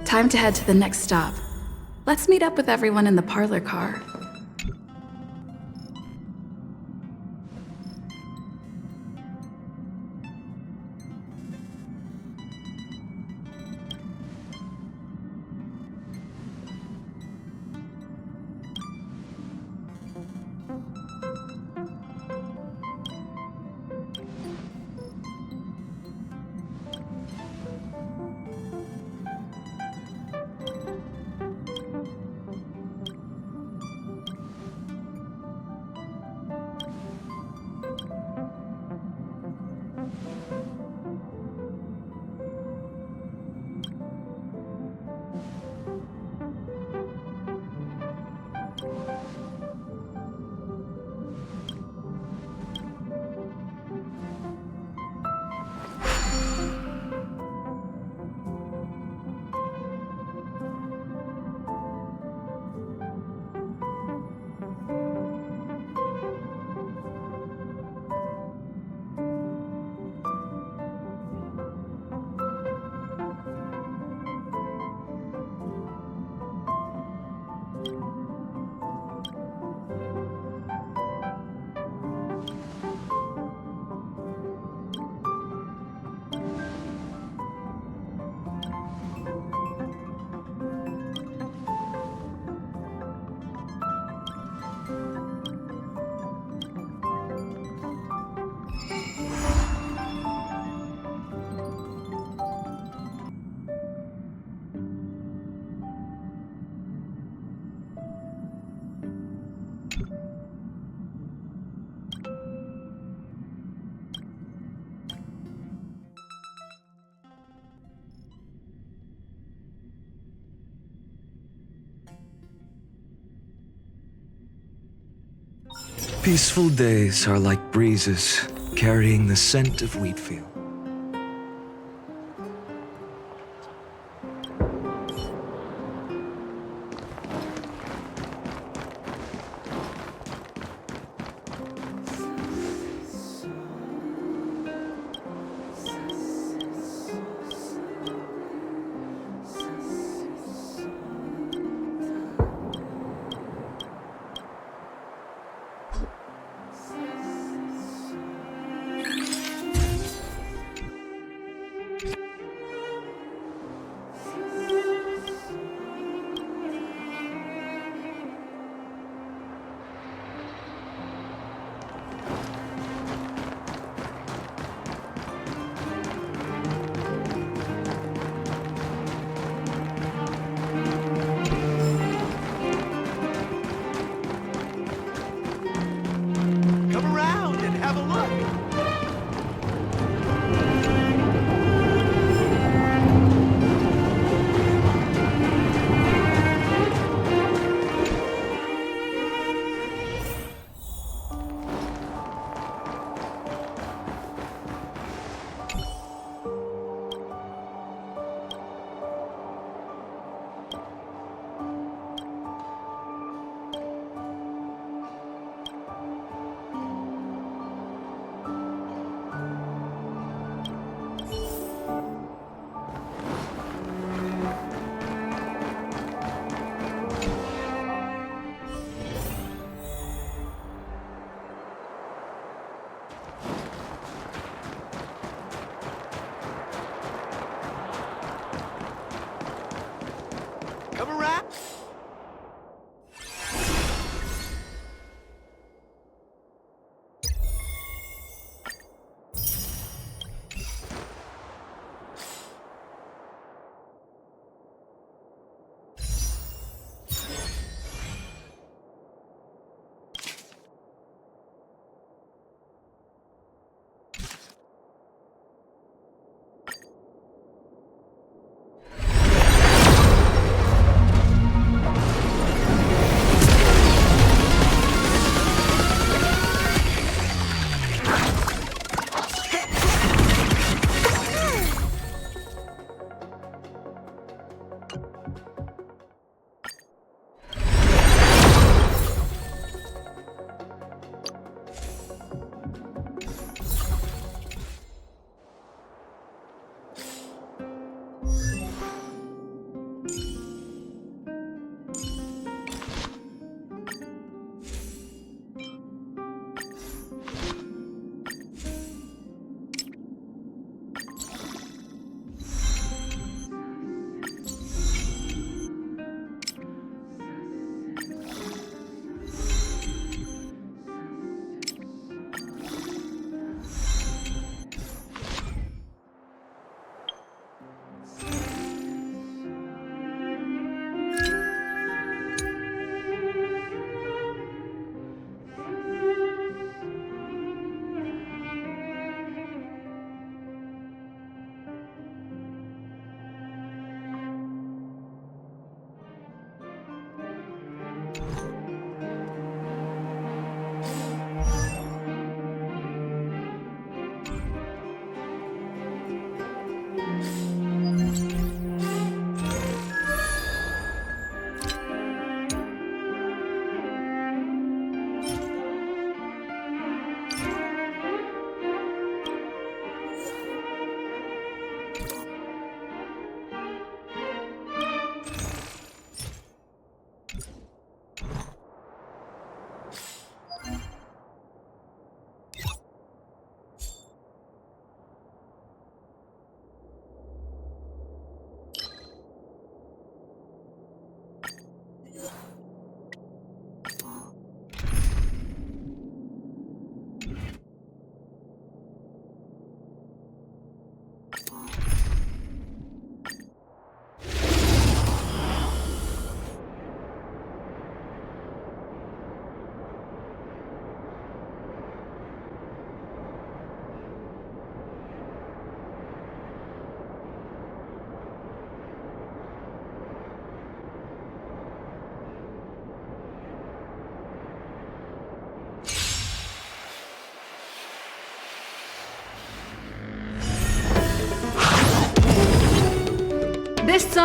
Time to head to the next stop. Let's meet up with everyone in the parlor car. Peaceful days are like breezes carrying the scent of wheatfield. Come around and have a look. Come around.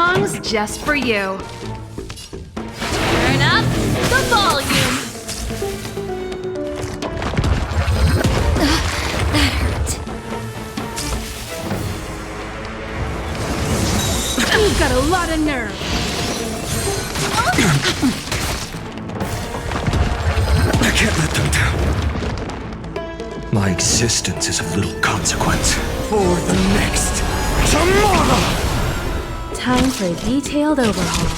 song's just for you. Turn up the volume. That hurt. You've got a lot of nerve. I can't let them down. My existence is of little consequence. For the next tomorrow! Time for a detailed overhaul.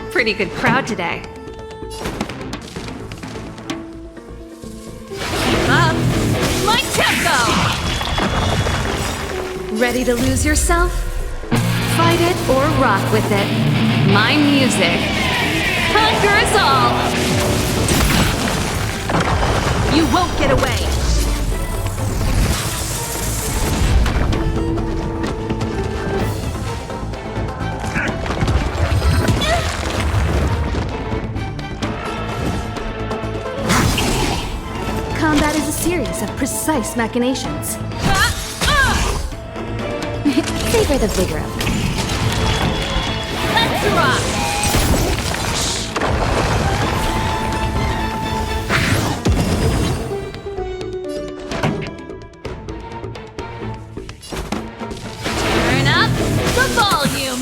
Pretty good crowd today. Keep up my tempo. Ready to lose yourself? Fight it or rock with it. My music conquers all. You won't get away. Combat is a series of precise machinations. Savor the vigor of it. Let's rock. Turn up the volume.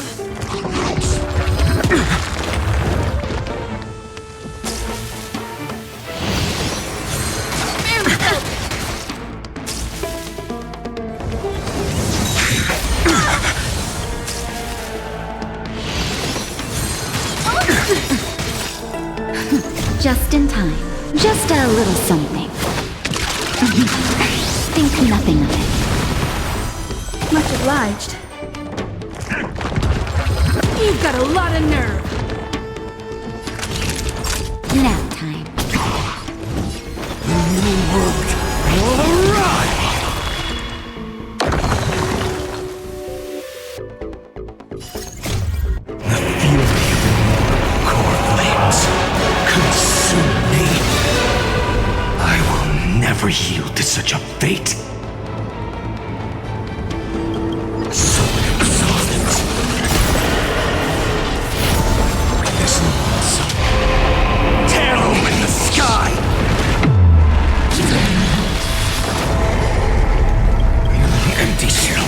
Just in time. Just a little something. Think nothing of it. Much obliged. You've got a lot of nerve. Nap time. Never yield to such a fate. So exhausted. This sun. Tear open the sky. Merely empty shell.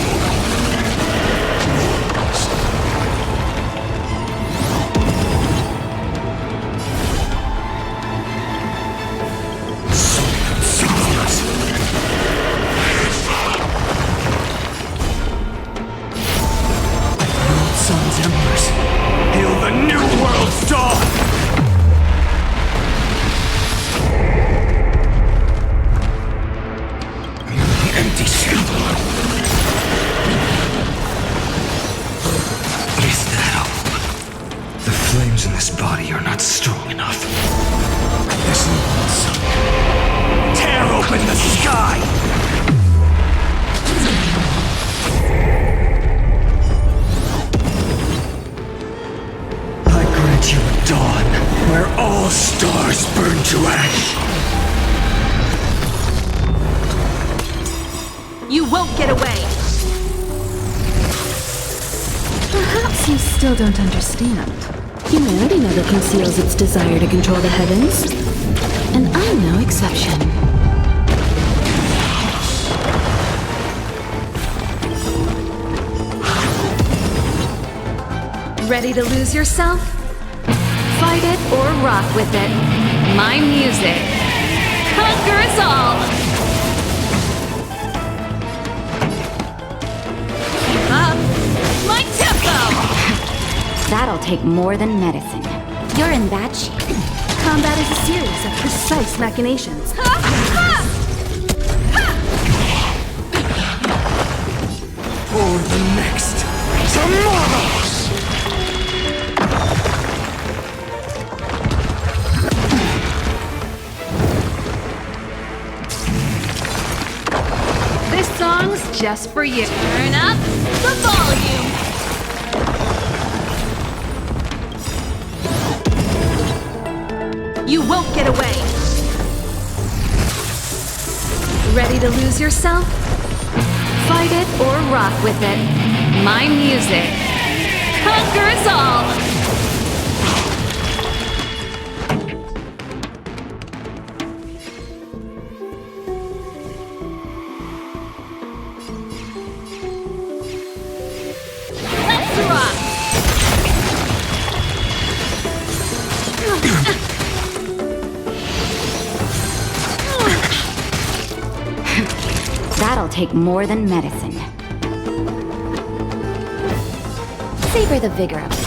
Sun's embers, hail the new world's dawn! Merely empty shell. Is that all? The flames in this body are not strong enough. This sun, tear open the sky! You a dawn where all stars burn to ash. You won't get away. Perhaps you still don't understand. Humanity never conceals its desire to control the heavens. And I'm no exception. Ready to lose yourself? Fight it or rock with it. My music conquers all. Keep up my tempo. That'll take more than medicine. You're in bad shape. Combat is a series of precise machinations. For the next tomorrow! This song's just for you. Turn up the volume. You won't get away. Ready to lose yourself? Fight it or rock with it. My music conquers all! That'll take more than medicine. Savor the vigor of it.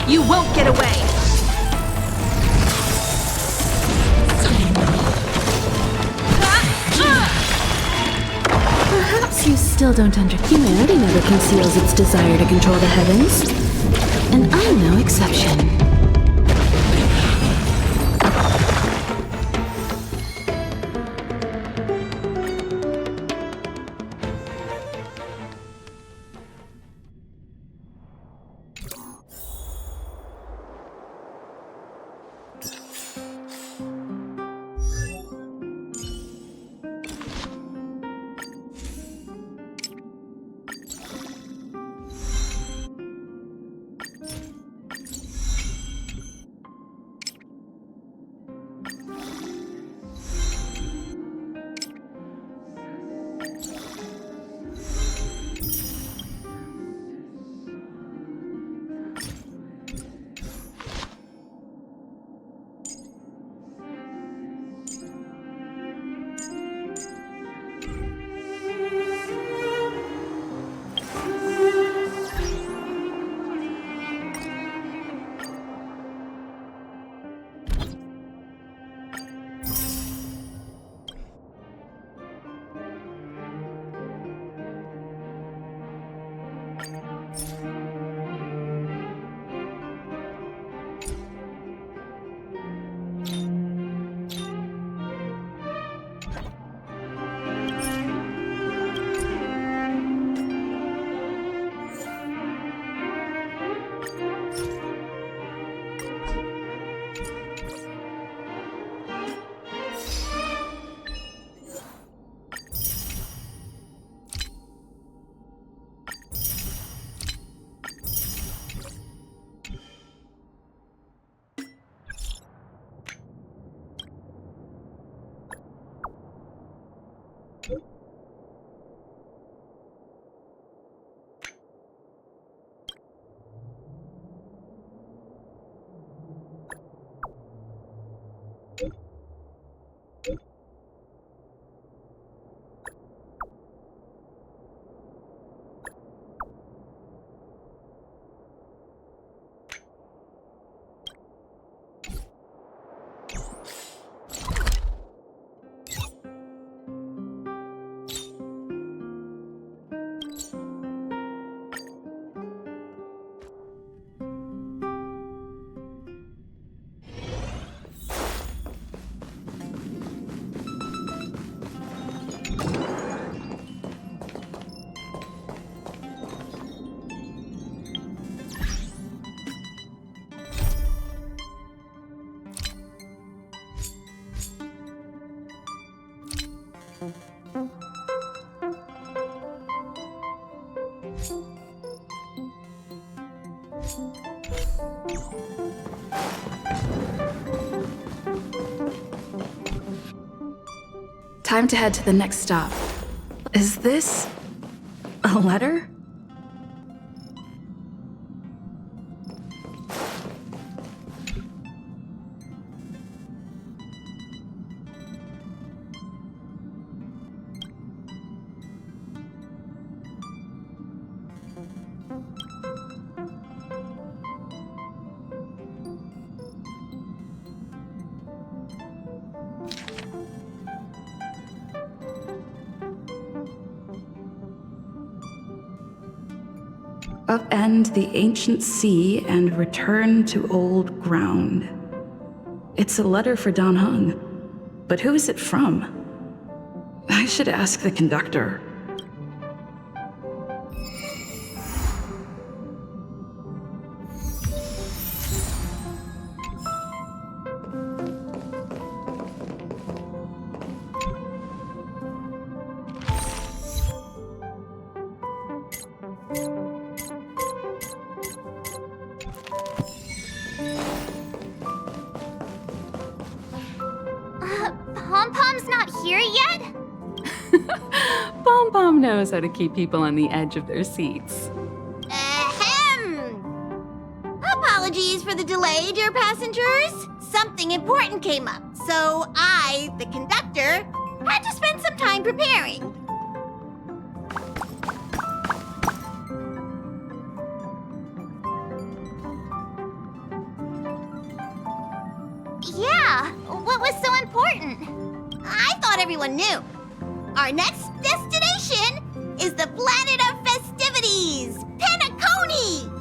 You won't get away! Perhaps you still don't understand. Humanity never conceals its desire to control the heavens. And I'm no exception. Time to head to the next stop. Is this a letter? Upend the ancient sea and return to old ground. It's a letter for Dan Heng, but who is it from? I should ask the conductor. Pom-Pom's not here yet? Pom Pom knows how to keep people on the edge of their seats. Ahem! Apologies for the delay, dear passengers. Something important came up, so I, the conductor, had to spend some time preparing. Yeah, what was so important? I thought everyone knew. Our next destination is the planet of festivities, Penacony!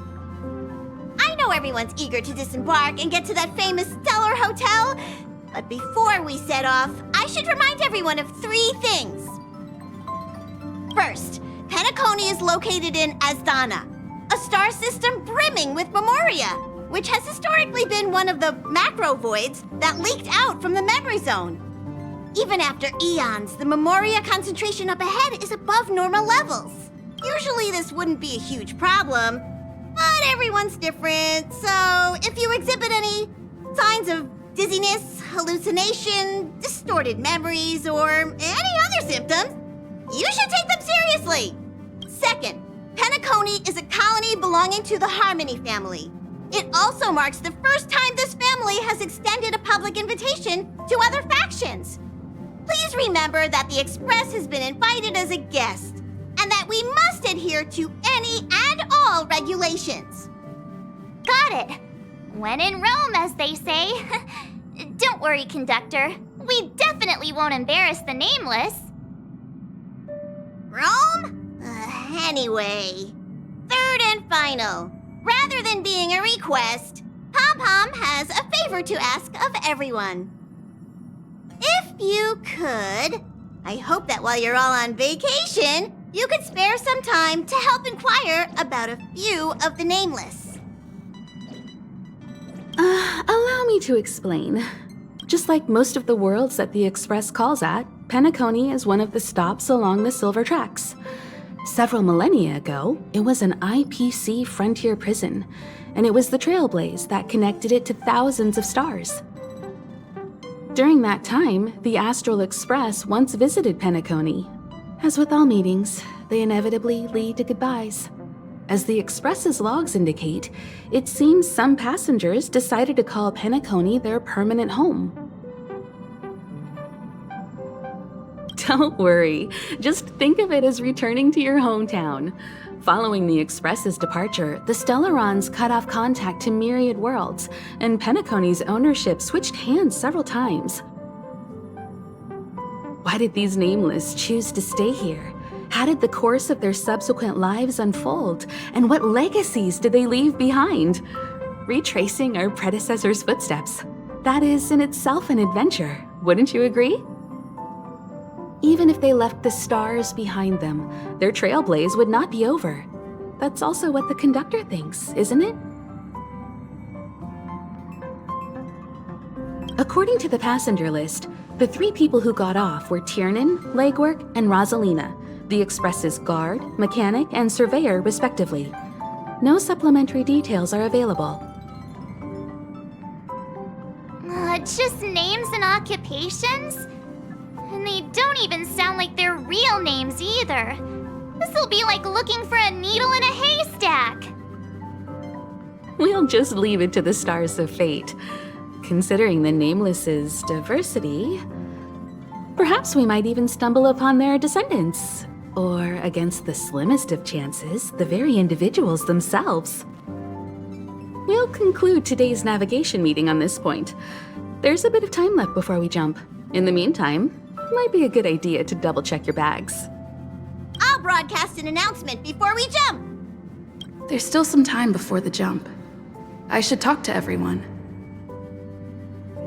I know everyone's eager to disembark and get to that famous Stellar Hotel, but before we set off, I should remind everyone of 3 things. First, Penacony is located in Asdana, a star system brimming with Memoria, which has historically been one of the macro voids that leaked out from the memory zone. Even after eons, the Memoria concentration up ahead is above normal levels. Usually this wouldn't be a huge problem, but everyone's different, so if you exhibit any signs of dizziness, hallucination, distorted memories, or any other symptoms, you should take them seriously. Second, Penacony is a colony belonging to the Harmony family. It also marks the first time this family has extended a public invitation to other factions. Please remember that the Express has been invited as a guest, and that we must adhere to any and all regulations. Got it. When in Rome, as they say. Don't worry, conductor. We definitely won't embarrass the nameless. Rome? Anyway, third and final. Rather than being a request, Pom-Pom has a favor to ask of everyone. If you could, I hope that while you're all on vacation, you could spare some time to help inquire about a few of the nameless. Allow me to explain. Just like most of the worlds that the Express calls at, Penacony is one of the stops along the Silver Tracks. Several millennia ago, it was an IPC frontier prison, and it was the Trailblaze that connected it to thousands of stars. During that time, the Astral Express once visited Penacony. As with all meetings, they inevitably lead to goodbyes. As the Express's logs indicate, it seems some passengers decided to call Penacony their permanent home. Don't worry, just think of it as returning to your hometown. Following the Express's departure, the Stellarons cut off contact to myriad worlds, and Penacony's ownership switched hands several times. Why did these nameless choose to stay here? How did the course of their subsequent lives unfold? And what legacies did they leave behind? Retracing our predecessors' footsteps. That is in itself an adventure, wouldn't you agree? Even if they left the stars behind them, their trailblaze would not be over. That's also what the conductor thinks, isn't it? According to the passenger list, the 3 people who got off were Tiernan, Legwork, and Rosalina, the Express's guard, mechanic, and surveyor, respectively. No supplementary details are available. Just names and occupations? And they don't even sound like their real names either. This'll be like looking for a needle in a haystack. We'll just leave it to the stars of fate. Considering the Nameless's diversity, perhaps we might even stumble upon their descendants. Or, against the slimmest of chances, the very individuals themselves. We'll conclude today's navigation meeting on this point. There's a bit of time left before we jump. In the meantime, it might be a good idea to double-check your bags. I'll broadcast an announcement before we jump. There's still some time before the jump. I should talk to everyone.